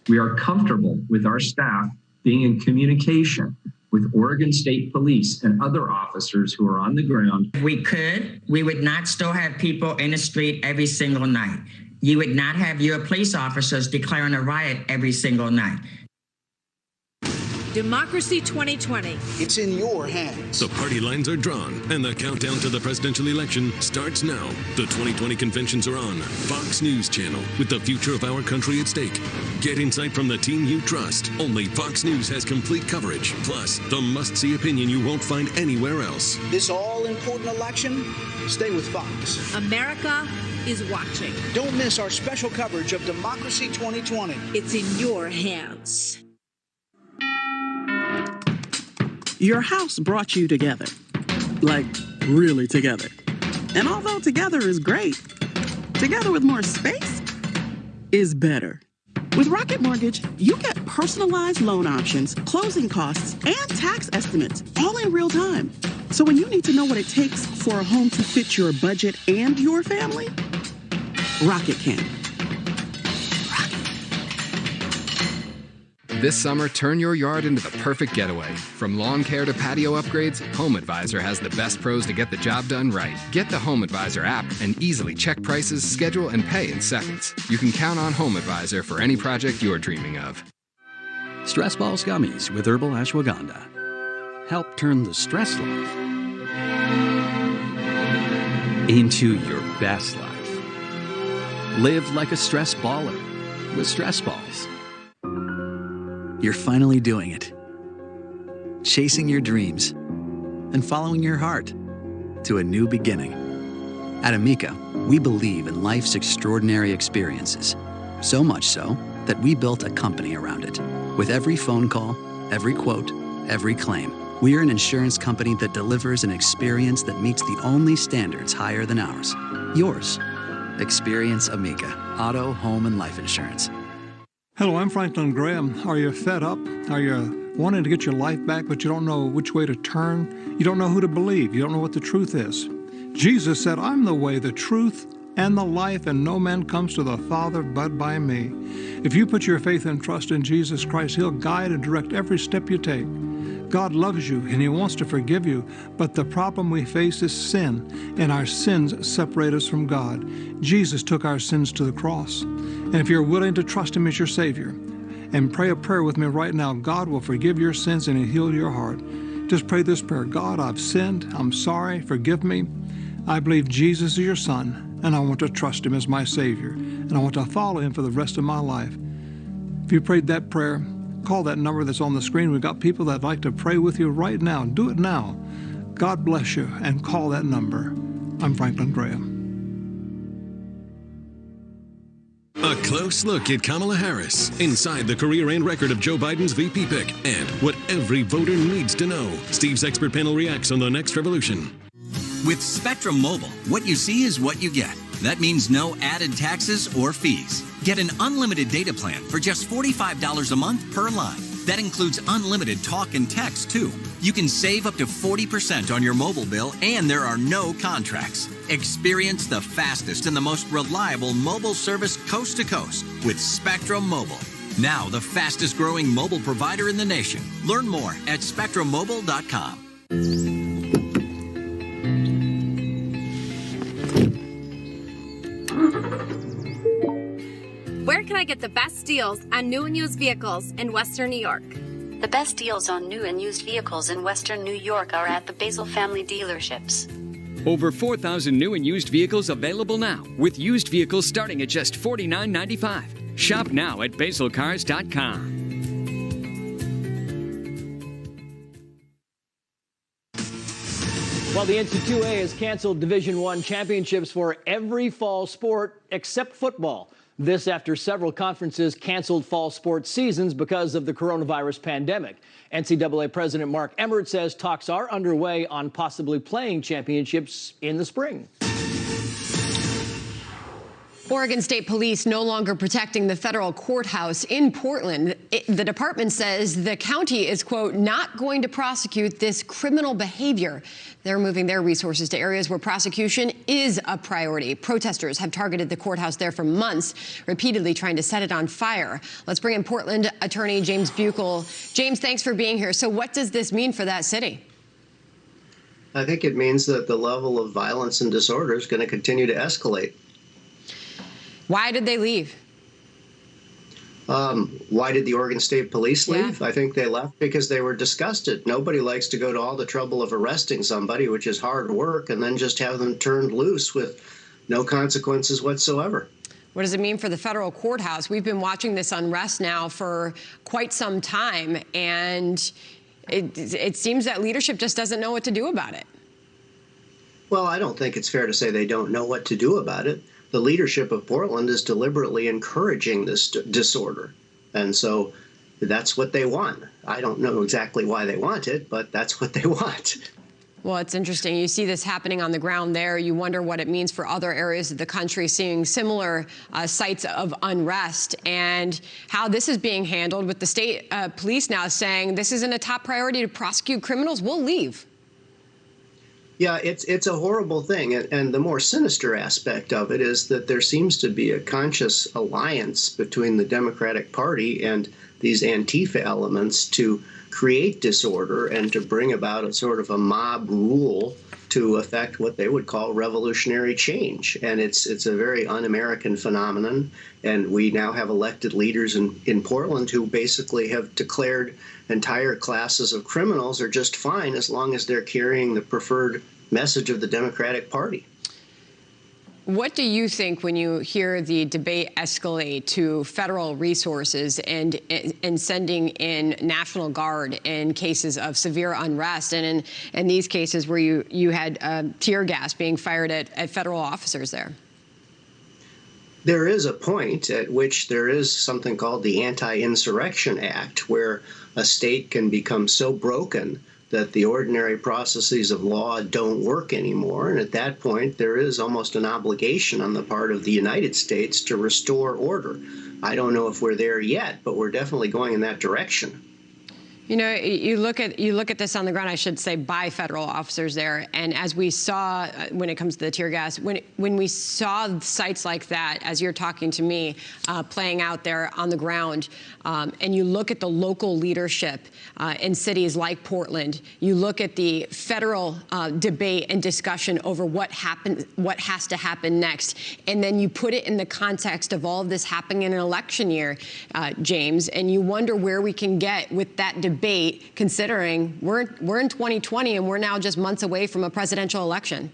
We are comfortable with our staff being in communication with Oregon State Police and other officers who are on the ground. If we could, we would not still have people in the street every single night. You would not have your police officers declaring a riot every single night. Democracy 2020. It's in your hands. The party lines are drawn, and the countdown to the presidential election starts now. The 2020 conventions are on Fox News Channel with the future of our country at stake. Get insight from the team you trust. Only Fox News has complete coverage. Plus, the must-see opinion you won't find anywhere else. This all-important election, stay with Fox. America is watching. Don't miss our special coverage of Democracy 2020. It's in your hands. Your house brought you together. Like, really together. And although together is great, together with more space is better. With Rocket Mortgage, you get personalized loan options, closing costs, and tax estimates all in real time. So when you need to know what it takes for a home to fit your budget and your family, Rocket can. This summer, turn your yard into the perfect getaway. From lawn care to patio upgrades, HomeAdvisor has the best pros to get the job done right. Get the HomeAdvisor app and easily check prices, schedule, and pay in seconds. You can count on HomeAdvisor for any project you're dreaming of. Stress Balls Gummies with herbal ashwagandha. Help turn the stress life into your best life. Live like a stress baller with Stress Balls. You're finally doing it. Chasing your dreams and following your heart to a new beginning. At Amica, we believe in life's extraordinary experiences. So much so that we built a company around it. With every phone call, every quote, every claim, we are an insurance company that delivers an experience that meets the only standards higher than ours. Yours. Experience Amica. Auto, home, and life insurance. Hello, I'm Franklin Graham. Are you fed up? Are you wanting to get your life back, but you don't know which way to turn? You don't know who to believe. You don't know what the truth is. Jesus said, I'm the way, the truth, and the life, and no man comes to the Father but by me. If you put your faith and trust in Jesus Christ, He'll guide and direct every step you take. God loves you, and He wants to forgive you, but the problem we face is sin, and our sins separate us from God. Jesus took our sins to the cross. And if you're willing to trust Him as your Savior and pray a prayer with me right now, God will forgive your sins and He'll heal your heart. Just pray this prayer. God, I've sinned. I'm sorry. Forgive me. I believe Jesus is your Son, and I want to trust Him as my Savior, and I want to follow Him for the rest of my life. If you prayed that prayer, call that number that's on the screen. We've got people that'd like to pray with you right now. Do it now. God bless you, and call that number. I'm Franklin Graham. A close look at Kamala Harris, inside the career and record of Joe Biden's VP pick, and what every voter needs to know. Steve's expert panel reacts on The Next Revolution. With Spectrum Mobile, what you see is what you get. That means no added taxes or fees. Get an unlimited data plan for just $45 a month per line. That includes unlimited talk and text, too. You can save up to 40% on your mobile bill, and there are no contracts. Experience the fastest and the most reliable mobile service coast to coast with Spectrum Mobile. Now the fastest growing mobile provider in the nation. Learn more at spectrummobile.com. Where can I get the best deals on new and used vehicles in Western New York? The best deals on new and used vehicles in Western New York are at the Basil Family Dealerships. Over 4,000 new and used vehicles available now, with used vehicles starting at just $49.95. Shop now at basilcars.com. Well, the NC2A has canceled Division I championships for every fall sport except football. This after several conferences canceled fall sports seasons because of the coronavirus pandemic. NCAA President Mark Emmert says talks are underway on possibly playing championships in the spring. Oregon State Police no longer protecting the federal courthouse in Portland. The department says the county is, quote, not going to prosecute this criminal behavior. They're moving their resources to areas where prosecution is a priority. Protesters have targeted the courthouse there for months, repeatedly trying to set it on fire. Let's bring in Portland attorney James Buechel. James, thanks for being here. So what does this mean for that city? I think it means that the level of violence and disorder is going to continue to escalate. Why did they leave? Why did the Oregon State Police leave? Yeah. I think they left because they were disgusted. Nobody likes to go to all the trouble of arresting somebody, which is hard work, and then just have them turned loose with no consequences whatsoever. What does it mean for the federal courthouse? We've been watching this unrest now for quite some time, and it seems that leadership just doesn't know what to do about it. Well, I don't think it's fair to say they don't know what to do about it. The leadership of Portland is deliberately encouraging this disorder. And so that's what they want. I don't know exactly why they want it, but that's what they want. Well, it's interesting. You see this happening on the ground there. You wonder what it means for other areas of the country seeing similar sites of unrest and how this is being handled with the state police now saying this isn't a top priority to prosecute criminals. We'll leave. Yeah, it's a horrible thing. And the more sinister aspect of it is that there seems to be a conscious alliance between the Democratic Party and these Antifa elements to create disorder and to bring about a sort of a mob rule to affect what they would call revolutionary change. And it's a very un-American phenomenon. And we now have elected leaders in Portland who basically have declared entire classes of criminals are just fine as long as they're carrying the preferred message of the Democratic Party. What do you think when you hear the debate escalate to federal resources and sending in National Guard in cases of severe unrest and in these cases where you had tear gas being fired at federal officers there? There is a point at which there is something called the Anti-Insurrection Act, where a state can become so broken that the ordinary processes of law don't work anymore. And at that point, there is almost an obligation on the part of the United States to restore order. I don't know if we're there yet, but we're definitely going in that direction. You know, you look at this on the ground, I should say, by federal officers there. And as we saw when it comes to the tear gas, when we saw sites like that, as you're talking to me, playing out there on the ground, and you look at the local leadership in cities like Portland, you look at the federal debate and discussion over what has to happen next, and then you put it in the context of all of this happening in an election year, James, and you wonder where we can get with that debate, considering we're in 2020 and we're now just months away from a presidential election.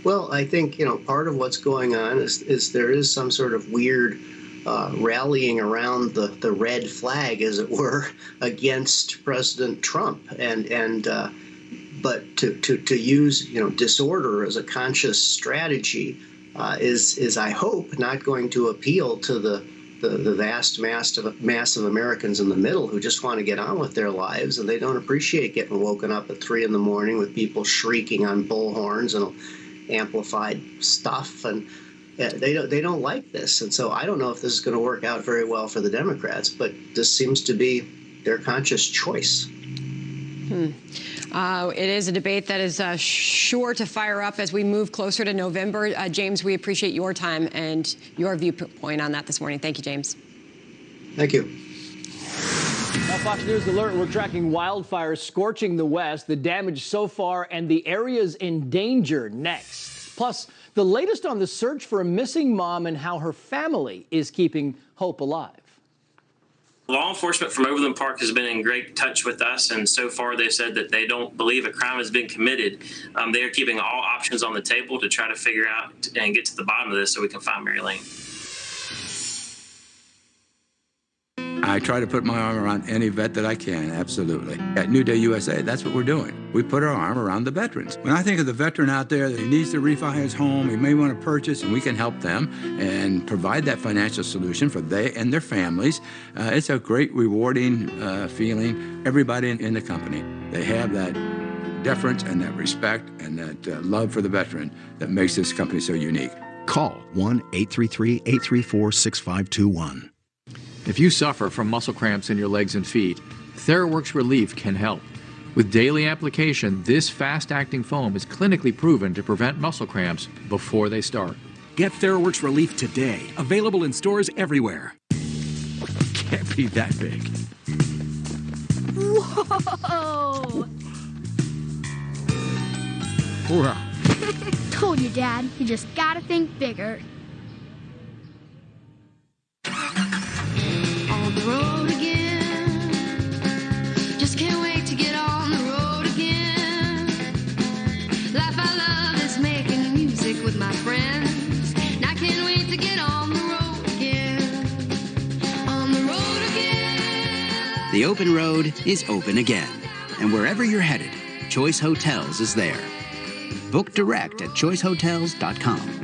Well, I think, part of what's going on is there is some sort of weird rallying around the red flag, as it were, against President Trump, but to use disorder as a conscious strategy is I hope not going to appeal to the vast mass of Americans in the middle who just want to get on with their lives, and they don't appreciate getting woken up at 3 a.m. with people shrieking on bullhorns and amplified stuff, and they don't like this. And so I don't know if this is going to work out very well for the Democrats, but this seems to be their conscious choice. It is a debate that is sure to fire up as we move closer to November. James, we appreciate your time and your viewpoint on that this morning. Thank you, James. Thank you. Now, Fox News Alert, we're tracking wildfires scorching the West, the damage so far, and the areas in danger next. Plus, the latest on the search for a missing mom and how her family is keeping hope alive. Law enforcement from Overland Park has been in great touch with us, and so far they said that they don't believe a crime has been committed. They are keeping all options on the table to try to figure out and get to the bottom of this so we can find Mary Lane. I try to put my arm around any vet that I can, absolutely. At New Day USA, that's what we're doing. We put our arm around the veterans. When I think of the veteran out there that he needs to refi his home, he may want to purchase, and we can help them and provide that financial solution for they and their families. It's a great, rewarding feeling. Everybody in the company, they have that deference and that respect and that love for the veteran that makes this company so unique. Call 1-833-834-6521. If you suffer from muscle cramps in your legs and feet, TheraWorks Relief can help. With daily application, this fast-acting foam is clinically proven to prevent muscle cramps before they start. Get TheraWorks Relief today. Available in stores everywhere. Can't be that big. Whoa! Wow. Told you, Dad. You just gotta think bigger. friends. And I can't wait to get on the road again. On the road again. The open road is open again. And wherever you're headed, Choice Hotels is there. Book direct at choicehotels.com.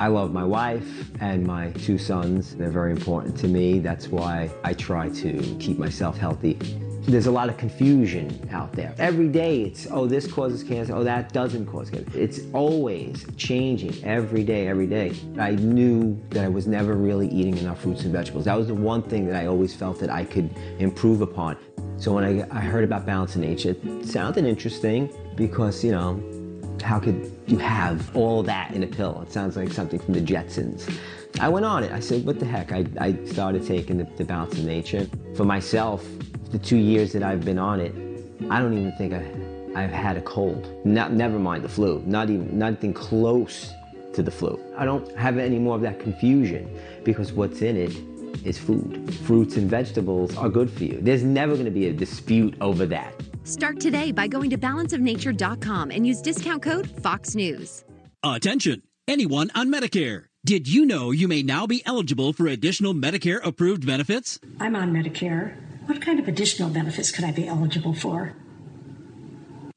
I love my wife and my 2 sons. They're very important to me. That's why I try to keep myself healthy. There's a lot of confusion out there. Every day it's, oh, this causes cancer, oh, that doesn't cause cancer. It's always changing every day, every day. I knew that I was never really eating enough fruits and vegetables. That was the one thing that I always felt that I could improve upon. So when I heard about Balance of Nature, it sounded interesting because, you know, how could you have all that in a pill? It sounds like something from the Jetsons. I went on it. I said, what the heck? I started taking the Balance of Nature. For myself, the 2 years that I've been on it, I don't even think I've had a cold. Never mind the flu. Nothing close to the flu. I don't have any more of that confusion because what's in it is food. Fruits and vegetables are good for you. There's never going to be a dispute over that. Start today by going to balanceofnature.com and use discount code Fox News. Attention, anyone on Medicare. Did you know you may now be eligible for additional Medicare-approved benefits? I'm on Medicare. What kind of additional benefits could I be eligible for?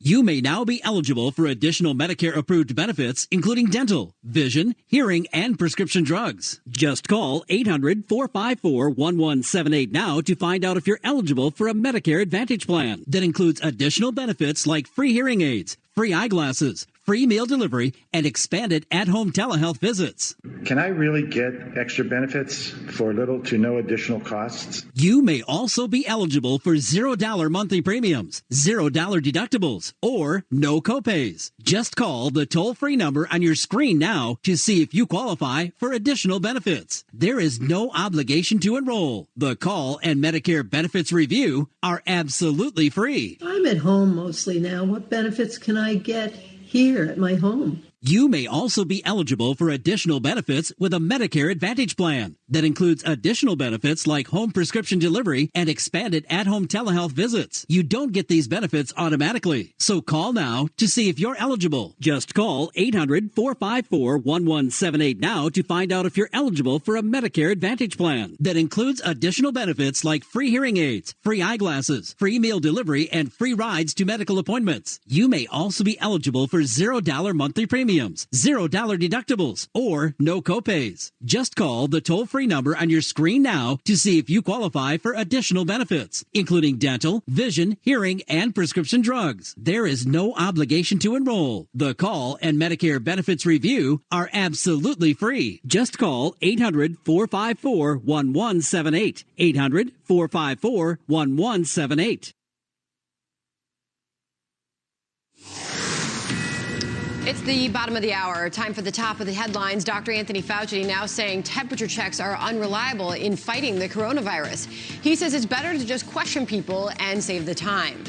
You may now be eligible for additional Medicare-approved benefits, including dental, vision, hearing, and prescription drugs. Just call 800-454-1178 now to find out if you're eligible for a Medicare Advantage plan that includes additional benefits like free hearing aids, free eyeglasses, free meal delivery, and expanded at-home telehealth visits. Can I really get extra benefits for little to no additional costs? You may also be eligible for $0 monthly premiums, $0 deductibles, or no copays. Just call the toll-free number on your screen now to see if you qualify for additional benefits. There is no obligation to enroll. The call and Medicare benefits review are absolutely free. I'm at home mostly now. What benefits can I get here at my home? You may also be eligible for additional benefits with a Medicare Advantage plan that includes additional benefits like home prescription delivery and expanded at-home telehealth visits. You don't get these benefits automatically, so call now to see if you're eligible. Just call 800-454-1178 now to find out if you're eligible for a Medicare Advantage plan that includes additional benefits like free hearing aids, free eyeglasses, free meal delivery, and free rides to medical appointments. You may also be eligible for $0 monthly premiums, $0 deductibles, or no copays. Just call the toll-free number on your screen now to see if you qualify for additional benefits, including dental, vision, hearing, and prescription drugs. There is no obligation to enroll. The call and Medicare benefits review are absolutely free. Just call 800-454-1178. 800-454-1178. It's the bottom of the hour. Time for the top of the headlines. Dr. Anthony Fauci now saying temperature checks are unreliable in fighting the coronavirus. He says it's better to just question people and save the time.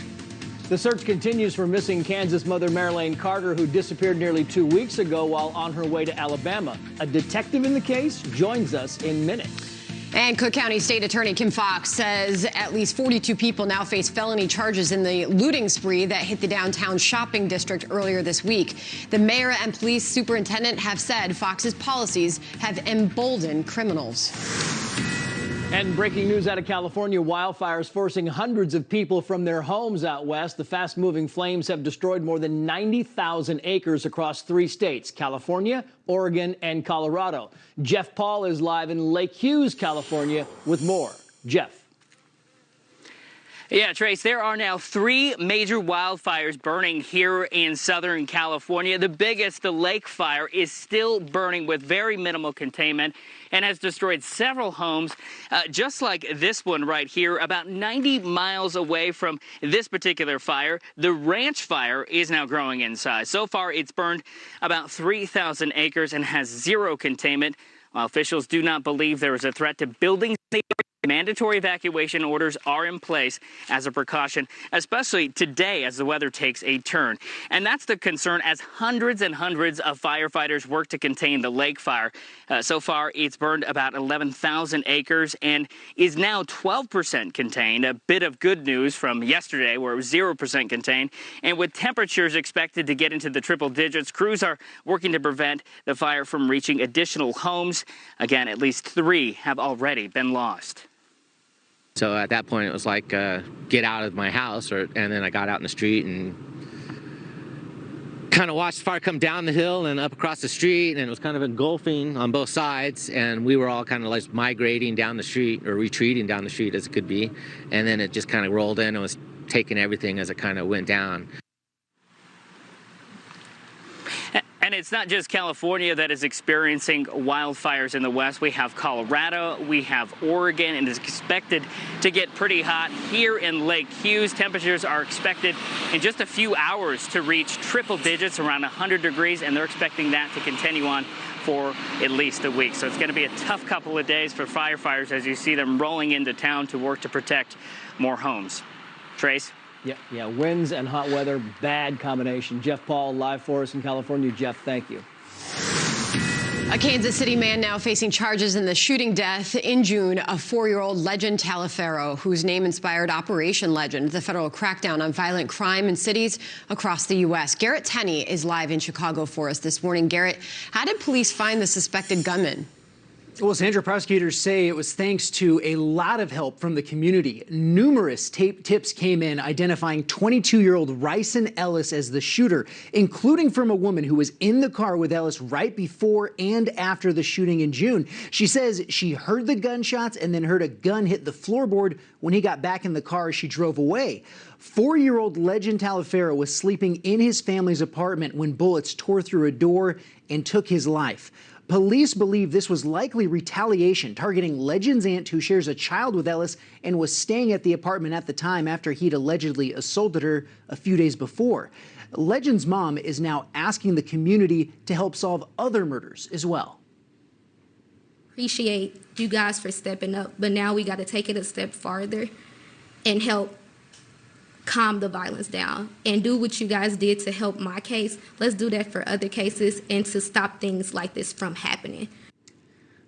The search continues for missing Kansas mother Marilyn Carter, who disappeared nearly 2 weeks ago while on her way to Alabama. A detective in the case joins us in minutes. And Cook County State Attorney Kim Foxx says at least 42 people now face felony charges in the looting spree that hit the downtown shopping district earlier this week. The mayor and police superintendent have said Fox's policies have emboldened criminals. And breaking news out of California, wildfires forcing hundreds of people from their homes out west. The fast-moving flames have destroyed more than 90,000 acres across 3 states, California, Oregon, and Colorado. Jeff Paul is live in Lake Hughes, California, with more. Jeff. Yeah, Trace, there are now 3 major wildfires burning here in Southern California. The biggest, the Lake Fire, is still burning with very minimal containment and has destroyed several homes, just like this one right here, about 90 miles away from this particular fire. The Ranch Fire is now growing in size. So far, it's burned about 3,000 acres and has 0 containment. While officials do not believe there is a threat to buildings, Mandatory evacuation orders are in place as a precaution, especially today as the weather takes a turn. And that's the concern as hundreds and hundreds of firefighters work to contain the lake fire. So far, it's burned about 11,000 acres and is now 12% contained. A bit of good news from yesterday where it was 0% contained. And with temperatures expected to get into the triple digits, crews are working to prevent the fire from reaching additional homes. Again, at least 3 have already been lost. So at that point, it was like, get out of my house, and then I got out in the street and kind of watched the fire come down the hill and up across the street, and it was kind of engulfing on both sides, and we were all kind of like migrating down the street, or retreating down the street as it could be, and then it just kind of rolled in and was taking everything as it kind of went down. And it's not just California that is experiencing wildfires in the west. We have Colorado, we have Oregon, and it's expected to get pretty hot here in Lake Hughes. Temperatures are expected in just a few hours to reach triple digits, around 100 degrees, and they're expecting that to continue on for at least a week. So it's going to be a tough couple of days for firefighters as you see them rolling into town to work to protect more homes. Trace? Yeah, winds and hot weather, bad combination. Jeff Paul, live for us in California. Jeff, thank you. A Kansas City man now facing charges in the shooting death in June of 4-year-old Legend Taliaferro, whose name inspired Operation Legend, the federal crackdown on violent crime in cities across the U.S. Garrett Tenney is live in Chicago for us this morning. Garrett, how did police find the suspected gunman? Well, Sandra, prosecutors say it was thanks to a lot of help from the community. Numerous tips came in identifying 22-year-old Ryson Ellis as the shooter, including from a woman who was in the car with Ellis right before and after the shooting in June. She says she heard the gunshots and then heard a gun hit the floorboard when he got back in the car as she drove away. 4-year-old Legend Taliaferro was sleeping in his family's apartment when bullets tore through a door and took his life. Police believe this was likely retaliation, targeting Legend's aunt, who shares a child with Ellis and was staying at the apartment at the time after he'd allegedly assaulted her a few days before. Legend's mom is now asking the community to help solve other murders as well. Appreciate you guys for stepping up, but now we got to take it a step farther and help calm the violence down and do what you guys did to help my case. Let's do that for other cases and to stop things like this from happening.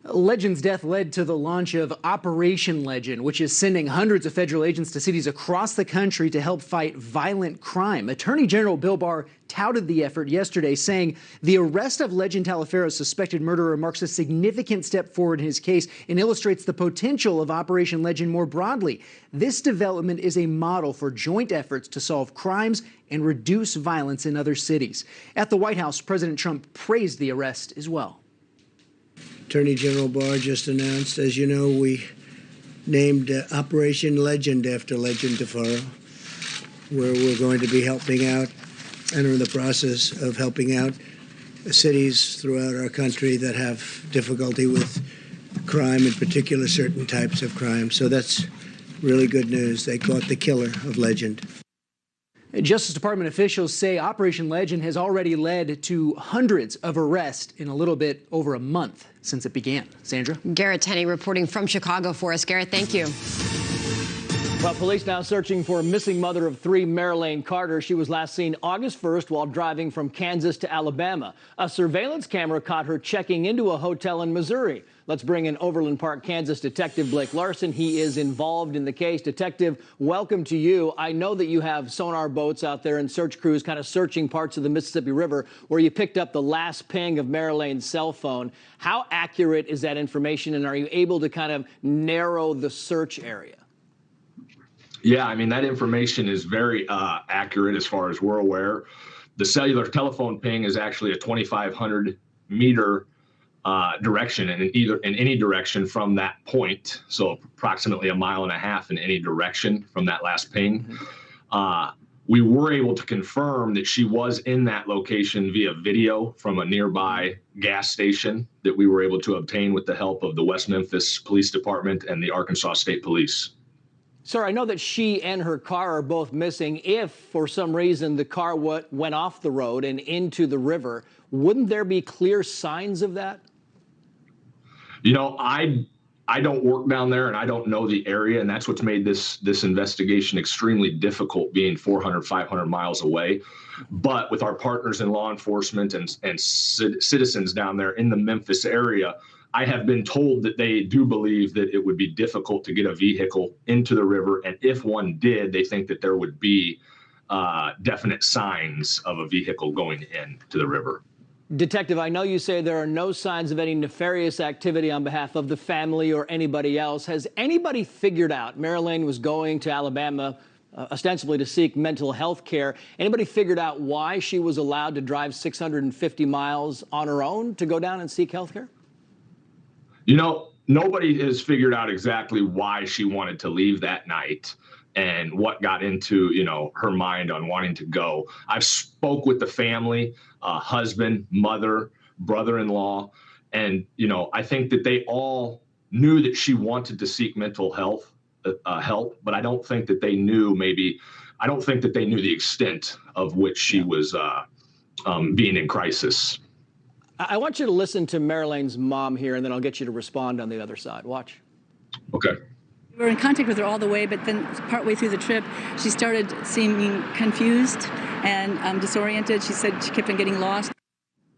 Legend's death led to the launch of Operation Legend, which is sending hundreds of federal agents to cities across the country to help fight violent crime. Attorney General Bill Barr touted the effort yesterday, saying the arrest of Legend Taliaferro's suspected murderer marks a significant step forward in his case and illustrates the potential of Operation Legend more broadly. This development is a model for joint efforts to solve crimes and reduce violence in other cities. At the White House, President Trump praised the arrest as well. Attorney General Barr just announced, as you know, we named Operation Legend after Legend Taliaferro, where we're going to be helping out and are in the process of helping out cities throughout our country that have difficulty with crime, in particular certain types of crime. So that's really good news. They caught the killer of Legend. Justice Department officials say Operation Legend has already led to hundreds of arrests in a little bit over a month since it began. Sandra? Garrett Tenney reporting from Chicago for us. Garrett, thank you. Well, police now searching for a missing mother of 3, Marilyn Carter. She was last seen August 1st while driving from Kansas to Alabama. A surveillance camera caught her checking into a hotel in Missouri. Let's bring in Overland Park, Kansas Detective Blake Larson. He is involved in the case. Detective, welcome to you. I know that you have sonar boats out there and search crews kind of searching parts of the Mississippi River where you picked up the last ping of Marilyn's cell phone. How accurate is that information, and are you able to kind of narrow the search area? Yeah, I mean, that information is very accurate as far as we're aware. The cellular telephone ping is actually a 2,500 meter direction in any direction from that point. So approximately 1.5 miles in any direction from that last ping. We were able to confirm that she was in that location via video from a nearby gas station that we were able to obtain with the help of the West Memphis Police Department and the Arkansas State Police. Sir, I know that she and her car are both missing. If, for some reason, the car went off the road and into the river, wouldn't there be clear signs of that? You know, I I don't work down there and I don't know the area, and that's what's made this investigation extremely difficult, being 400, 500 miles away. But with our partners in law enforcement and citizens down there in the Memphis area, I have been told that they do believe that it would be difficult to get a vehicle into the river, and if one did, they think that there would be definite signs of a vehicle going into the river. Detective, I know you say there are no signs of any nefarious activity on behalf of the family or anybody else. Has anybody figured out, Mary Lane was going to Alabama ostensibly to seek mental health care. Anybody figured out why she was allowed to drive 650 miles on her own to go down and seek health care? You know, nobody has figured out exactly why she wanted to leave that night and what got into, you know, her mind on wanting to go. I've spoke with the family, husband, mother, brother-in-law, and, you know, I think that they all knew that she wanted to seek mental health help, but I don't think that they knew the extent of which she was being in crisis. I want you to listen to Mary Lane's mom here, and then I'll get you to respond on the other side. Watch. Okay. We were in contact with her all the way, but then partway through the trip, she started seeming confused and disoriented. She said she kept on getting lost.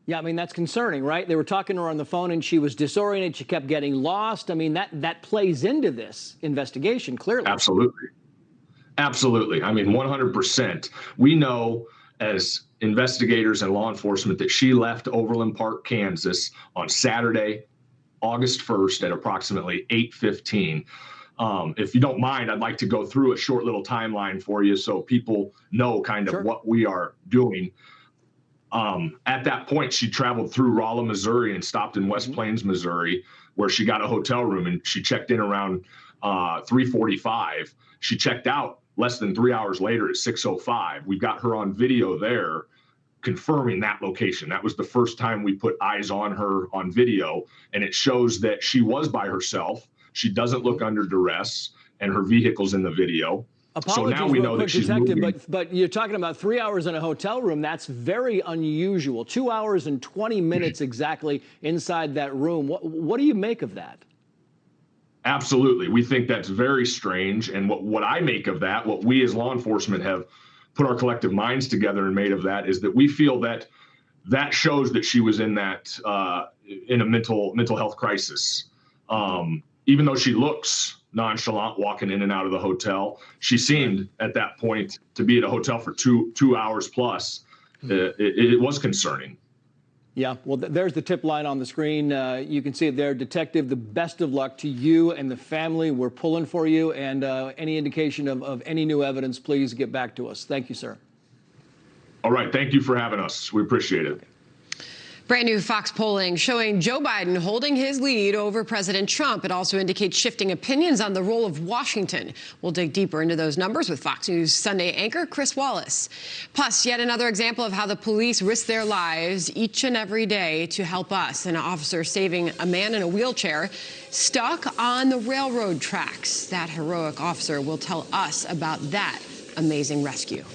Yeah, I mean, that's concerning, right? They were talking to her on the phone, and she was disoriented. She kept getting lost. I mean, that plays into this investigation, clearly. Absolutely. Absolutely. I mean, 100%. We know as investigators and law enforcement that she left Overland Park, Kansas on Saturday, August 1st at approximately 8:15. If you don't mind, I'd like to go through a short little timeline for you so people know kind of what we are doing. At that point, she traveled through Rolla, Missouri and stopped in West Plains, Missouri, where she got a hotel room, and she checked in around 3:45. She checked out less than 3 hours later at 6:05. We've got her on video there confirming that location. That was the first time we put eyes on her on video, and it shows that she was by herself. She doesn't look under duress, and her vehicle's in the video. Apologies, so now we know that she's detective, moving. but you're talking about 3 hours in a hotel room. That's very unusual. 2 hours and 20 minutes exactly inside that room. What do you make of that? Absolutely. We think that's very strange. And what I make of that, what we as law enforcement have put our collective minds together and made of that, is that we feel that that shows that she was in that in a mental health crisis. Even though she looks nonchalant walking in and out of the hotel, she seemed at that point to be at a hotel for two hours plus. It was concerning. Yeah, well, there's the tip line on the screen. You can see it there. Detective, the best of luck to you and the family. We're pulling for you, and any indication of any new evidence, please get back to us. Thank you, sir. All right. Thank you for having us. We appreciate it. Brand new Fox polling showing Joe Biden holding his lead over President Trump. It also indicates shifting opinions on the role of Washington. We'll dig deeper into those numbers with Fox News Sunday anchor Chris Wallace. Plus, yet another example of how the police risk their lives each and every day to help us. An officer saving a man in a wheelchair stuck on the railroad tracks. That heroic officer will tell us about that amazing rescue.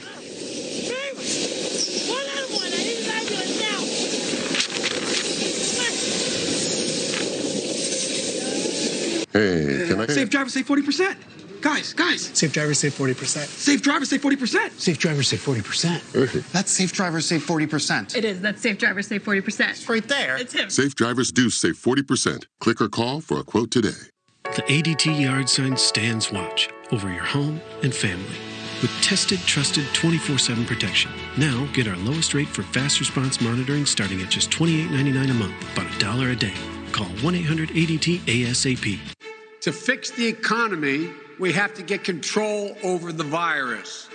Hey, can I... Safe drivers save 40%. Guys. Safe drivers save 40%. Safe drivers save 40%. Safe drivers save 40%. That's safe drivers save 40%. It is. That's safe drivers save 40%. It's right there. It's him. Safe drivers do save 40%. Click or call for a quote today. The ADT yard sign stands watch over your home and family with tested, trusted 24/7 protection. Now get our lowest rate for fast response monitoring starting at just $28.99 a month, about $1 a day. Call 1-800-ADT-ASAP. To fix the economy, we have to get control over the virus.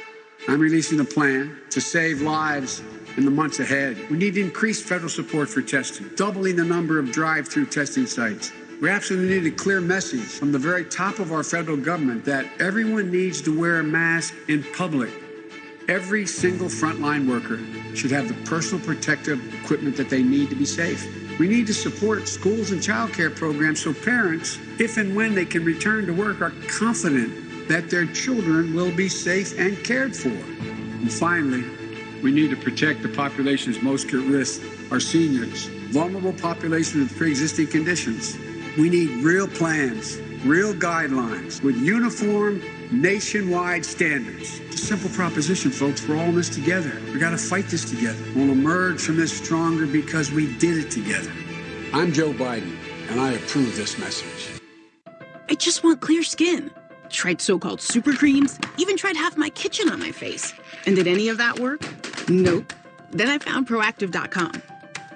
I'm releasing a plan to save lives in the months ahead. We need increased federal support for testing, doubling the number of drive-through testing sites. We absolutely need a clear message from the very top of our federal government that everyone needs to wear a mask in public. Every single frontline worker should have the personal protective equipment that they need to be safe. We need to support schools and child care programs so parents, if and when they can return to work, are confident that their children will be safe and cared for. And finally, we need to protect the populations most at risk, our seniors, vulnerable populations with pre-existing conditions. We need real plans, real guidelines with uniform nationwide standards. It's a simple proposition, folks. We're all in this together. We got to fight this together. We'll emerge from this stronger because we did it together. I'm Joe Biden, and I approve this message. I just want clear skin. Tried so-called super creams, even tried half my kitchen on my face. And did any of that work? Nope. Then I found Proactive.com.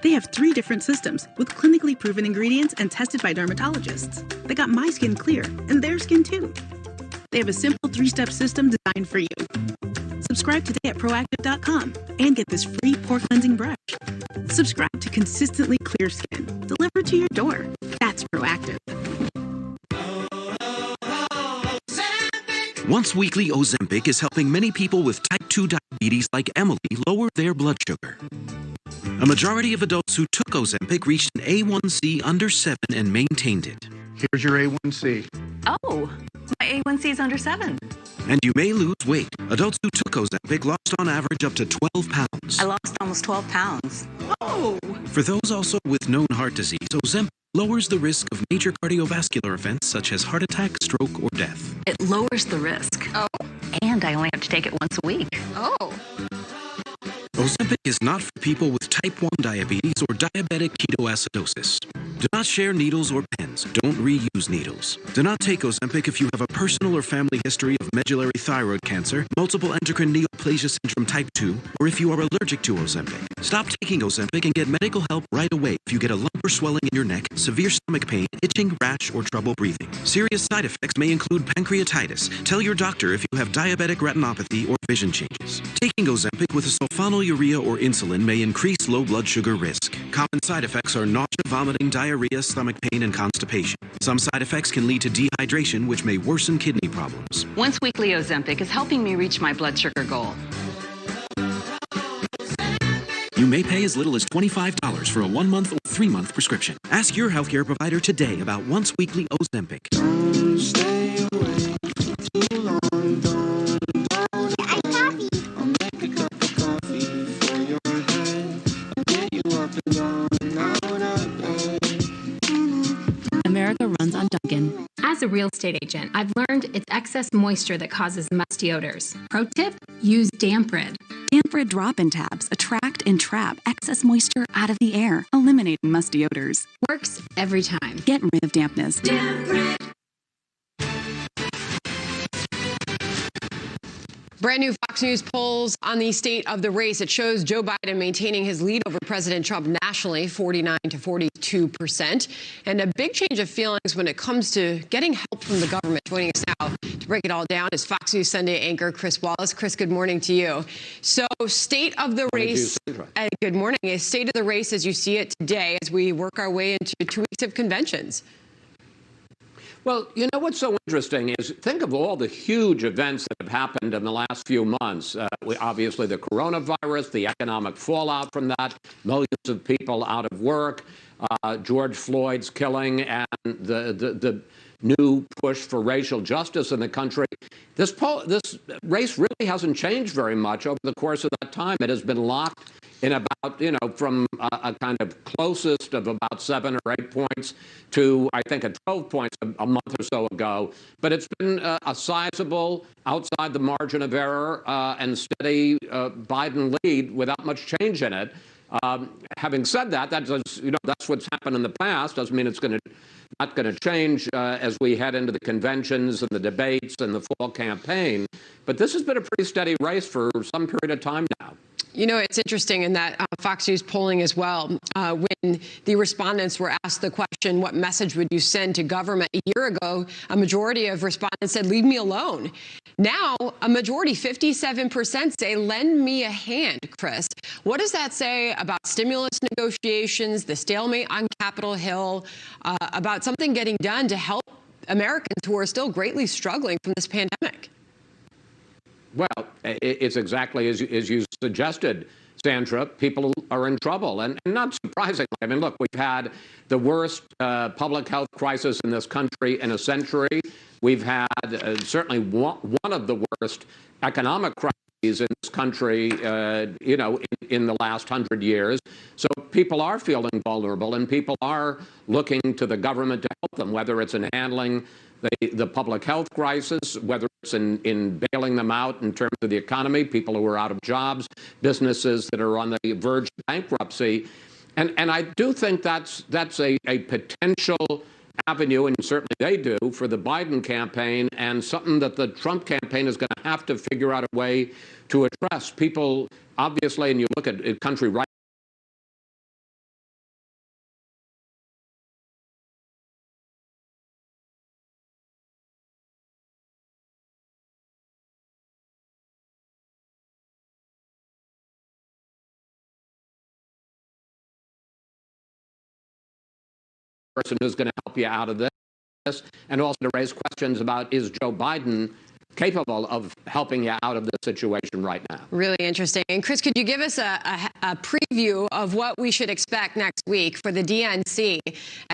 They have 3 different systems with clinically proven ingredients and tested by dermatologists. They got my skin clear, and their skin too. They have a simple 3-step system designed for you. Subscribe today at Proactive.com and get this free pore cleansing brush. Subscribe to consistently clear skin, delivered to your door. That's Proactive. Once weekly Ozempic is helping many people with type 2 diabetes like Emily lower their blood sugar. A majority of adults who took Ozempic reached an A1C under 7 and maintained it. Here's your A1C. Oh, my A1C is under 7. And you may lose weight. Adults who took Ozempic lost on average up to 12 pounds. I lost almost 12 pounds. Oh! For those also with known heart disease, Ozempic lowers the risk of major cardiovascular events such as heart attack, stroke, or death. It lowers the risk. Oh. And I only have to take it once a week. Oh. Ozempic is not for people with type 1 diabetes or diabetic ketoacidosis. Do not share needles or pens. Don't reuse needles. Do not take Ozempic if you have a personal or family history of medullary thyroid cancer, multiple endocrine neoplasia syndrome type 2, or if you are allergic to Ozempic. Stop taking Ozempic and get medical help right away if you get a lump or swelling in your neck, severe stomach pain, itching, rash, or trouble breathing. Serious side effects may include pancreatitis. Tell your doctor if you have diabetic retinopathy or vision changes. Taking Ozempic with a sulfonylurea or insulin may increase low blood sugar risk. Common side effects are nausea, vomiting, diarrhea, stomach pain, and constipation. Some side effects can lead to dehydration, which may worsen kidney problems. Once weekly Ozempic is helping me reach my blood sugar goal. You may pay as little as $25 for a 1-month or 3-month prescription. Ask your healthcare provider today about once weekly Ozempic. Don't stay away too long. I'll make a cup of coffee for your head. I'll get you up and going out of bed. America runs on Dunkin'. As a real estate agent, I've learned it's excess moisture that causes musty odors. Pro tip, use Damp Rid. Damp Rid drop-in tabs attract and trap excess moisture out of the air, eliminating musty odors. Works every time. Get rid of dampness. Damp Rid. Brand new Fox News polls on the state of the race. It shows Joe Biden maintaining his lead over President Trump nationally, 49 to 42%. And a big change of feelings when it comes to getting help from the government. Joining us now to break it all down is Fox News Sunday anchor Chris Wallace. Chris, good morning to you. So state of the race. Good morning. State of the race as you see it today as we work our way into 2 weeks of conventions. Well, you know what's so interesting is think of all the huge events that have happened in the last few months. Obviously, the coronavirus, the economic fallout from that, millions of people out of work, George Floyd's killing, and the new push for racial justice in the country. This race really hasn't changed very much over the course of that time. It has been locked in about, from a kind of closest of about 7 or 8 points to, I think, at 12 points a month or so ago. But it's been a sizable, outside the margin of error, and steady Biden lead without much change in it. Having said that, that's what's happened in the past. Doesn't mean it's not going to change as we head into the conventions and the debates and the fall campaign. But this has been a pretty steady race for some period of time now. You know, it's interesting in that Fox News polling as well, when the respondents were asked the question, what message would you send to government? A year ago, a majority of respondents said, leave me alone. Now, a majority, 57%, say, lend me a hand, Chris. What does that say about stimulus negotiations, the stalemate on Capitol Hill, about something getting done to help Americans who are still greatly struggling from this pandemic? Well, it's exactly as you suggested, Sandra. People are in trouble. And not surprisingly, I mean, look, we've had the worst public health crisis in this country in a century. We've had certainly one of the worst economic crises in this country, in the last 100 years. So people are feeling vulnerable, and people are looking to the government to help them, whether it's in handling the public health crisis, whether it's in bailing them out in terms of the economy, people who are out of jobs, businesses that are on the verge of bankruptcy. And I do think that's a potential avenue, and certainly they do, for the Biden campaign, and something that the Trump campaign is going to have to figure out a way to address. People, obviously, and you look at a country right person who's going to help you out of this, and also to raise questions about, is Joe Biden capable of helping you out of the situation right now? Really interesting. And Chris, could you give us a preview of what we should expect next week for the DNC,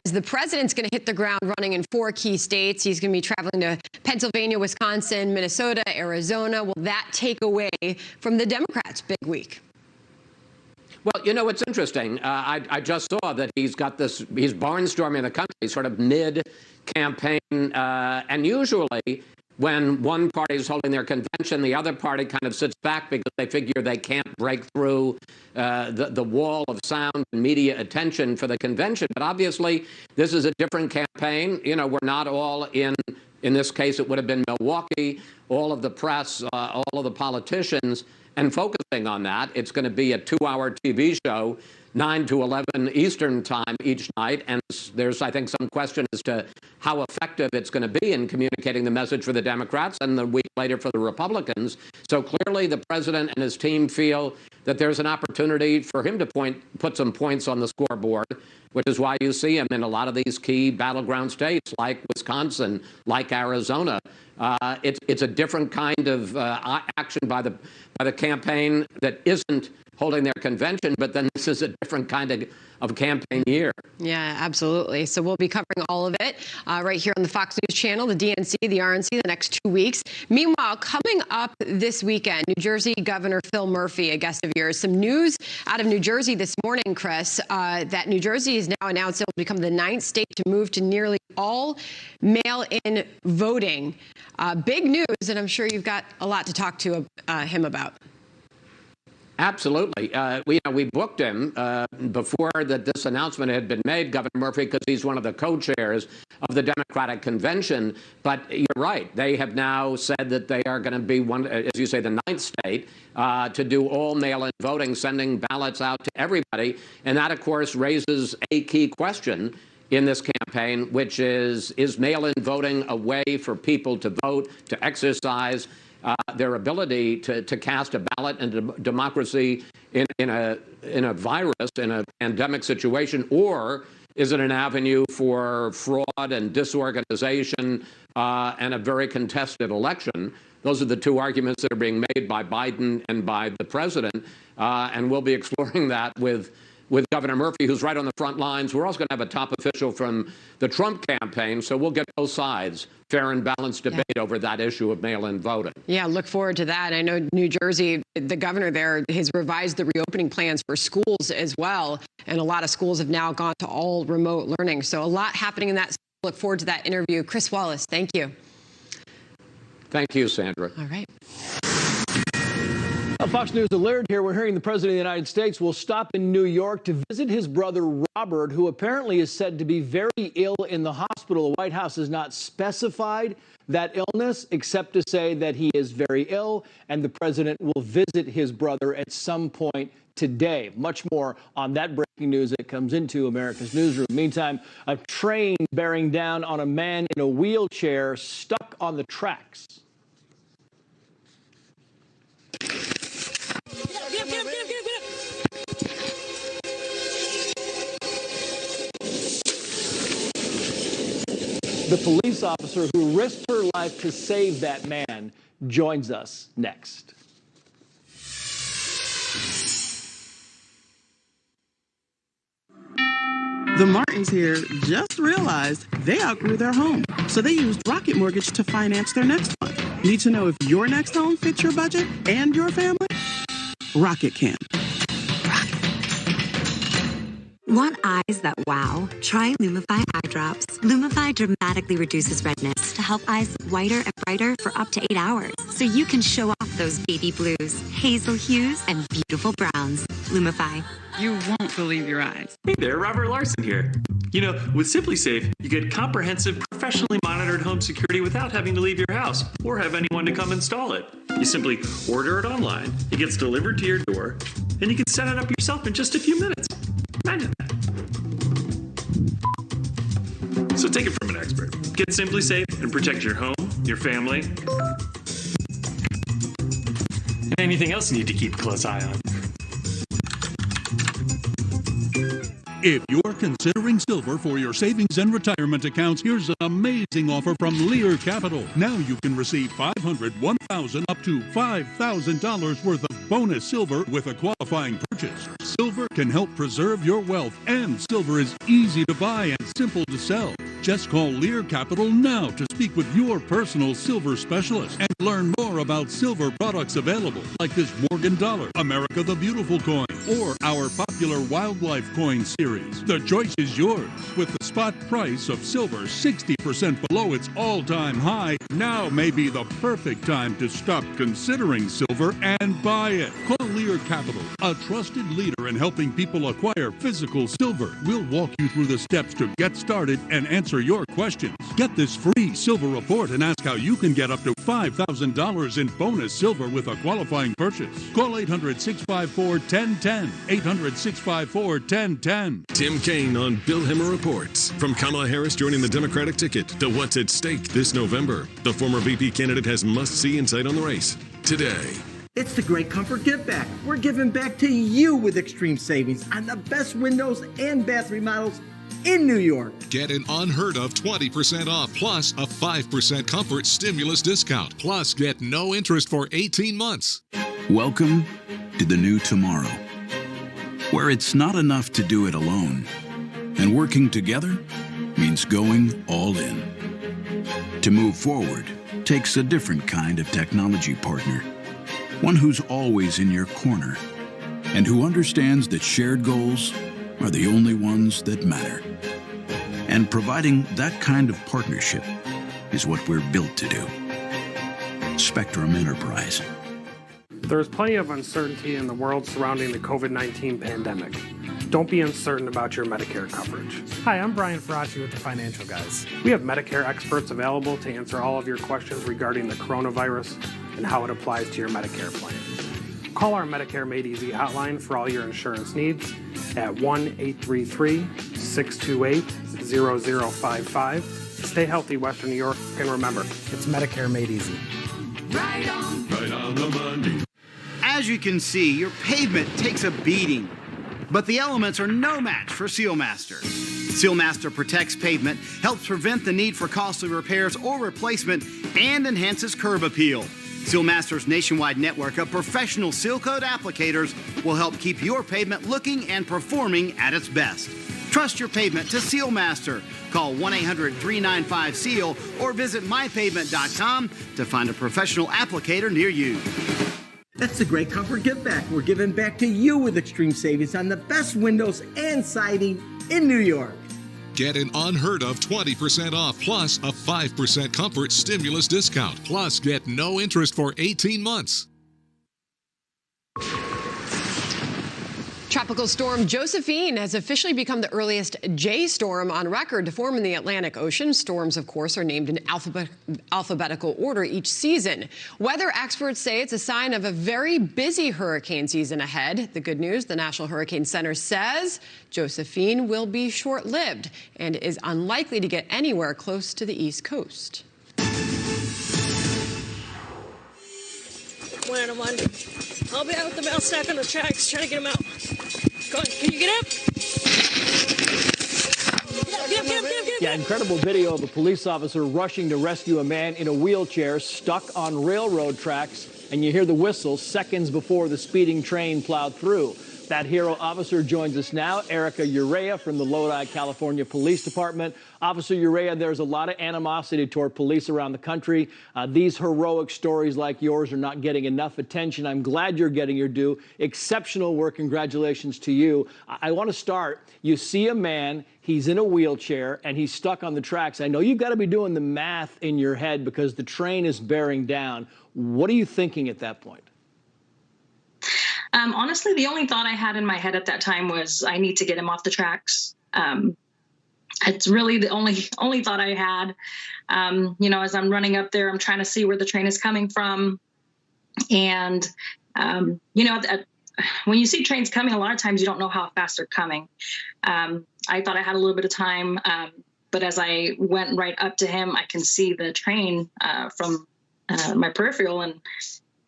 as the president's going to hit the ground running in 4 key states? He's going to be traveling to Pennsylvania, Wisconsin, Minnesota, Arizona. Will that take away from the Democrats' big week? Well, it's interesting. I just saw that he's barnstorming the country sort of mid-campaign. And usually when one party is holding their convention, the other party kind of sits back because they figure they can't break through the wall of sound and media attention for the convention. But obviously, this is a different campaign. We're not all in this case, it would have been Milwaukee, all of the press, all of the politicians, and focusing on that. It's going to be a 2-hour TV show, 9 to 11 Eastern time each night. And there's, I think, some question as to how effective it's going to be in communicating the message for the Democrats and the week later for the Republicans. So clearly the president and his team feel that there's an opportunity for him to put some points on the scoreboard, which is why you see him in a lot of these key battleground states like Wisconsin, like Arizona. It's a different kind of action by the campaign that isn't holding their convention, but then this is a different kind of campaign year. Yeah, absolutely. So we'll be covering all of it right here on the Fox News channel, the DNC, the RNC, the next 2 weeks. Meanwhile, coming up this weekend, New Jersey Governor Phil Murphy, a guest of yours. Some news out of New Jersey this morning, Chris, that New Jersey has now announced it will become the 9th state to move to nearly all mail-in voting. Big news, and I'm sure you've got a lot to talk to him about. Absolutely. We booked him before this announcement had been made, Governor Murphy, because he's one of the co-chairs of the Democratic Convention. But you're right. They have now said that they are going to be as you say, the 9th state to do all mail-in voting, sending ballots out to everybody. And that, of course, raises a key question in this campaign, which is mail-in voting a way for people to vote, to exercise their ability to cast a ballot in democracy in a virus, in a pandemic situation, or is it an avenue for fraud and disorganization and a very contested election? Those are the two arguments that are being made by Biden and by the president, and we'll be exploring that with Governor Murphy, who's right on the front lines. We're also going to have a top official from the Trump campaign, so we'll get both sides, fair and balanced debate over that issue of mail-in voting. Yeah, look forward to that. I know New Jersey, the governor there has revised the reopening plans for schools as well, and a lot of schools have now gone to all remote learning. So a lot happening in that. Look forward to that interview. Chris Wallace, thank you. Thank you, Sandra. All right. Fox News Alert here. We're hearing the President of the United States will stop in New York to visit his brother Robert, who apparently is said to be very ill in the hospital. The White House has not specified that illness, except to say that he is very ill, and the president will visit his brother at some point today. Much more on that breaking news that comes into America's newsroom. Meantime, a train bearing down on a man in a wheelchair stuck on the tracks. The police officer who risked her life to save that man joins us next. The Martins here just realized they outgrew their home, so they used Rocket Mortgage to finance their next one. Need to know if your next home fits your budget and your family? Rocket can. Want eyes that wow? Try Lumify eye drops. Lumify dramatically reduces redness to help eyes look whiter and brighter for up to 8 hours. So you can show off those baby blues, hazel hues, and beautiful browns. Lumify. You won't believe your eyes. Hey there, Robert Larson here. You know, with SimpliSafe, you get comprehensive, professionally monitored home security without having to leave your house or have anyone to come install it. You simply order it online, it gets delivered to your door, and you can set it up yourself in just a few minutes. Imagine that. So take it from an expert. Get SimpliSafe and protect your home, your family, and anything else you need to keep a close eye on. If you're considering silver for your savings and retirement accounts, here's an amazing offer from Lear Capital. Now you can receive $500, $1,000, up to $5,000 worth of bonus silver with a qualifying purchase. Silver can help preserve your wealth, and silver is easy to buy and simple to sell. Just call Lear Capital now to speak with your personal silver specialist and learn more about silver products available, like this Morgan Dollar, America the Beautiful coin, or our popular Wildlife coin series. The choice is yours. With the spot price of silver 60% below its all-time high, now may be the perfect time to stop considering silver and buy it. Call Lear Capital, a trusted leader in helping people acquire physical silver. We'll walk you through the steps to get started and answer your questions. Get this free silver report and ask how you can get up to $5,000 in bonus silver with a qualifying purchase. Call 800-654-1010. 800-654-1010. Tim Kaine on Bill Hemmer Reports. From Kamala Harris joining the Democratic ticket to what's at stake this November. The former VP candidate has must-see insight on the race today. It's the Great Comfort Give Back. We're giving back to you with extreme savings on the best windows and bath remodels in New York. Get an unheard of 20% off plus a 5% comfort stimulus discount. Plus, get no interest for 18 months. Welcome to the new tomorrow, where it's not enough to do it alone, and working together means going all in. To move forward takes a different kind of technology partner, one who's always in your corner and who understands that shared goals are the only ones that matter. And providing that kind of partnership is what we're built to do. Spectrum Enterprise. There's plenty of uncertainty in the world surrounding the COVID-19 pandemic. Don't be uncertain about your Medicare coverage. Hi, I'm Brian Faraci with the Financial Guys. We have Medicare experts available to answer all of your questions regarding the coronavirus and how it applies to your Medicare plan. Call our Medicare Made Easy hotline for all your insurance needs at 1-833-628-0055. Stay healthy, Western New York, and remember, it's Medicare Made Easy. Right on the money. As you can see, your pavement takes a beating, but the elements are no match for Sealmaster. Sealmaster protects pavement, helps prevent the need for costly repairs or replacement, and enhances curb appeal. Sealmaster's nationwide network of professional seal coat applicators will help keep your pavement looking and performing at its best. Trust your pavement to Sealmaster. Call 1-800-395-SEAL or visit mypavement.com to find a professional applicator near you. That's the Great Comfort Give Back. We're giving back to you with extreme savings on the best windows and siding in New York. Get an unheard of 20% off plus a 5% comfort stimulus discount. Plus, get no interest for 18 months. Tropical storm Josephine has officially become the earliest J storm on record to form in the Atlantic Ocean. Storms, of course, are named in alphabetical order each season. Weather experts say it's a sign of a very busy hurricane season ahead. The good news, the National Hurricane Center says Josephine will be short-lived and is unlikely to get anywhere close to the East Coast. One on one. I'll be out with the mouse stack on the tracks, trying to get him out. Go on, can you get up? Get up. Yeah, incredible video of a police officer rushing to rescue a man in a wheelchair stuck on railroad tracks, and you hear the whistle seconds before the speeding train plowed through. That hero officer joins us now, Erica Urea from the Lodi, California Police Department. Officer Urea, there's a lot of animosity toward police around the country. These heroic stories like yours are not getting enough attention. I'm glad you're getting your due. Exceptional work. Congratulations to you. I want to start. You see a man, he's in a wheelchair, and he's stuck on the tracks. I know you've got to be doing the math in your head because the train is bearing down. What are you thinking at that point? Honestly, the only thought I had in my head at that time was I need to get him off the tracks. It's really the only thought I had. You know, as I'm running up there, I'm trying to see where the train is coming from. And, you know, when you see trains coming, a lot of times you don't know how fast they're coming. I thought I had a little bit of time, but as I went right up to him, I can see the train from my peripheral, and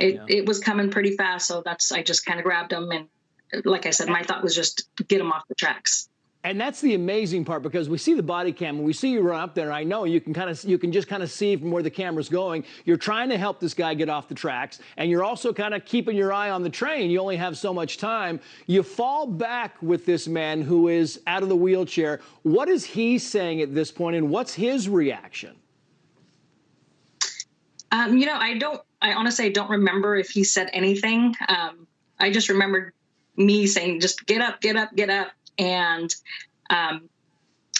it was coming pretty fast. So I just kind of grabbed him. And like I said, my thought was just get him off the tracks. And that's the amazing part, because we see the body cam and we see you run up there. And I know you can just kind of see from where the camera's going. You're trying to help this guy get off the tracks, and you're also kind of keeping your eye on the train. You only have so much time. You fall back with this man who is out of the wheelchair. What is he saying at this point, and what's his reaction? You know, I honestly don't remember if he said anything. I just remembered me saying, just get up, get up, get up. And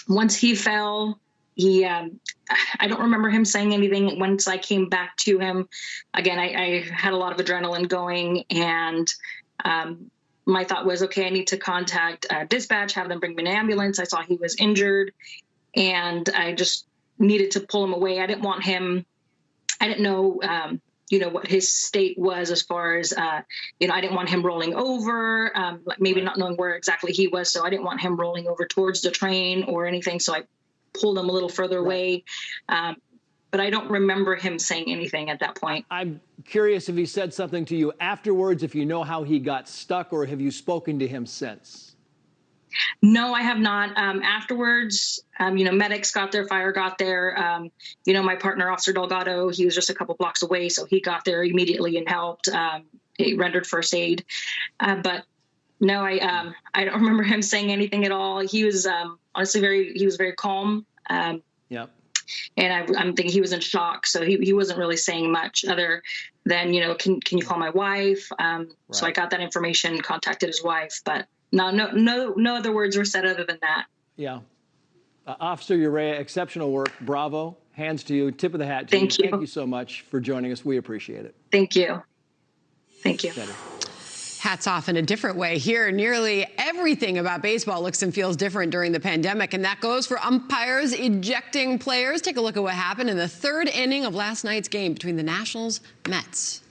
once he fell, I don't remember him saying anything. Once I came back to him, again, I had a lot of adrenaline going, and my thought was, okay, I need to contact dispatch, have them bring me an ambulance. I saw he was injured, and I just needed to pull him away. I didn't want him, I didn't know, you know, what his state was as far as, you know, I didn't want him rolling over, like maybe not knowing where exactly he was. So I didn't want him rolling over towards the train or anything. So I pulled him a little further away. But I don't remember him saying anything at that point. I'm curious if he said something to you afterwards, if you know how he got stuck, or have you spoken to him since? No, I have not. Afterwards, you know, medics got there, fire got there. You know, my partner, Officer Delgado, he was just a couple blocks away, so he got there immediately and helped. He rendered first aid. But no, I don't remember him saying anything at all. He was honestly very calm. Yep. And I'm thinking he was in shock, so he wasn't really saying much other than, you know, can you call my wife? So I got that information, contacted his wife, but no other words were said other than that. Yeah. Officer Urea, exceptional work. Bravo. Hands to you. Tip of the hat to you. Thank you so much for joining us. We appreciate it. Thank you. Thank you. Hats off in a different way here. Nearly everything about baseball looks and feels different during the pandemic, and that goes for umpires ejecting players. Take a look at what happened in the third inning of last night's game between the Nationals and Mets.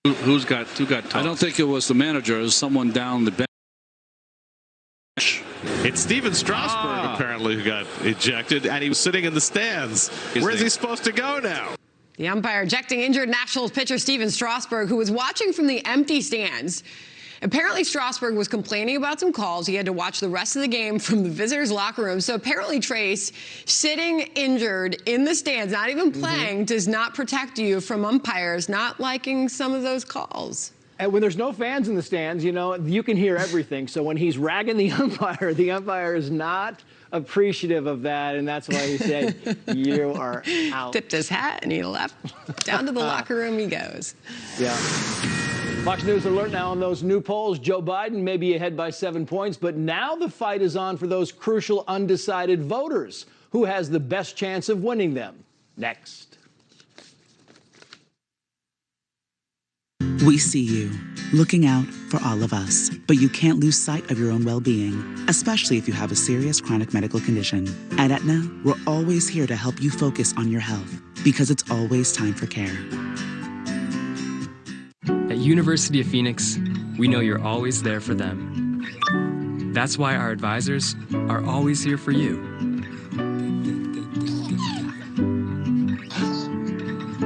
Who got tossed? I don't think it was the manager. It was someone down the bench. It's Steven Strasburg apparently who got ejected, and he was sitting in the stands. Where's he supposed to go now? The umpire ejecting injured Nationals pitcher Steven Strasburg, who was watching from the empty stands. Apparently, Strasburg was complaining about some calls. He had to watch the rest of the game from the visitors' locker room. So apparently, Trace, sitting injured in the stands, not even playing, does not protect you from umpires not liking some of those calls. And when there's no fans in the stands, you know, you can hear everything. So when he's ragging the umpire is not appreciative of that. And that's why he said, you are out. Tipped his hat and he left. Down to the locker room he goes. Yeah. Fox News alert now on those new polls. Joe Biden may be ahead by 7 points, but now the fight is on for those crucial undecided voters. Who has the best chance of winning them? Next. We see you, looking out for all of us. But you can't lose sight of your own well-being, especially if you have a serious chronic medical condition. At Aetna, we're always here to help you focus on your health, because it's always time for care. At University of Phoenix, we know you're always there for them. That's why our advisors are always here for you.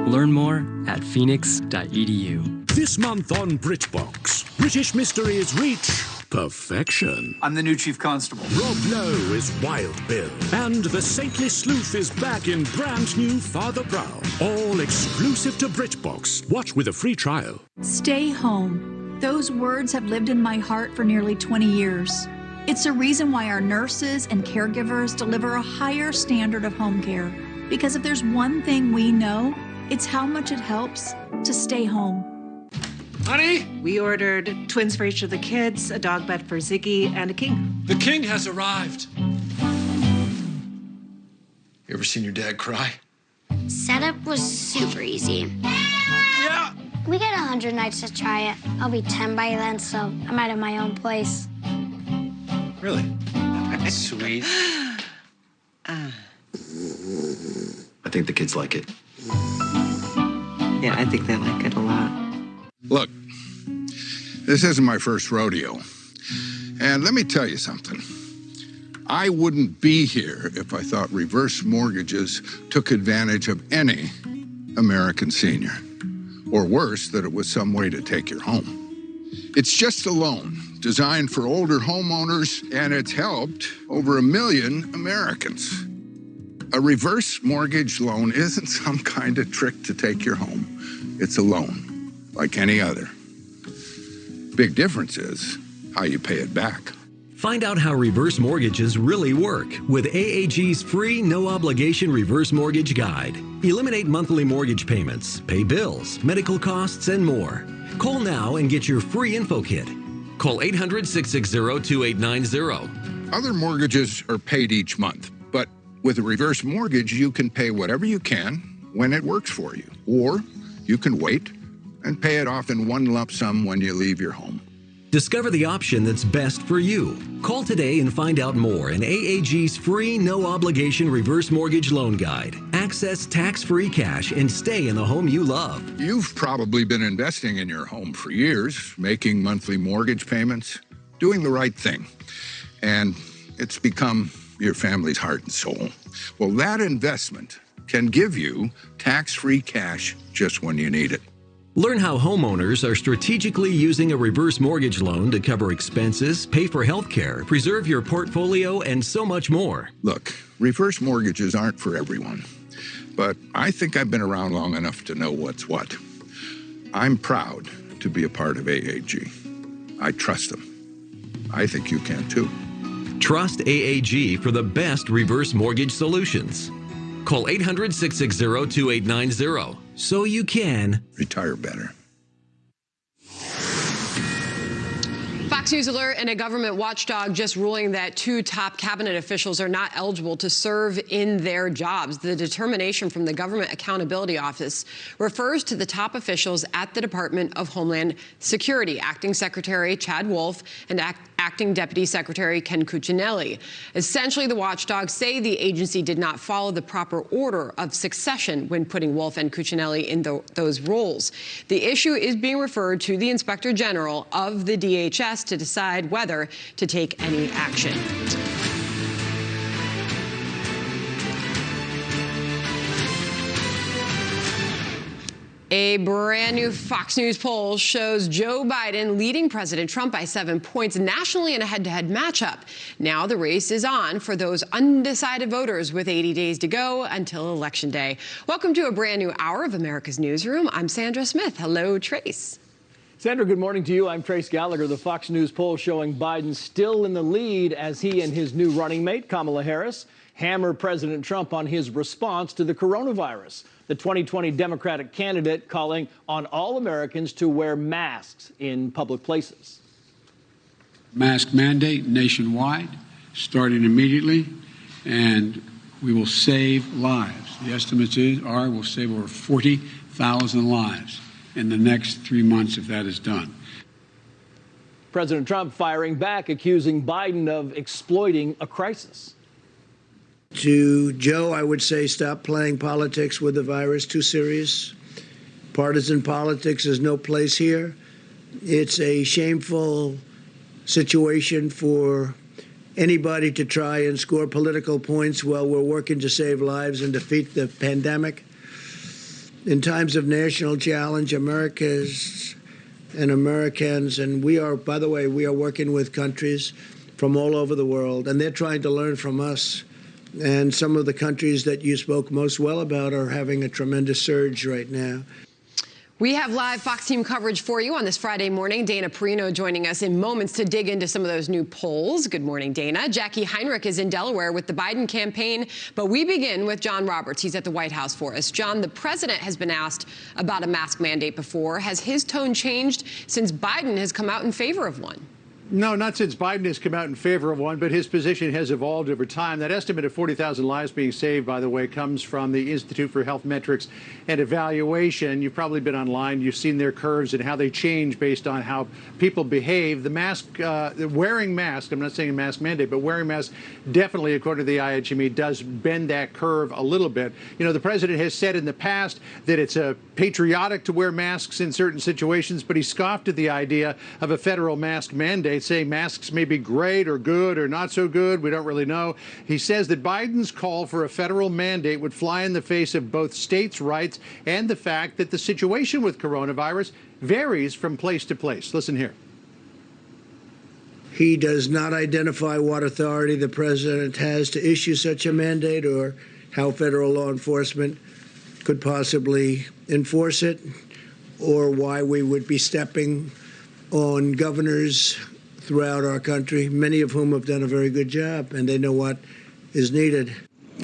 Learn more at phoenix.edu. This month on BritBox, British mysteries reach perfection. I'm the new chief constable. Rob Lowe is Wild Bill. And the saintly sleuth is back in brand new Father Brown. All exclusive to BritBox. Watch with a free trial. Stay home. Those words have lived in my heart for nearly 20 years. It's a reason why our nurses and caregivers deliver a higher standard of home care. Because if there's one thing we know, it's how much it helps to stay home. Honey? We ordered twins for each of the kids, a dog bed for Ziggy, and a king. The king has arrived. You ever seen your dad cry? Setup was super easy. Yeah! We got 100 nights to try it. I'll be 10 by then, so I might have my own place. Really? Sweet. Ah. I think the kids like it. Yeah, I think they like it a lot. Look, this isn't my first rodeo. And let me tell you something. I wouldn't be here if I thought reverse mortgages took advantage of any American senior. Or worse, that it was some way to take your home. It's just a loan designed for older homeowners, and it's helped over 1 million Americans. A reverse mortgage loan isn't some kind of trick to take your home. It's a loan, like any other. Big difference is how you pay it back. Find out how reverse mortgages really work with AAG's free no-obligation reverse mortgage guide. Eliminate monthly mortgage payments, pay bills, medical costs, and more. Call now and get your free info kit. Call 800-660-2890. Other mortgages are paid each month, but with a reverse mortgage, you can pay whatever you can when it works for you. Or you can wait and pay it off in one lump sum when you leave your home. Discover the option that's best for you. Call today and find out more in AAG's free no-obligation reverse mortgage loan guide. Access tax-free cash and stay in the home you love. You've probably been investing in your home for years, making monthly mortgage payments, doing the right thing. And it's become your family's heart and soul. Well, that investment can give you tax-free cash just when you need it. Learn how homeowners are strategically using a reverse mortgage loan to cover expenses, pay for health care, preserve your portfolio, and so much more. Look, reverse mortgages aren't for everyone, but I think I've been around long enough to know what's what. I'm proud to be a part of AAG. I trust them. I think you can too. Trust AAG for the best reverse mortgage solutions. Call 800-660-2890 so you can retire better. Fox News alert and a government watchdog just ruling that 2 top cabinet officials are not eligible to serve in their jobs. The determination from the Government Accountability Office refers to the top officials at the Department of Homeland Security, Acting Secretary Chad Wolf and Acting Deputy Secretary Ken Cuccinelli. Essentially, the watchdogs say the agency did not follow the proper order of succession when putting Wolf and Cuccinelli in those roles. The issue is being referred to the Inspector General of the DHS to decide whether to take any action. A brand new Fox News poll shows Joe Biden leading President Trump by 7 points nationally in a head-to-head matchup. Now the race is on for those undecided voters with 80 days to go until Election Day. Welcome to a brand new hour of America's Newsroom. I'm Sandra Smith. Hello, Trace. Sandra, good morning to you. I'm Trace Gallagher. The Fox News poll showing Biden still in the lead as he and his new running mate, Kamala Harris, hammer President Trump on his response to the coronavirus. The 2020 Democratic candidate calling on all Americans to wear masks in public places. Mask mandate nationwide, starting immediately, and we will save lives. The estimates are we'll save over 40,000 lives in the next 3 months if that is done. President Trump firing back, accusing Biden of exploiting a crisis. To Joe, I would say stop playing politics with the virus. Too serious. Partisan politics has no place here. It's a shameful situation for anybody to try and score political points while we're working to save lives and defeat the pandemic. In times of national challenge, Americans and Americans, and we are, by the way, we are working with countries from all over the world, and they're trying to learn from us. And some of the countries that you spoke most well about are having a tremendous surge right now. We have live Fox team coverage for you on this Friday morning. Dana Perino joining us in moments to dig into some of those new polls. Good morning, Dana. Jackie Heinrich is in Delaware with the Biden campaign, but we begin with John Roberts. He's at the White House for us. John, the president has been asked about a mask mandate before. Has his tone changed since Biden has come out in favor of one? No, not since Biden has come out in favor of one, but his position has evolved over time. That estimate of 40,000 lives being saved, by the way, comes from the Institute for Health Metrics and Evaluation. You've probably been online. You've seen their curves and how they change based on how people behave. The mask, wearing masks, I'm not saying a mask mandate, but wearing masks definitely, according to the IHME, does bend that curve a little bit. You know, the president has said in the past that it's patriotic to wear masks in certain situations, but he scoffed at the idea of a federal mask mandate, saying masks may be great or good or not so good. We don't really know. He says that Biden's call for a federal mandate would fly in the face of both states' rights and the fact that the situation with coronavirus varies from place to place. Listen here. He does not identify what authority the president has to issue such a mandate or how federal law enforcement could possibly enforce it, or why we would be stepping on governors throughout our country, many of whom have done a very good job, and they know what is needed.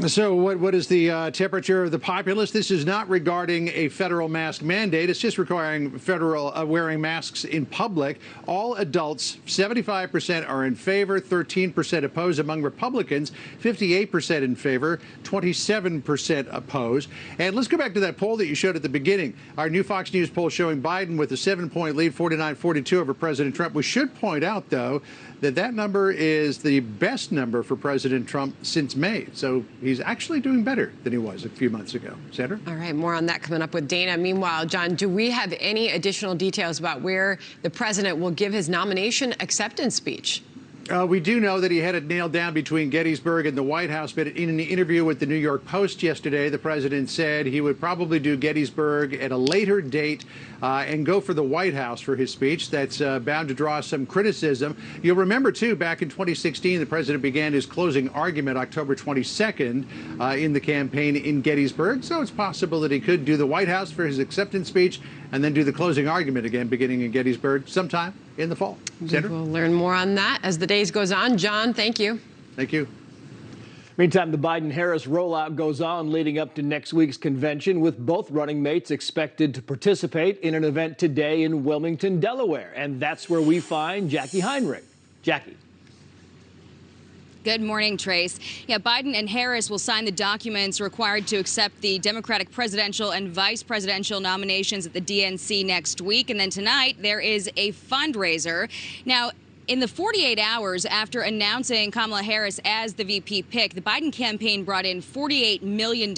So what is the temperature of the populace? This is not regarding a federal mask mandate. It's just requiring federal wearing masks in public. All adults, 75% are in favor, 13% oppose. Among Republicans, 58% in favor, 27% oppose. And let's go back to that poll that you showed at the beginning. Our new Fox News poll showing Biden with a 7-point lead, 49-42 over President Trump. We should point out, though, that number is the best number for President Trump since May. So he's actually doing better than he was a few months ago. Sandra? All right, more on that coming up with Dana. Meanwhile, John, do we have any additional details about where the president will give his nomination acceptance speech? We do know that he had it nailed down between Gettysburg and the White House, but in an interview with the New York Post yesterday, the president said he would probably do Gettysburg at a later date and go for the White House for his speech. That's bound to draw some criticism. You'll remember, too, back in 2016, the president began his closing argument October 22nd in the campaign in Gettysburg, so it's possible that he could do the White House for his acceptance speech and then do the closing argument again beginning in Gettysburg sometime in the fall. Sandra? We'll learn more on that as the days goes on. John, thank you. Thank you. Meantime, the Biden-Harris rollout goes on leading up to next week's convention, with both running mates expected to participate in an event today in Wilmington, Delaware. And that's where we find Jackie Heinrich. Jackie. Good morning, Trace. Yeah, Biden and Harris will sign the documents required to accept the Democratic presidential and vice presidential nominations at the DNC next week. And then tonight, there is a fundraiser. Now, in the 48 hours after announcing Kamala Harris as the VP pick, the Biden campaign brought in $48 million.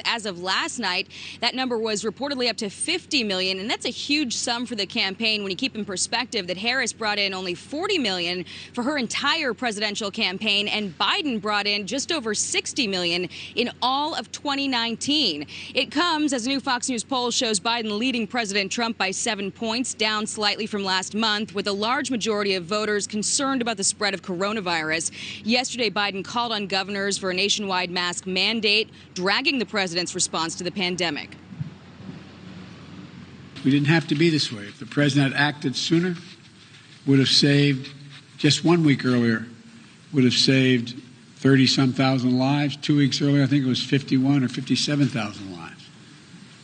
As of last night, that number was reportedly up to $50 million, and that's a huge sum for the campaign when you keep in perspective that Harris brought in only $40 million for her entire presidential campaign, and Biden brought in just over $60 million in all of 2019. It comes as a new Fox News poll shows Biden leading President Trump by 7 points, down slightly from last month, with a large majority of voters concerned about the spread of coronavirus. Yesterday, Biden called on governors for a nationwide mask mandate, dragging the president's response to the pandemic. We didn't have to be this way. If the president had acted sooner, would have saved, just 1 week earlier, would have saved 30-some thousand lives. 2 weeks earlier, I think it was 51 or 57,000 lives.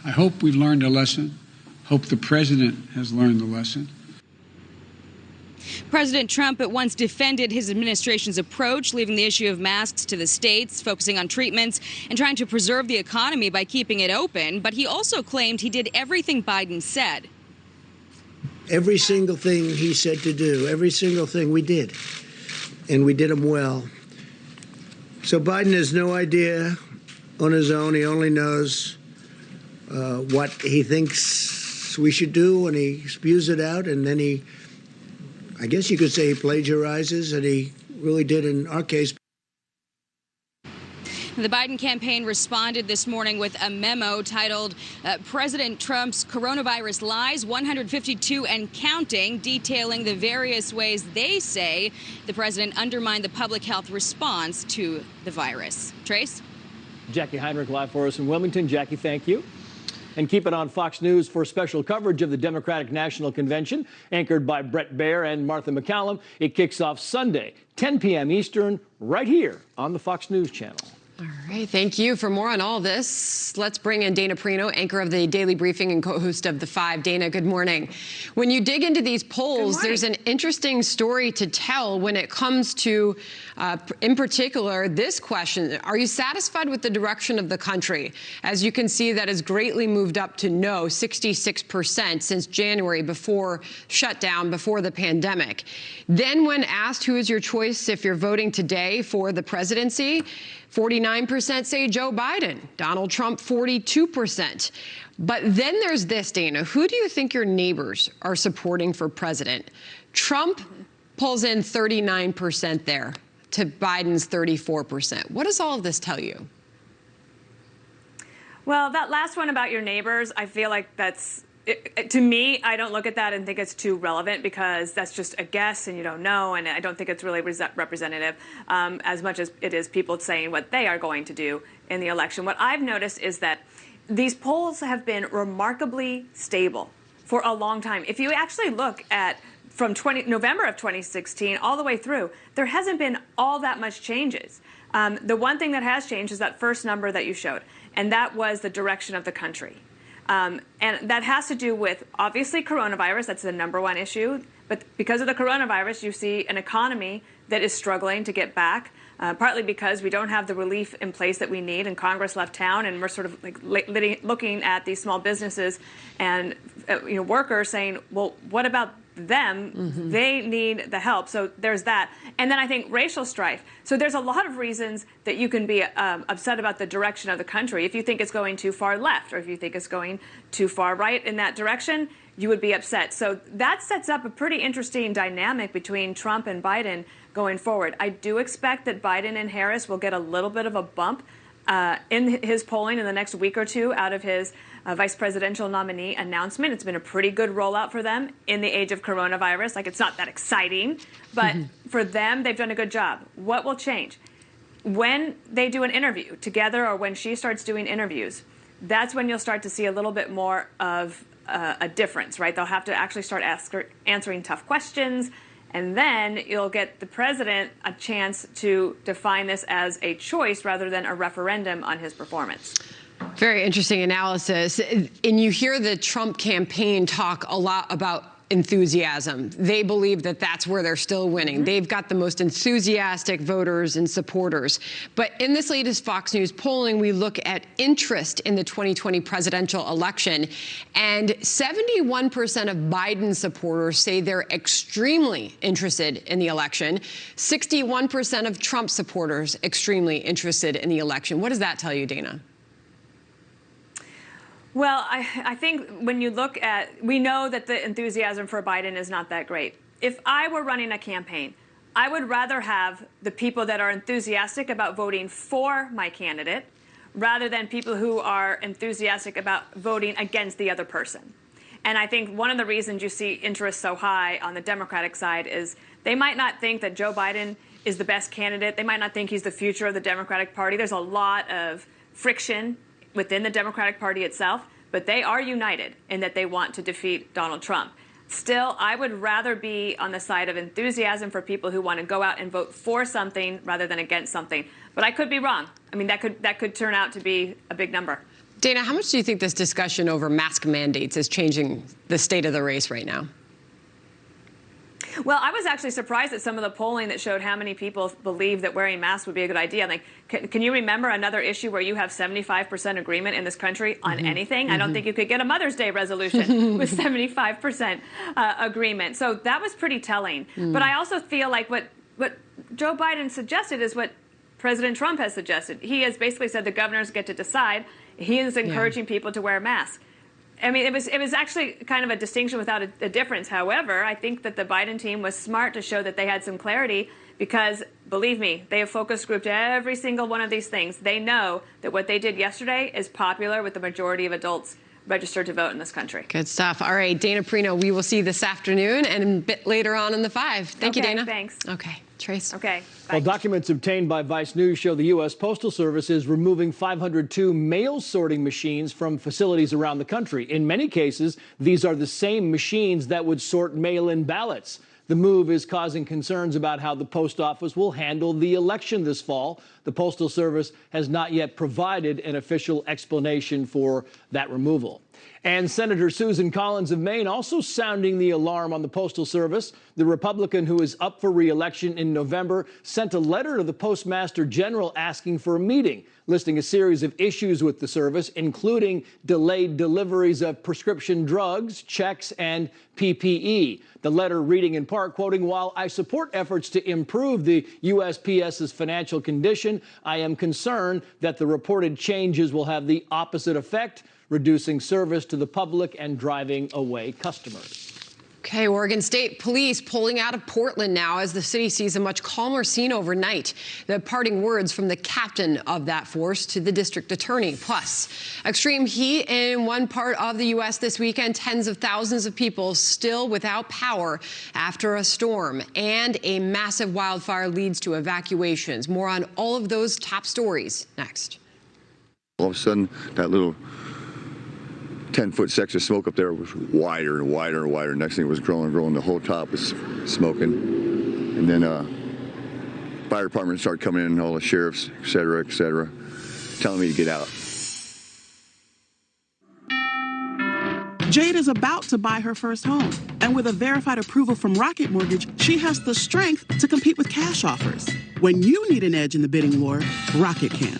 I hope we've learned a lesson. Hope the president has learned the lesson. President Trump at once defended his administration's approach, leaving the issue of masks to the states, focusing on treatments and trying to preserve the economy by keeping it open. But he also claimed he did everything Biden said. Every single thing he said to do, every single thing we did, and we did them well. So Biden has no idea on his own. He only knows what he thinks we should do, and he spews it out, and then I guess you could say he plagiarizes, and he really did in our case. The Biden campaign responded this morning with a memo titled President Trump's Coronavirus Lies, 152 and Counting, detailing the various ways they say the president undermined the public health response to the virus. Trace? Jackie Heinrich live for us in Wilmington. Jackie, thank you. And keep it on Fox News for special coverage of the Democratic National Convention, anchored by Brett Baer and Martha McCallum. It kicks off Sunday, 10 p.m. Eastern, right here on the Fox News Channel. All right, thank you. For more on all this, let's bring in Dana Perino, anchor of the Daily Briefing and co-host of The Five. Dana, good morning. When you dig into these polls, there's an interesting story to tell when it comes to, in particular, this question. Are you satisfied with the direction of the country? As you can see, that has greatly moved up to no, 66% since January, before shutdown, before the pandemic. Then when asked who is your choice if you're voting today for the presidency, 49% say Joe Biden, Donald Trump 42%. But then there's this, Dana. Who do you think your neighbors are supporting for president? Trump pulls in 39% there to Biden's 34%. What does all of this tell you? Well, that last one about your neighbors, I feel like that's, to me, I don't look at that and think it's too relevant because that's just a guess and you don't know, and I don't think it's really representative as much as it is people saying what they are going to do in the election. What I've noticed is that these polls have been remarkably stable for a long time. If you actually look at from November of 2016 all the way through, there hasn't been all that much changes. The one thing that has changed is that first number that you showed, and that was the direction of the country. And that has to do with, obviously, coronavirus. That's the number one issue. But because of the coronavirus, you see an economy that is struggling to get back, partly because we don't have the relief in place that we need, and Congress left town, and we're sort of like looking at these small businesses and workers saying, well, what about them? Mm-hmm. They need the help. So there's that. And then I think racial strife. So there's a lot of reasons that you can be upset about the direction of the country. If you think it's going too far left, or if you think it's going too far right in that direction, you would be upset. So that sets up a pretty interesting dynamic between Trump and Biden going forward. I do expect that Biden and Harris will get a little bit of a bump in his polling in the next week or two out of his vice presidential nominee announcement. It's been a pretty good rollout for them in the age of coronavirus. Like, it's not that exciting, but for them, they've done a good job. What will change? When they do an interview together, or when she starts doing interviews, that's when you'll start to see a little bit more of a difference, right? They'll have to actually start answering tough questions, and then you'll get the president a chance to define this as a choice rather than a referendum on his performance. Very interesting analysis. And you hear the Trump campaign talk a lot about enthusiasm. They believe that that's where they're still winning. Mm-hmm. They've got the most enthusiastic voters and supporters. But in this latest Fox News polling, we look at interest in the 2020 presidential election. And 71% of Biden supporters say they're extremely interested in the election. 61% of Trump supporters extremely interested in the election. What does that tell you, Dana? Well, I think when you look at, we know that the enthusiasm for Biden is not that great. If I were running a campaign, I would rather have the people that are enthusiastic about voting for my candidate rather than people who are enthusiastic about voting against the other person. And I think one of the reasons you see interest so high on the Democratic side is they might not think that Joe Biden is the best candidate. They might not think he's the future of the Democratic Party. There's a lot of friction within the Democratic Party itself, but they are united in that they want to defeat Donald Trump. Still, I would rather be on the side of enthusiasm for people who want to go out and vote for something rather than against something. But I could be wrong. I mean, that could turn out to be a big number. Dana, how much do you think this discussion over mask mandates is changing the state of the race right now? Well, I was actually surprised at some of the polling that showed how many people believe that wearing masks would be a good idea. Like, can you remember another issue where you have 75% agreement in this country on anything? I don't think you could get a Mother's Day resolution with 75% agreement. So that was pretty telling. But I also feel like what Joe Biden suggested is what President Trump has suggested. He has basically said the governors get to decide. He is encouraging people to wear masks. I mean, it was actually kind of a distinction without a difference. However, I think that the Biden team was smart to show that they had some clarity because, believe me, they have focus grouped every single one of these things. They know that what they did yesterday is popular with the majority of adults registered to vote in this country. Good stuff. All right, Dana Perino, we will see you this afternoon and a bit later on in the 5. Thank you, Dana. Thanks. Okay. Trace. Okay. Well, documents obtained by Vice News show the U.S. Postal Service is removing 502 mail sorting machines from facilities around the country. In many cases, these are the same machines that would sort mail-in ballots. The move is causing concerns about how the post office will handle the election this fall. The Postal Service has not yet provided an official explanation for that removal. And Senator Susan Collins of Maine also sounding the alarm on the Postal Service. The Republican who is up for re-election in November sent a letter to the Postmaster General asking for a meeting, listing a series of issues with the service, including delayed deliveries of prescription drugs, checks, and PPE. The letter reading in part, quoting, "While I support efforts to improve the USPS's financial condition, I am concerned that the reported changes will have the opposite effect, reducing service to the public and driving away customers." Okay, Oregon State Police pulling out of Portland now as the city sees a much calmer scene overnight. The parting words from the captain of that force to the district attorney. Plus, extreme heat in one part of the U.S. this weekend. Tens of thousands of people still without power after a storm. And a massive wildfire leads to evacuations. More on all of those top stories next. All of a sudden, that little 10-foot section of smoke up there was wider and wider and wider. Next thing it was growing. The whole top was smoking. And then fire department started coming in, all the sheriffs, et cetera, telling me to get out. Jade is about to buy her first home. And with a verified approval from Rocket Mortgage, she has the strength to compete with cash offers. When you need an edge in the bidding war, Rocket can.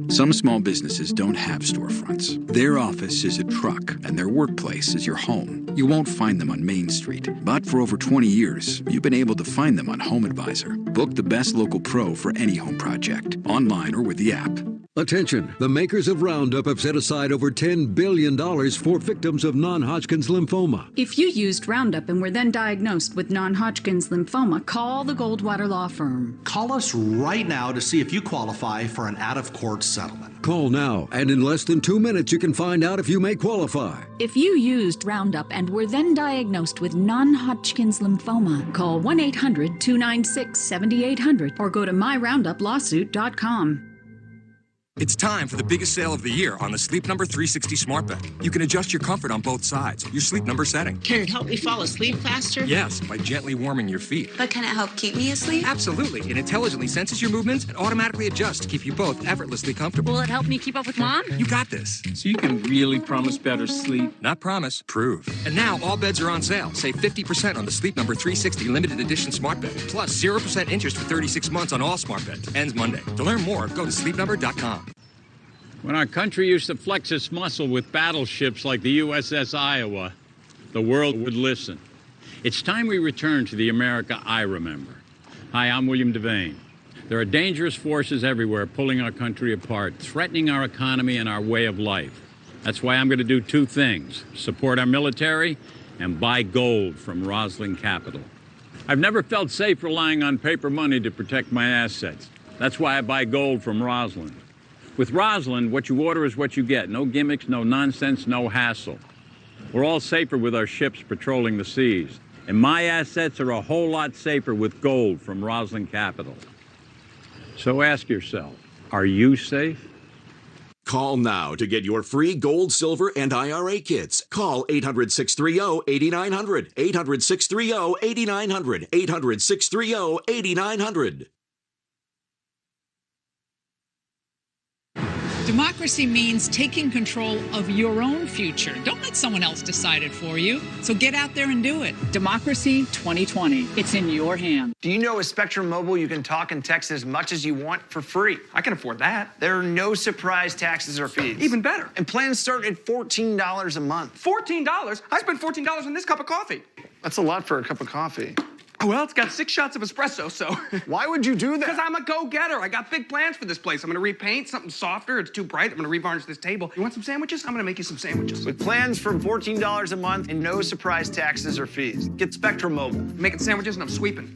Some small businesses don't have storefronts. Their office is a truck, and their workplace is your home. You won't find them on Main Street, but for over 20 years, you've been able to find them on Home Advisor. Book the best local pro for any home project, online or with the app. Attention, the makers of Roundup have set aside over $10 billion for victims of non-Hodgkin's lymphoma. If you used Roundup and were then diagnosed with non-Hodgkin's lymphoma, call the Goldwater Law Firm. Call us right now to see if you qualify for an out-of-court settlement. Call now, and in less than 2 minutes you can find out if you may qualify. If you used Roundup and were then diagnosed with non-Hodgkin's lymphoma, call 1-800-296-7800 or go to myrounduplawsuit.com. It's time for the biggest sale of the year on the Sleep Number 360 Smart Bed. You can adjust your comfort on both sides, your sleep number setting. Can it help me fall asleep faster? Yes, by gently warming your feet. But can it help keep me asleep? Absolutely. It intelligently senses your movements and automatically adjusts to keep you both effortlessly comfortable. Will it help me keep up with Mom? You got this. So you can really promise better sleep? Not promise, prove. And now all beds are on sale. Save 50% on the Sleep Number 360 limited edition Smart Bed. Plus 0% interest for 36 months on all Smart Beds. Ends Monday. To learn more, go to sleepnumber.com. When our country used to flex its muscle with battleships like the USS Iowa, the world would listen. It's time we return to the America I remember. Hi, I'm William Devane. There are dangerous forces everywhere pulling our country apart, threatening our economy and our way of life. That's why I'm going to do two things: support our military and buy gold from Roslyn Capital. I've never felt safe relying on paper money to protect my assets. That's why I buy gold from Roslyn. With Roslyn, what you order is what you get. No gimmicks, no nonsense, no hassle. We're all safer with our ships patrolling the seas. And my assets are a whole lot safer with gold from Roslyn Capital. So ask yourself, are you safe? Call now to get your free gold, silver, and IRA kits. Call 800-630-8900. 800-630-8900. 800-630-8900. Democracy means taking control of your own future. Don't let someone else decide it for you. So get out there and do it. Democracy 2020. It's in your hand. Do you know with Spectrum Mobile you can talk and text as much as you want for free? I can afford that. There are no surprise taxes or fees. Even better. And plans start at $14 a month. $14? I spent $14 on this cup of coffee. That's a lot for a cup of coffee. Well, it's got 6 shots of espresso, so. Why would you do that? Because I'm a go-getter. I got big plans for this place. I'm gonna repaint something softer. It's too bright. I'm gonna revarnish this table. You want some sandwiches? I'm gonna make you some sandwiches. With plans from $14 a month and no surprise taxes or fees. Get Spectrum Mobile. I'm making sandwiches and I'm sweeping.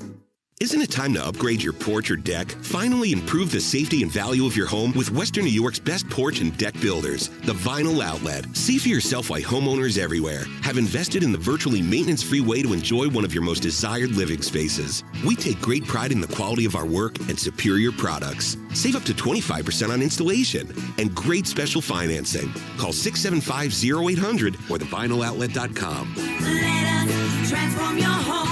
Isn't it time to upgrade your porch or deck? Finally improve the safety and value of your home with Western New York's best porch and deck builders, the Vinyl Outlet. See for yourself why homeowners everywhere have invested in the virtually maintenance-free way to enjoy one of your most desired living spaces. We take great pride in the quality of our work and superior products. Save up to 25% on installation and great special financing. Call 675-0800 or thevinyloutlet.com. Let us transform your home.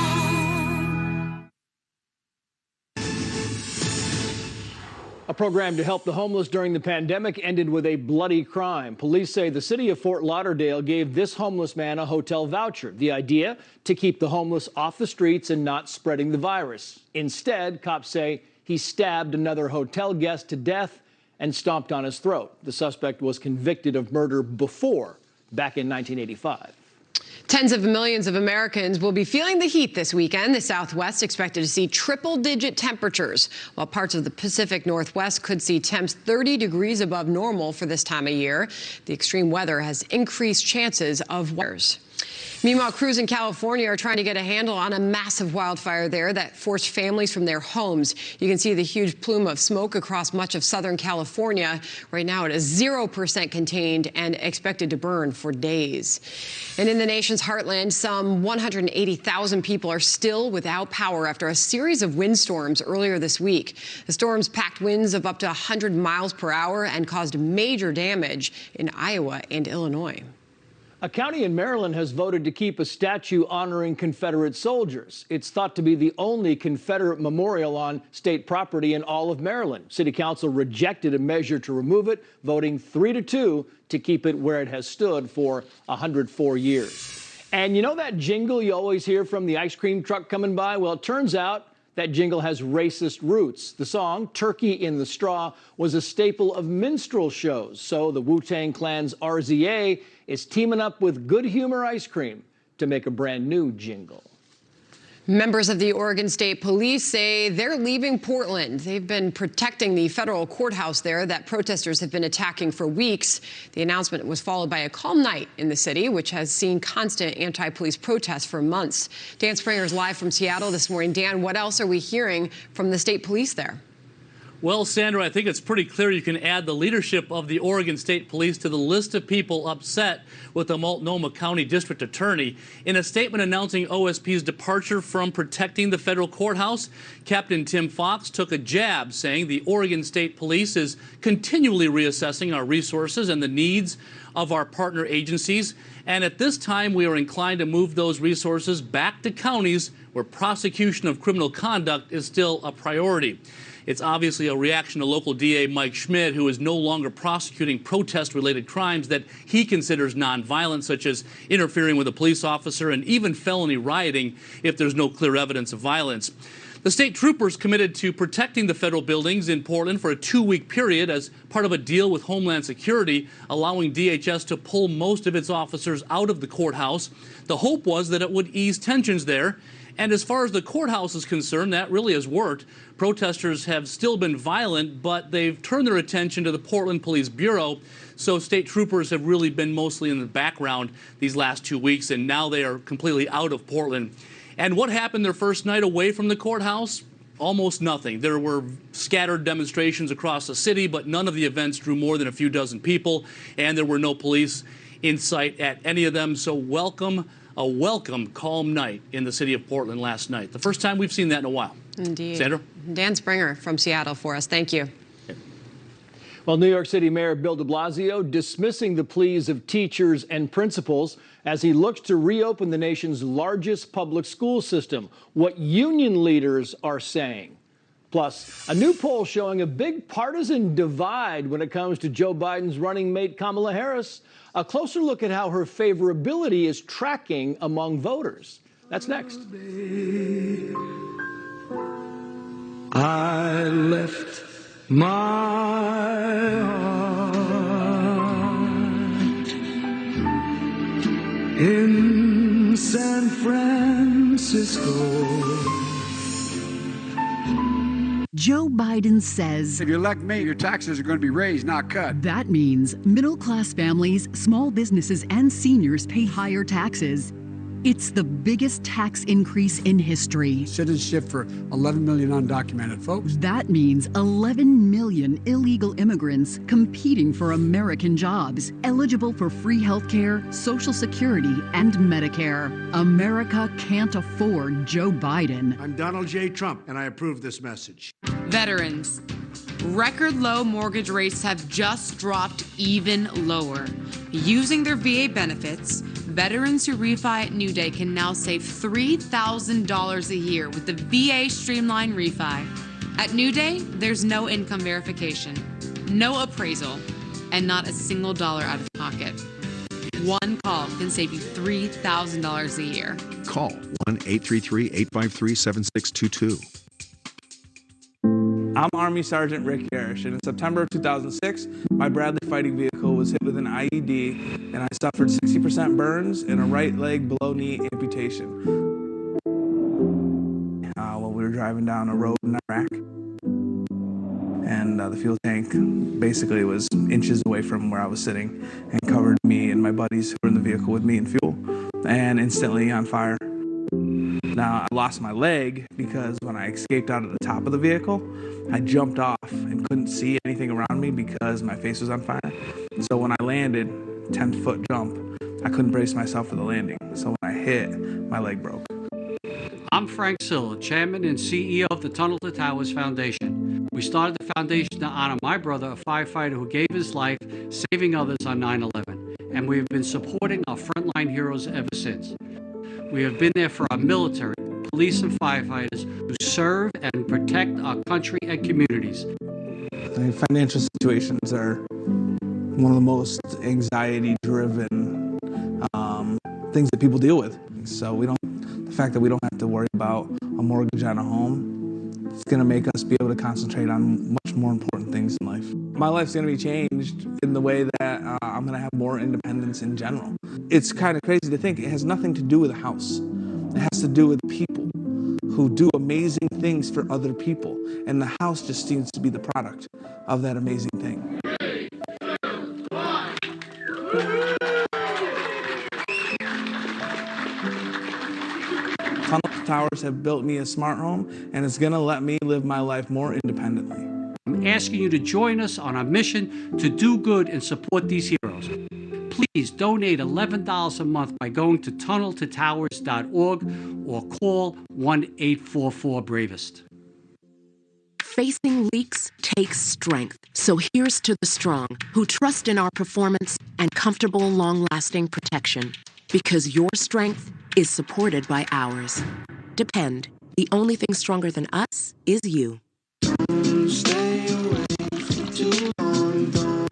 A program to help the homeless during the pandemic ended with a bloody crime. Police say the city of Fort Lauderdale gave this homeless man a hotel voucher. The idea, to keep the homeless off the streets and not spreading the virus. Instead, cops say he stabbed another hotel guest to death and stomped on his throat. The suspect was convicted of murder before, back in 1985. Tens of millions of Americans will be feeling the heat this weekend. The Southwest expected to see triple-digit temperatures, while parts of the Pacific Northwest could see temps 30 degrees above normal for this time of year. The extreme weather has increased chances of fires. Meanwhile, crews in California are trying to get a handle on a massive wildfire there that forced families from their homes. You can see the huge plume of smoke across much of Southern California. Right now, it is 0% contained and expected to burn for days. And in the nation's heartland, some 180,000 people are still without power after a series of windstorms earlier this week. The storms packed winds of up to 100 miles per hour and caused major damage in Iowa and Illinois. A county in Maryland has voted to keep a statue honoring Confederate soldiers. It's thought to be the only Confederate memorial on state property in all of Maryland. City Council rejected a measure to remove it, voting 3-2 to keep it where it has stood for 104 years. And you know that jingle you always hear from the ice cream truck coming by? Well, it turns out that jingle has racist roots. The song, Turkey in the Straw, was a staple of minstrel shows. So the Wu-Tang Clan's RZA is teaming up with Good Humor Ice Cream to make a brand new jingle. Members of the Oregon State Police say they're leaving Portland. They've been protecting the federal courthouse there that protesters have been attacking for weeks. The announcement was followed by a calm night in the city, which has seen constant anti-police protests for months. Dan Springer is live from Seattle this morning. Dan, what else are we hearing from the state police there? Well, Sandra, I think it's pretty clear you can add the leadership of the Oregon State Police to the list of people upset with the Multnomah County District Attorney. In a statement announcing OSP's departure from protecting the federal courthouse, Captain Tim Fox took a jab, saying the Oregon State Police is continually reassessing our resources and the needs of our partner agencies. And at this time, we are inclined to move those resources back to counties where prosecution of criminal conduct is still a priority. It's obviously a reaction to local DA Mike Schmidt, who is no longer prosecuting protest-related crimes that he considers nonviolent, such as interfering with a police officer and even felony rioting if there's no clear evidence of violence. The state troopers committed to protecting the federal buildings in Portland for a 2-week period as part of a deal with Homeland Security, allowing DHS to pull most of its officers out of the courthouse. The hope was that it would ease tensions there. And as far as the courthouse is concerned, that really has worked. Protesters have still been violent, but they've turned their attention to the Portland Police Bureau. So state troopers have really been mostly in the background these last 2 weeks, and now they are completely out of Portland. And what happened their first night away from the courthouse? Almost nothing. There were scattered demonstrations across the city, but none of the events drew more than a few dozen people, and there were no police in sight at any of them. So a welcome calm night in the city of Portland last night. The first time we've seen that in a while. Indeed. Sandra? Dan Springer from Seattle for us. Thank you. Well, New York City Mayor Bill de Blasio dismissing the pleas of teachers and principals as he looks to reopen the nation's largest public school system. What union leaders are saying. Plus, a new poll showing a big partisan divide when it comes to Joe Biden's running mate Kamala Harris. A closer look at how her favorability is tracking among voters. That's next. I left my heart in San Francisco. Joe Biden says, if you elect me, your taxes are going to be raised, not cut. That means middle-class families, small businesses, and seniors pay higher taxes. It's the biggest tax increase in history. Citizenship for 11 million undocumented folks. That means 11 million illegal immigrants competing for American jobs, eligible for free health care, Social Security, and Medicare. America can't afford Joe Biden. I'm Donald J. Trump, and I approve this message. Veterans. Record low mortgage rates have just dropped even lower. Using their VA benefits, veterans who refi at New Day can now save $3,000 a year with the VA Streamline Refi. At New Day, there's no income verification, no appraisal, and not a single dollar out of pocket. One call can save you $3,000 a year. Call 1-833-853-7622. I'm Army Sergeant Rick Harris, and in September of 2006, my Bradley fighting vehicle was hit with an IED, and I suffered 60% burns and a right leg below knee amputation. While we were driving down a road in Iraq, and the fuel tank basically was inches away from where I was sitting and covered me and my buddies who were in the vehicle with me in fuel, and instantly on fire. Now, I lost my leg because when I escaped out of the top of the vehicle, I jumped off and couldn't see anything around me because my face was on fire. So when I landed, 10-foot jump, I couldn't brace myself for the landing. So when I hit, my leg broke. I'm Frank Silla, Chairman and CEO of the Tunnel to Towers Foundation. We started the foundation to honor my brother, a firefighter who gave his life saving others on 9/11. And we have been supporting our frontline heroes ever since. We have been there for our military, police, and firefighters who serve and protect our country and communities. Financial situations are one of the most anxiety-driven things that people deal with. So the fact that we don't have to worry about a mortgage on a home, it's going to make us be able to concentrate on much more important things in life. My life's going to be changed in the way that I'm going to have more independence in general. It's kind of crazy to think it has nothing to do with a house. It has to do with people who do amazing things for other people. And the house just seems to be the product of that amazing thing. 3, 2, 1. Tunnel to Towers have built me a smart home, and it's going to let me live my life more independently. I'm asking you to join us on our mission to do good and support these heroes. Please donate $11 a month by going to tunneltotowers.org or call 1-844-BRAVEST. Facing leaks takes strength. So here's to the strong who trust in our performance and comfortable, long-lasting protection. Because your strength is supported by ours. Depend. The only thing stronger than us is you. Don't stay away for too long. Don't.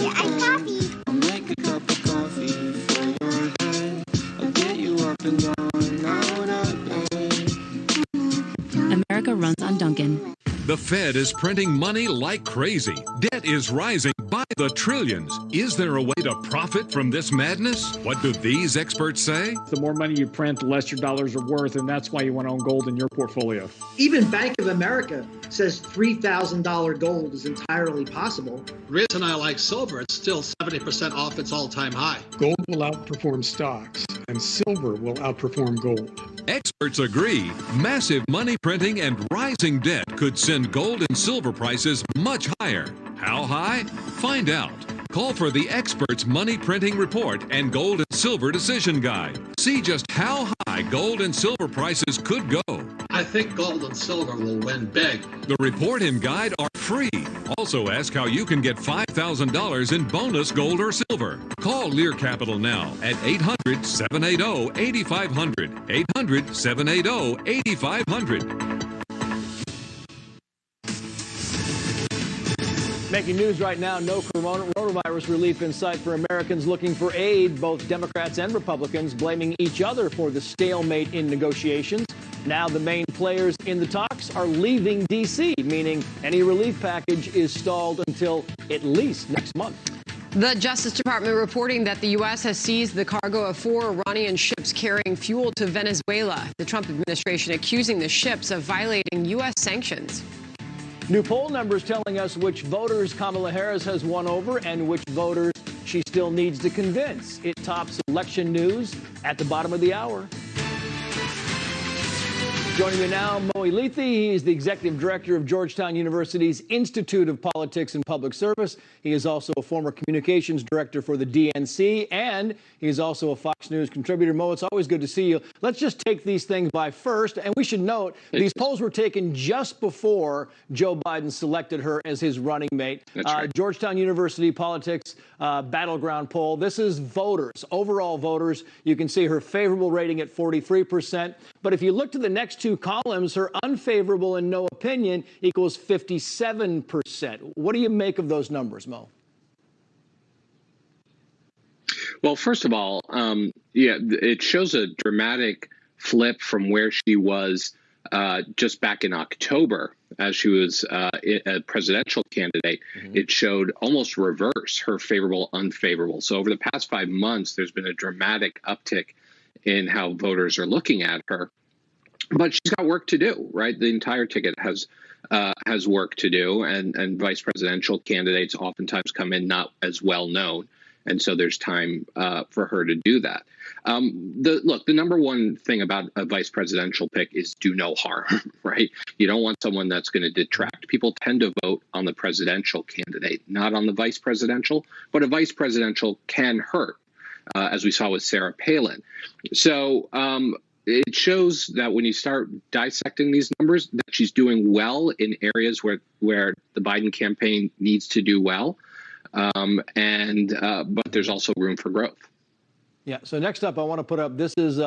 Yeah, I'm coffee. I'll make a cup of coffee for your head. I'll get you up and going out of bed. America runs on Dunkin'. The Fed is printing money like crazy. Debt is rising by the trillions. Is there a way to profit from this madness? What do these experts say? The more money you print, the less your dollars are worth, and that's why you want to own gold in your portfolio. Even Bank of America says $3,000 gold is entirely possible. The reason I like silver, it's still 70% off its all-time high. Gold will outperform stocks, and silver will outperform gold. Experts agree. Massive money printing and rising debt could send gold and silver prices much higher. How high? Find out. Call for the experts' money printing report and gold and silver decision guide. See just how high gold and silver prices could go. I think gold and silver will win big. The report and guide are free. Also ask how you can get $5,000 in bonus gold or silver. Call Lear Capital now at 800-780-8500. 800-780-8500. Making news right now, no coronavirus relief in sight for Americans looking for aid. Both Democrats and Republicans blaming each other for the stalemate in negotiations. Now the main players in the talks are leaving D.C., meaning any relief package is stalled until at least next month. The Justice Department reporting that the U.S. has seized the cargo of 4 Iranian ships carrying fuel to Venezuela. The Trump administration accusing the ships of violating U.S. sanctions. New poll numbers telling us which voters Kamala Harris has won over and which voters she still needs to convince. It tops election news at the bottom of the hour. Joining me now, Mo Elithi. He is the executive director of Georgetown University's Institute of Politics and Public Service. He is also a former communications director for the DNC, and he is also a Fox News contributor. Mo, it's always good to see you. Let's just take these things by first, and we should note these polls were taken just before Joe Biden selected her as his running mate. That's right. Georgetown University Politics Battleground poll. This is voters, overall voters. You can see her favorable rating at 43%. But if you look to the next two columns, her unfavorable and no opinion equals 57%. What do you make of those numbers, Mo? Well, first of all, it shows a dramatic flip from where she was just back in October as she was a presidential candidate. It showed almost reverse, her favorable, unfavorable. So over the past 5 months, there's been a dramatic uptick in how voters are looking at her. But she's got work to do, right? The entire ticket has work to do, and vice presidential candidates oftentimes come in not as well known, and so there's time for her to do that. The number one thing about a vice presidential pick is do no harm, right? You don't want someone that's going to detract. People tend to vote on the presidential candidate, not on the vice presidential, but a vice presidential can hurt, as we saw with Sarah Palin. So it shows that when you start dissecting these numbers, that she's doing well in areas where the Biden campaign needs to do well, but there's also room for growth. Yeah. So next up, I want to put up, this is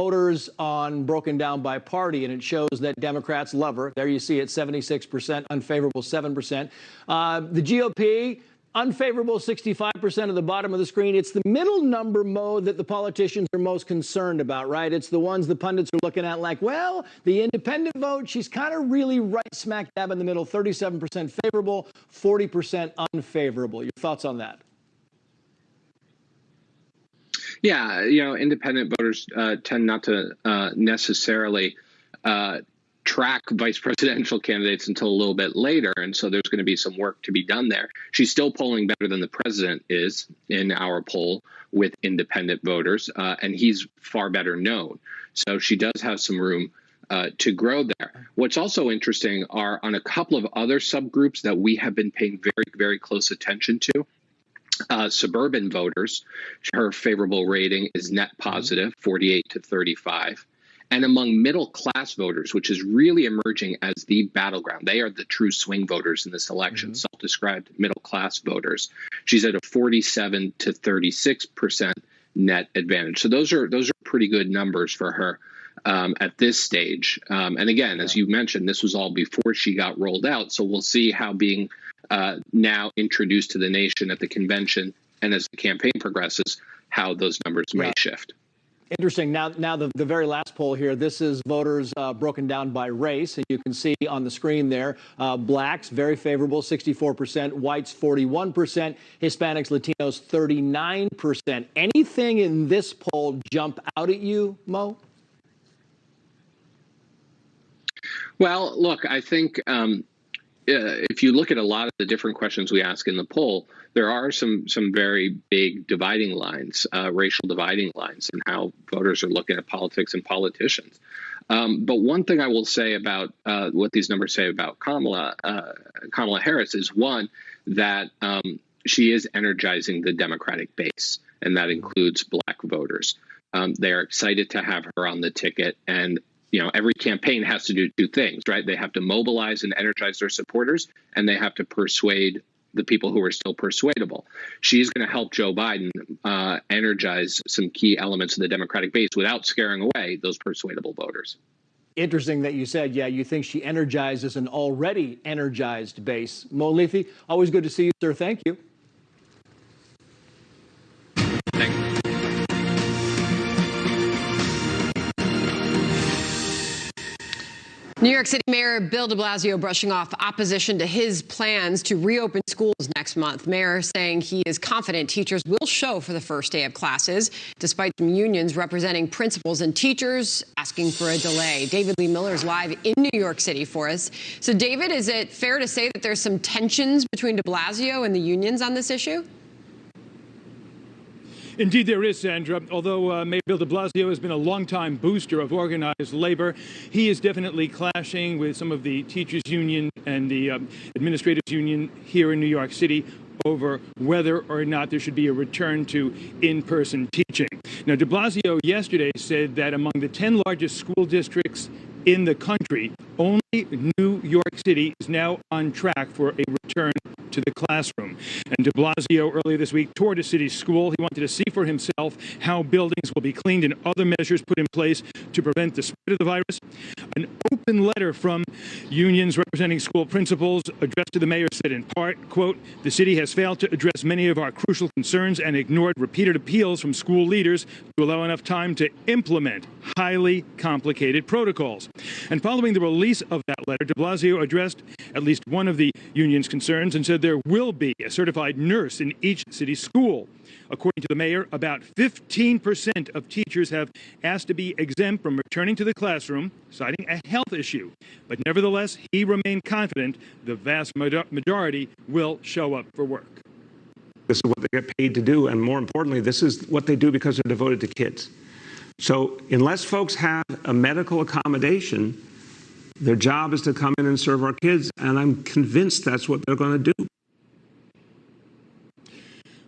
voters broken down by party, and it shows that Democrats love her. There you see it, 76%, unfavorable 7%. The GOP, unfavorable 65% of the bottom of the screen. It's the middle number, Mo, that the politicians are most concerned about, right? It's the ones the pundits are looking at like, well, the independent vote, she's kind of really right smack dab in the middle, 37% favorable, 40% unfavorable. Your thoughts on that? Yeah, independent voters tend not to necessarily track vice presidential candidates until a little bit later. And so there's going to be some work to be done there. She's still polling better than the president is in our poll with independent voters, and he's far better known. So she does have some room to grow there. What's also interesting are on a couple of other subgroups that we have been paying very, very close attention to. Suburban voters, her favorable rating is net positive, 48 to 35. And among middle-class voters, which is really emerging as the battleground, they are the true swing voters in this election, self-described middle-class voters. She's at a 47 to 36% net advantage. So those are pretty good numbers for her at this stage. And again, as you mentioned, this was all before she got rolled out. So we'll see how being now introduced to the nation at the convention and as the campaign progresses, how those numbers may shift. Interesting. Now the very last poll here, this is voters broken down by race. And you can see on the screen there, blacks, very favorable, 64%, whites, 41%, Hispanics, Latinos, 39%. Anything in this poll jump out at you, Mo? Well, look, I think if you look at a lot of the different questions we ask in the poll, there are some very big dividing lines, racial dividing lines, in how voters are looking at politics and politicians. But one thing I will say about what these numbers say about Kamala Harris is, one, that she is energizing the Democratic base, and that includes black voters. They are excited to have her on the ticket, and every campaign has to do two things, right? They have to mobilize and energize their supporters, and they have to persuade the people who are still persuadable. She's going to help Joe Biden energize some key elements of the Democratic base without scaring away those persuadable voters. Interesting that you said, you think she energizes an already energized base. Mo Elithi, always good to see you, sir. Thank you. Thank you. New York City Mayor Bill de Blasio brushing off opposition to his plans to reopen schools next month. Mayor saying he is confident teachers will show for the first day of classes, despite some unions representing principals and teachers asking for a delay. David Lee Miller is live in New York City for us. So, David, is it fair to say that there's some tensions between de Blasio and the unions on this issue? Indeed, there is, Sandra. Although Mayor Bill de Blasio has been a longtime booster of organized labor, he is definitely clashing with some of the teachers' union and the administrators' union here in New York City over whether or not there should be a return to in-person teaching. Now, de Blasio yesterday said that among the 10 largest school districts in the country, only New York City is now on track for a return to the classroom. And de Blasio earlier this week toured a city school. He wanted to see for himself how buildings will be cleaned and other measures put in place to prevent the spread of the virus. An open letter from unions representing school principals addressed to the mayor said in part, quote, "The city has failed to address many of our crucial concerns and ignored repeated appeals from school leaders to allow enough time to implement highly complicated protocols." And following the release of that letter, de Blasio addressed at least one of the union's concerns and said there will be a certified nurse in each city school. According to the mayor, about 15% of teachers have asked to be exempt from returning to the classroom, citing a health issue. But nevertheless, he remained confident the vast majority will show up for work. This is what they get paid to do, and more importantly, this is what they do because they're devoted to kids. So unless folks have a medical accommodation, their job is to come in and serve our kids, and I'm convinced that's what they're going to do.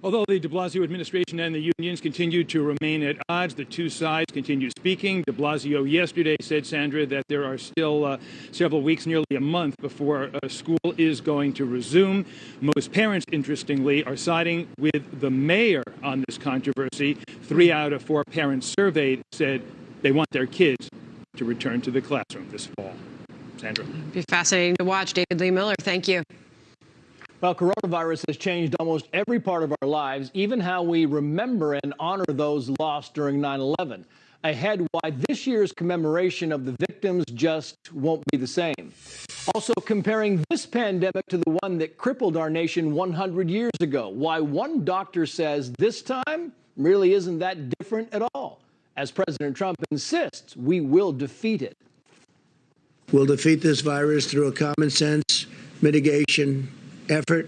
Although the de Blasio administration and the unions continue to remain at odds, the two sides continue speaking. De Blasio yesterday said, Sandra, that there are still several weeks, nearly a month, before school is going to resume. Most parents, interestingly, are siding with the mayor on this controversy. 3 out of 4 parents surveyed said they want their kids to return to the classroom this fall. Sandra. It'd be fascinating to watch. David Lee Miller, thank you. Well, coronavirus has changed almost every part of our lives, even how we remember and honor those lost during 9/11. Ahead, why this year's commemoration of the victims just won't be the same. Also comparing this pandemic to the one that crippled our nation 100 years ago. Why one doctor says this time really isn't that different at all. As President Trump insists, we will defeat it. We'll defeat this virus through a common sense mitigation effort